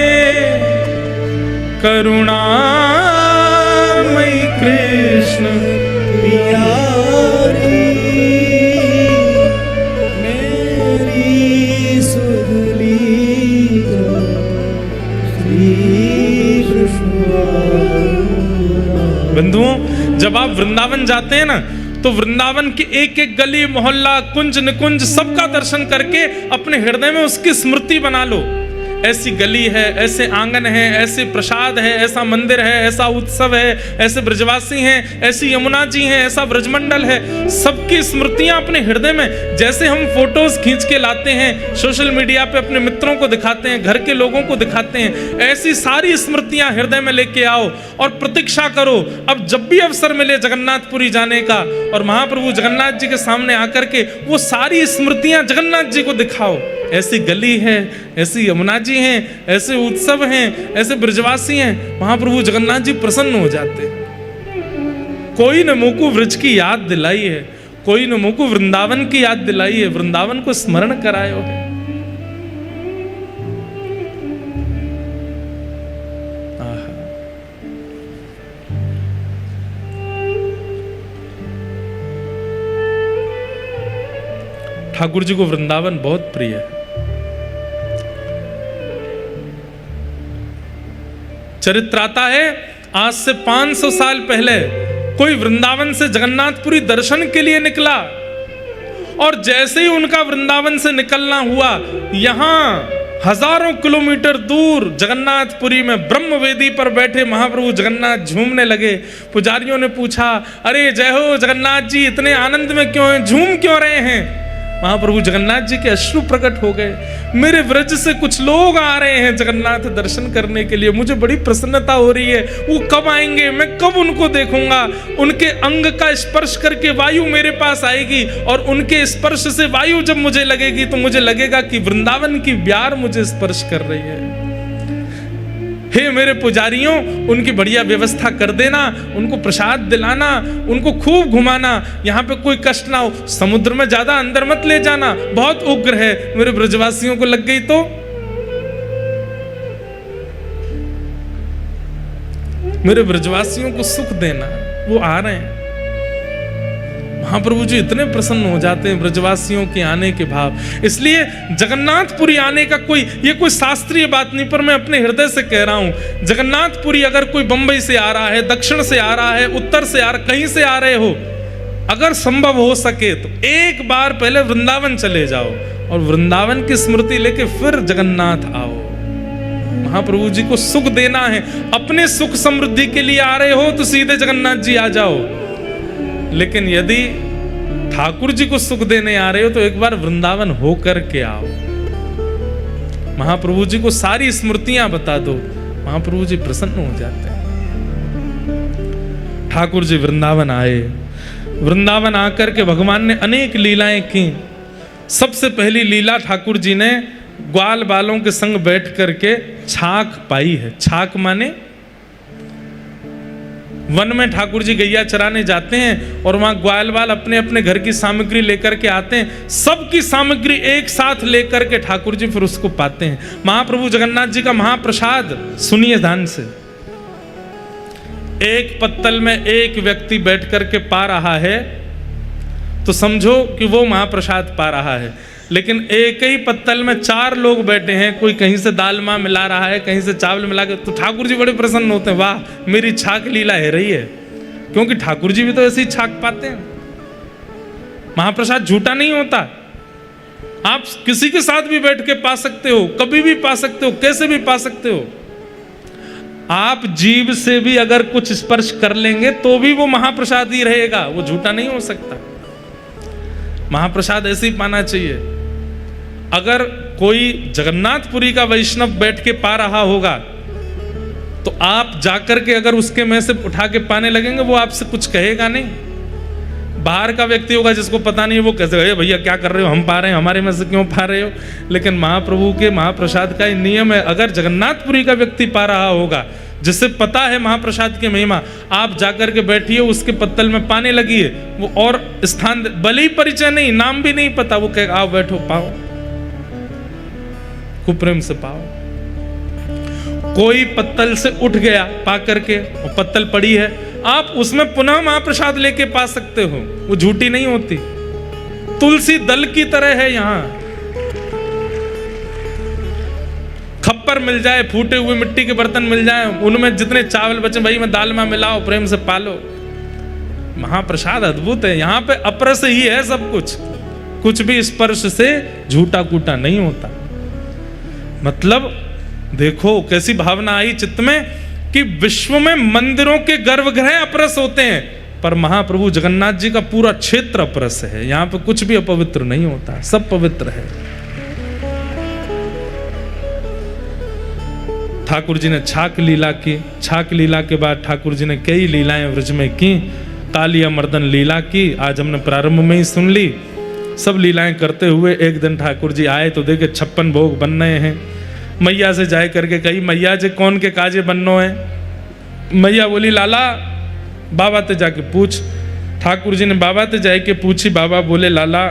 करुणामयी कृष्ण प्यारी, मेरी सुधली श्री कृष्ण। बंधुओं, जब आप वृंदावन जाते हैं ना, तो वृंदावन की एक एक गली मोहल्ला कुंज निकुंज सबका दर्शन करके अपने हृदय में उसकी स्मृति बना लो। ऐसी गली है, ऐसे आंगन है, ऐसे प्रसाद है, ऐसा मंदिर है, ऐसा उत्सव है, ऐसे ब्रजवासी हैं, ऐसी यमुना जी हैं, ऐसा ब्रजमंडल है। सबकी स्मृतियां अपने हृदय में, जैसे हम फोटोज खींच के लाते हैं, सोशल मीडिया पे अपने मित्रों को दिखाते हैं, घर के लोगों को दिखाते हैं, ऐसी सारी स्मृतियां हृदय में लेके आओ और प्रतीक्षा करो। अब जब भी अवसर मिले जगन्नाथपुरी जाने का और महाप्रभु जगन्नाथ जी के सामने आकर के वो सारी स्मृतियां जगन्नाथ जी को दिखाओ। ऐसी गली है, ऐसी यमुना जी हैं, ऐसे उत्सव हैं, ऐसे ब्रजवासी हैं, महाप्रभु जगन्नाथ जी प्रसन्न हो जाते हैं। कोई ने मुझको व्रज की याद दिलाई है, कोई ने मुझको वृंदावन की याद दिलाई है, वृंदावन को स्मरण करायो है। ठाकुर जी को वृंदावन बहुत प्रिय है। चरित्र आता है, आज से 500 साल पहले कोई वृंदावन से जगन्नाथपुरी दर्शन के लिए निकला और जैसे ही उनका वृंदावन से निकलना हुआ, यहां हजारों किलोमीटर दूर जगन्नाथपुरी में ब्रह्मवेदी पर बैठे महाप्रभु जगन्नाथ झूमने लगे। पुजारियों ने पूछा, अरे जय हो जगन्नाथ जी, इतने आनंद में क्यों हैं, झूम क्यों रहे हैं? महाप्रभु जगन्नाथ जी के अश्रु प्रकट हो गए। मेरे व्रज से कुछ लोग आ रहे हैं जगन्नाथ दर्शन करने के लिए, मुझे बड़ी प्रसन्नता हो रही है। वो कब आएंगे, मैं कब उनको देखूंगा? उनके अंग का स्पर्श करके वायु मेरे पास आएगी और उनके स्पर्श से वायु जब मुझे लगेगी तो मुझे लगेगा कि वृंदावन की ब्यार मुझे स्पर्श कर रही है। हे मेरे पुजारियों, उनकी बढ़िया व्यवस्था कर देना, उनको प्रसाद दिलाना, उनको खूब घुमाना, यहाँ पे कोई कष्ट ना हो, समुद्र में ज्यादा अंदर मत ले जाना, बहुत उग्र है, मेरे ब्रजवासियों को लग गई तो मेरे ब्रजवासियों को सुख देना, वो आ रहे हैं। महाप्रभु जी इतने प्रसन्न हो जाते हैं ब्रजवासियों के आने के भाव। इसलिए जगन्नाथपुरी आने का ये कोई शास्त्रीय बात नहीं, पर मैं अपने हृदय से कह रहा हूं, जगन्नाथपुरी अगर कोई बंबई से आ रहा है, दक्षिण से आ रहा है, उत्तर से आ रहा, कहीं से आ रहे हो, अगर संभव हो सके तो एक बार पहले वृंदावन चले जाओ और वृंदावन की स्मृति लेके फिर जगन्नाथ आओ। महाप्रभु जी को सुख देना है, अपने सुख समृद्धि के लिए आ रहे हो तो सीधे जगन्नाथ जी आ जाओ, लेकिन यदि ठाकुर जी को सुख देने आ रहे हो तो एक बार वृंदावन होकर के आओ। महाप्रभु जी को सारी स्मृतियां बता दो, महाप्रभु जी प्रसन्न हो जाते हैं। ठाकुर जी वृंदावन आए, वृंदावन आकर के भगवान ने अनेक लीलाएं की। सबसे पहली लीला ठाकुर जी ने ग्वाल बालों के संग बैठ करके छाक पाई है। छाक माने वन में ठाकुर जी गैया चराने जाते हैं और वहां ग्वाल बाल अपने अपने घर की सामग्री लेकर के आते हैं, सबकी सामग्री एक साथ लेकर के ठाकुर जी फिर उसको पाते हैं। महाप्रभु जगन्नाथ जी का महाप्रसाद सुनिए ध्यान से। एक पत्तल में एक व्यक्ति बैठ करके पा रहा है तो समझो कि वो महाप्रसाद पा रहा है, लेकिन एक ही पत्तल में 4 लोग बैठे हैं, कोई कहीं से दाल मां मिला रहा है, कहीं से चावल मिला के, तो ठाकुर जी बड़े प्रसन्न होते हैं, वाह मेरी छाक लीला है रही है, क्योंकि ठाकुर जी भी तो ऐसी छाक पाते हैं। महाप्रसाद झूठा नहीं होता, आप किसी के साथ भी बैठ के पा सकते हो, कभी भी पा सकते हो, कैसे भी पा सकते हो। आप जीभ से भी अगर कुछ स्पर्श कर लेंगे तो भी वो महाप्रसाद ही रहेगा, वो झूठा नहीं हो सकता। महाप्रसाद ऐसे ही पाना चाहिए। अगर कोई जगन्नाथपुरी का वैष्णव बैठ के पा रहा होगा तो आप जाकर के अगर उसके में से उठा के पाने लगेंगे, वो आपसे कुछ कहेगा नहीं। बाहर का व्यक्ति होगा जिसको पता नहीं, वो कैसे कहे भैया क्या कर रहे हो, हम पा रहे हैं, हमारे में से क्यों पा रहे हो। लेकिन महाप्रभु के महाप्रसाद का नियम है, अगर जगन्नाथपुरी का व्यक्ति पा रहा होगा जिससे पता है महाप्रसाद की महिमा, आप जाकर के बैठिए, उसके पत्तल में पाने लगिए, वो और स्थान भले ही परिचय नहीं, नाम भी नहीं पता, वो कहेगा आओ बैठो पाओ, खूब प्रेम से पाओ। कोई पत्तल से उठ गया पा करके और पत्तल पड़ी है, आप उसमें पुनः महाप्रसाद लेके पा सकते हो, वो झूठी नहीं होती। तुलसी दल की तरह है। यहाँ खप्पर मिल जाए, फूटे हुए मिट्टी के बर्तन मिल जाए, उनमें जितने चावल बचे भाई में दाल में मिलाओ, प्रेम से पालो। महाप्रसाद अद्भुत है। यहाँ पे अपरस ही है सब कुछ भी स्पर्श से झूठा कूटा नहीं होता। मतलब देखो कैसी भावना आई चित्त में कि विश्व में मंदिरों के गर्भगृह अपरस होते हैं, पर महाप्रभु जगन्नाथ जी का पूरा क्षेत्र अपरस है। यहाँ पे कुछ भी अपवित्र नहीं होता, सब पवित्र है। ठाकुर जी ने छाक लीला की। छाक लीला के बाद ठाकुर जी ने कई लीलाएं व्रज में की। कालिया मर्दन लीला की आज हमने प्रारंभ में ही सुन ली। सब लीलाएं करते हुए एक दिन ठाकुर जी आए तो देखे 56 भोग बन रहे हैं। मैया से जाए करके कही मैया जी कौन के काजे बननो है। मैया बोली लाला बाबा ते जाके पूछ। ठाकुर जी ने बाबा ते जाए के पूछी। बाबा बोले लाला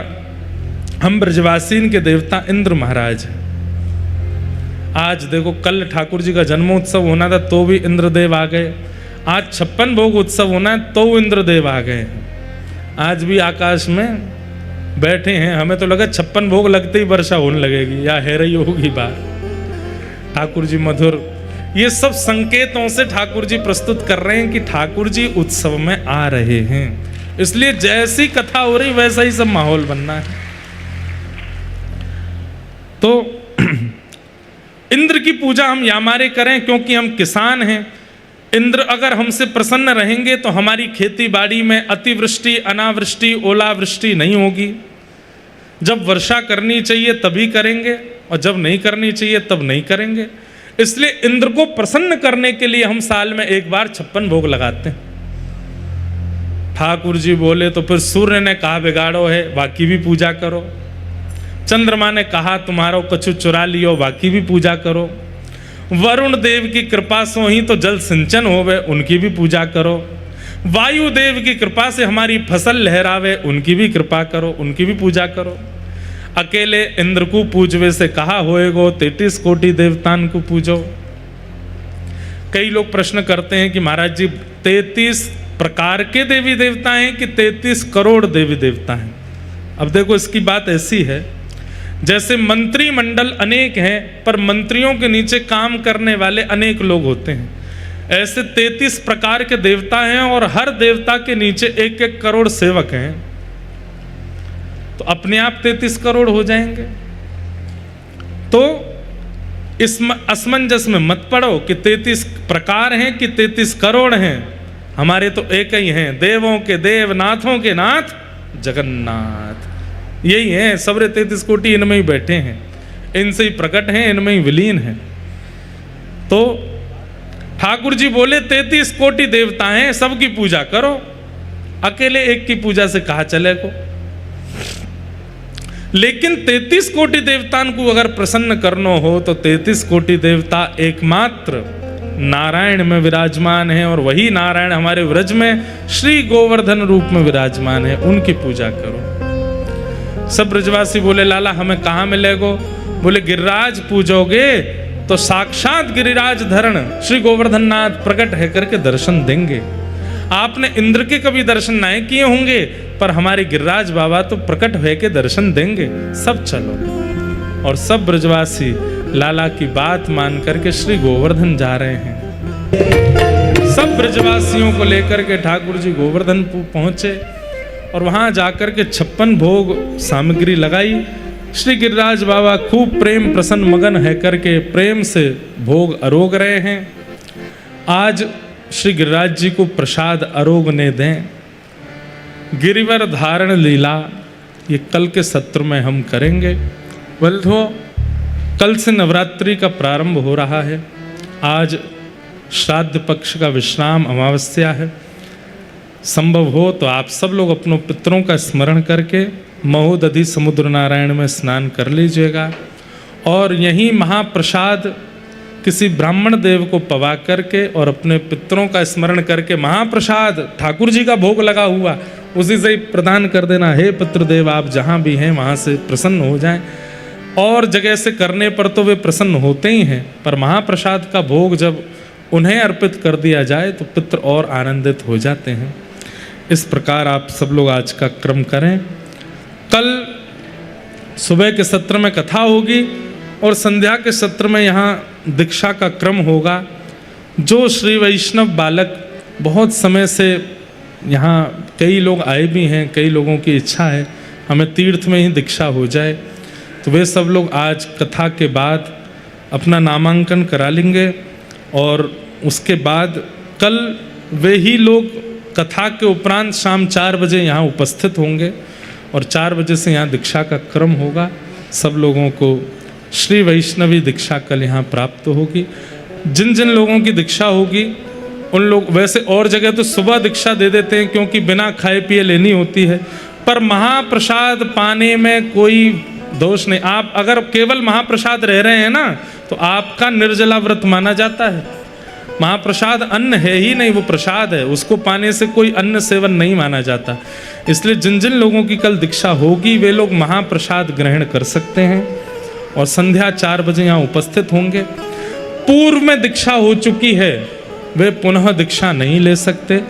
हम ब्रजवासीन के देवता इंद्र महाराज हैं। आज देखो कल ठाकुर जी का जन्मोत्सव होना था तो भी इंद्रदेव आ गए। आज 56 भोग उत्सव होना है तो इंद्रदेव आ गए। आज भी आकाश में बैठे हैं। हमें तो लगा 56 भोग लगते ही वर्षा होने लगेगी या है रही होगी बात। ठाकुर जी मधुर, ये सब संकेतों से ठाकुर जी प्रस्तुत कर रहे हैं कि ठाकुर जी उत्सव में आ रहे हैं। इसलिए जैसी कथा हो रही वैसा ही सब माहौल बनना है। तो इंद्र की पूजा हम यामारे करें क्योंकि हम किसान हैं। इंद्र अगर हमसे प्रसन्न रहेंगे तो हमारी खेती बाड़ी में अतिवृष्टि अनावृष्टि ओलावृष्टि नहीं होगी। जब वर्षा करनी चाहिए तभी करेंगे और जब नहीं करनी चाहिए तब नहीं करेंगे। इसलिए इंद्र को प्रसन्न करने के लिए हम साल में एक बार 56 भोग लगाते हैं। ठाकुर जी बोले तो फिर सूर्य ने कहा बिगाड़ो है, बाकी भी पूजा करो। चंद्रमा ने कहा तुम्हारा कछु चुरा लियो, बाकी भी पूजा करो। वरुण देव की कृपा से ही तो जल सिंचन होवे, उनकी भी पूजा करो। वायु देव की कृपा से हमारी फसल लहरावे, उनकी भी कृपा करो, उनकी भी पूजा करो। अकेले इंद्र को पूजवे से कहा होएगो, 33 कोटि देवतान को पूजो। कई लोग प्रश्न करते हैं कि महाराज जी 33 प्रकार के देवी देवता हैं कि 33 करोड़ देवी देवता हैं? अब देखो इसकी बात ऐसी है, जैसे मंत्रिमंडल अनेक हैं पर मंत्रियों के नीचे काम करने वाले अनेक लोग होते हैं, ऐसे 33 प्रकार के देवता हैं और हर देवता के नीचे 1-1 करोड़ सेवक हैं, तो अपने आप 33 करोड़ हो जाएंगे। तो इस असमंजस में मत पड़ो कि 33 प्रकार हैं कि 33 करोड़ हैं। हमारे तो एक ही हैं, देवों के देव नाथों के नाथ जगन्नाथ। यही हैं, सबरे 33 कोटि इनमें ही बैठे हैं, इनसे ही प्रकट हैं, इनमें ही विलीन हैं। तो ठाकुर जी बोले 33 कोटि देवता हैं, सबकी पूजा करो, अकेले एक की पूजा से कहा चले को। लेकिन 33 कोटि देवतान को अगर प्रसन्न करना हो तो 33 कोटि देवता एकमात्र नारायण में विराजमान है, और वही नारायण हमारे व्रज में श्री गोवर्धन रूप में विराजमान है, उनकी पूजा करो। सब ब्रजवासी बोले लाला हमें कहाँ मिलेगो? बोले गिरिराज पूजोगे तो साक्षात गिरिराज धरण श्री गोवर्धन नाथ प्रकट है करके दर्शन देंगे। आपने इंद्र के कभी दर्शन नहीं किए होंगे, पर हमारे गिरिराज बाबा तो प्रकट है के दर्शन देंगे। सब चलो। और सब ब्रजवासी लाला की बात मान करके श्री गोवर्धन जा रहे हैं। सब ब्रजवासियों को लेकर के ठाकुर जी गोवर्धन पहुंचे और वहां जाकर के 56 भोग सामग्री लगाई। श्री गिरिराज बाबा खूब प्रेम प्रसन्न मगन है करके प्रेम से भोग अरोग रहे हैं। आज श्री गिरिराज जी को प्रसाद अरोग ने दें। गिरिवर धारण लीला ये कल के सत्र में हम करेंगे। बल्धो कल से नवरात्रि का प्रारंभ हो रहा है। आज श्राद्ध पक्ष का विश्राम अमावस्या है। संभव हो तो आप सब लोग अपनों पितरों का स्मरण करके महोदधि समुद्र नारायण में स्नान कर लीजिएगा, और यहीं महाप्रसाद किसी ब्राह्मण देव को पवा करके और अपने पितरों का स्मरण करके महाप्रसाद ठाकुर जी का भोग लगा हुआ उसी से ही प्रदान कर देना। हे पितृदेव आप जहाँ भी हैं वहाँ से प्रसन्न हो जाएं। और जगह से करने पर तो वे प्रसन्न होते ही हैं, पर महाप्रसाद का भोग जब उन्हें अर्पित कर दिया जाए तो पितृ और आनंदित हो जाते हैं। इस प्रकार आप सब लोग आज का क्रम करें। कल सुबह के सत्र में कथा होगी और संध्या के सत्र में यहाँ दीक्षा का क्रम होगा। जो श्री वैष्णव बालक बहुत समय से यहाँ कई लोग आए भी हैं, कई लोगों की इच्छा है हमें तीर्थ में ही दीक्षा हो जाए, तो वे सब लोग आज कथा के बाद अपना नामांकन करा लेंगे और उसके बाद कल वे ही लोग कथा के उपरांत शाम 4 बजे यहाँ उपस्थित होंगे और 4 बजे से यहाँ दीक्षा का क्रम होगा। सब लोगों को श्री वैष्णवी दीक्षा कल यहाँ प्राप्त होगी। जिन जिन लोगों की दीक्षा होगी उन लोग, वैसे और जगह तो सुबह दीक्षा दे देते हैं क्योंकि बिना खाए पिए लेनी होती है, पर महाप्रसाद पाने में कोई दोष नहीं। आप अगर केवल महाप्रसाद रह रहे हैं ना तो आपका निर्जला व्रत माना जाता है। महाप्रसाद अन्न है ही नहीं, वो प्रसाद है, उसको पाने से कोई अन्न सेवन नहीं माना जाता। इसलिए जिन जिन लोगों की कल दीक्षा होगी वे लोग महाप्रसाद ग्रहण कर सकते हैं और संध्या 4 बजे यहाँ उपस्थित होंगे। पूर्व में दीक्षा हो चुकी है वे पुनः दीक्षा नहीं ले सकते।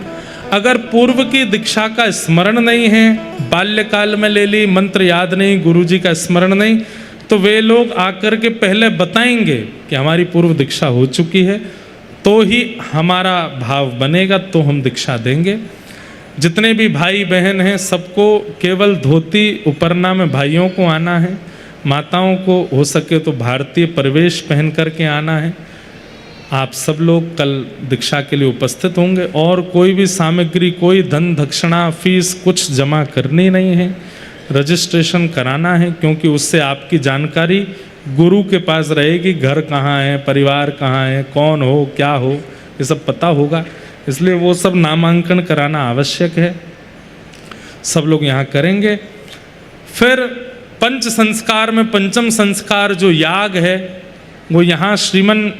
अगर पूर्व की दीक्षा का स्मरण नहीं है, बाल्यकाल में ले ली, मंत्र याद नहीं, गुरुजी का स्मरण नहीं, तो वे लोग आकर के पहले बताएंगे कि हमारी पूर्व दीक्षा हो चुकी है, तो ही हमारा भाव बनेगा, तो हम दीक्षा देंगे। जितने भी भाई बहन हैं सबको केवल धोती उपरना में भाइयों को आना है, माताओं को हो सके तो भारतीय परिवेश पहन करके आना है। आप सब लोग कल दीक्षा के लिए उपस्थित होंगे और कोई भी सामग्री, कोई धन दक्षिणा फीस कुछ जमा करनी नहीं है, रजिस्ट्रेशन कराना है, क्योंकि उससे आपकी जानकारी गुरु के पास रहेगी। घर कहाँ है, परिवार कहाँ है, कौन हो, क्या हो, ये सब पता होगा, इसलिए वो सब नामांकन कराना आवश्यक है। सब लोग यहाँ करेंगे। फिर पंच संस्कार में पंचम संस्कार जो याग है वो यहाँ श्रीमन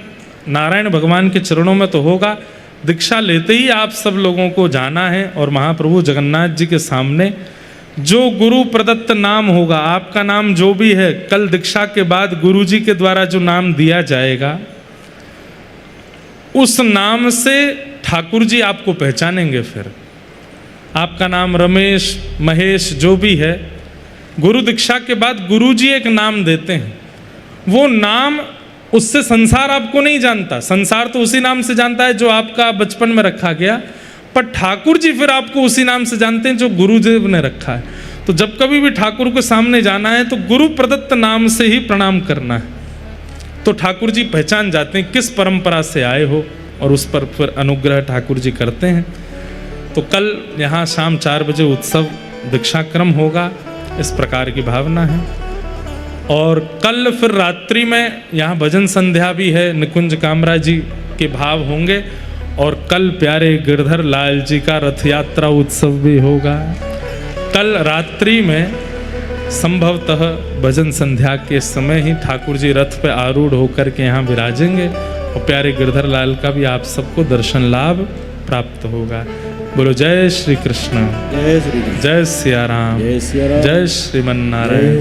नारायण भगवान के चरणों में तो होगा। दीक्षा लेते ही आप सब लोगों को जाना है और महाप्रभु जगन्नाथ जी के सामने जो गुरु प्रदत्त नाम होगा, आपका नाम जो भी है, कल दीक्षा के बाद गुरु जी के द्वारा जो नाम दिया जाएगा उस नाम से ठाकुर जी आपको पहचानेंगे। फिर आपका नाम रमेश, महेश जो भी है, गुरु दीक्षा के बाद गुरु जी एक नाम देते हैं। वो नाम, उससे संसार आपको नहीं जानता, संसार तो उसी नाम से जानता है जो आपका बचपन में रखा गया, पर ठाकुर जी फिर आपको उसी नाम से जानते हैं जो गुरुदेव ने रखा है। तो जब कभी भी ठाकुर के सामने जाना है तो गुरु प्रदत्त नाम से ही प्रणाम करना है, तो ठाकुर जी पहचान जाते हैं किस परंपरा से आए हो और उस पर फिर अनुग्रह ठाकुर जी करते हैं। तो कल यहाँ शाम 4 बजे उत्सव दीक्षाक्रम होगा, इस प्रकार की भावना है। और कल फिर रात्रि में यहाँ भजन संध्या भी है, निकुंज कामरा जी के भाव होंगे और कल प्यारे गिरधर लाल जी का रथ यात्रा उत्सव भी होगा। कल रात्रि में संभवतः भजन संध्या के समय ही ठाकुर जी रथ पे आरूढ़ होकर के यहाँ विराजेंगे और प्यारे गिरधर लाल का भी आप सबको दर्शन लाभ प्राप्त होगा। बोलो जय श्री कृष्ण, जय श्री कृष्ण, जय सिया राम, जय सिया राम, जय श्रीमन नारायण।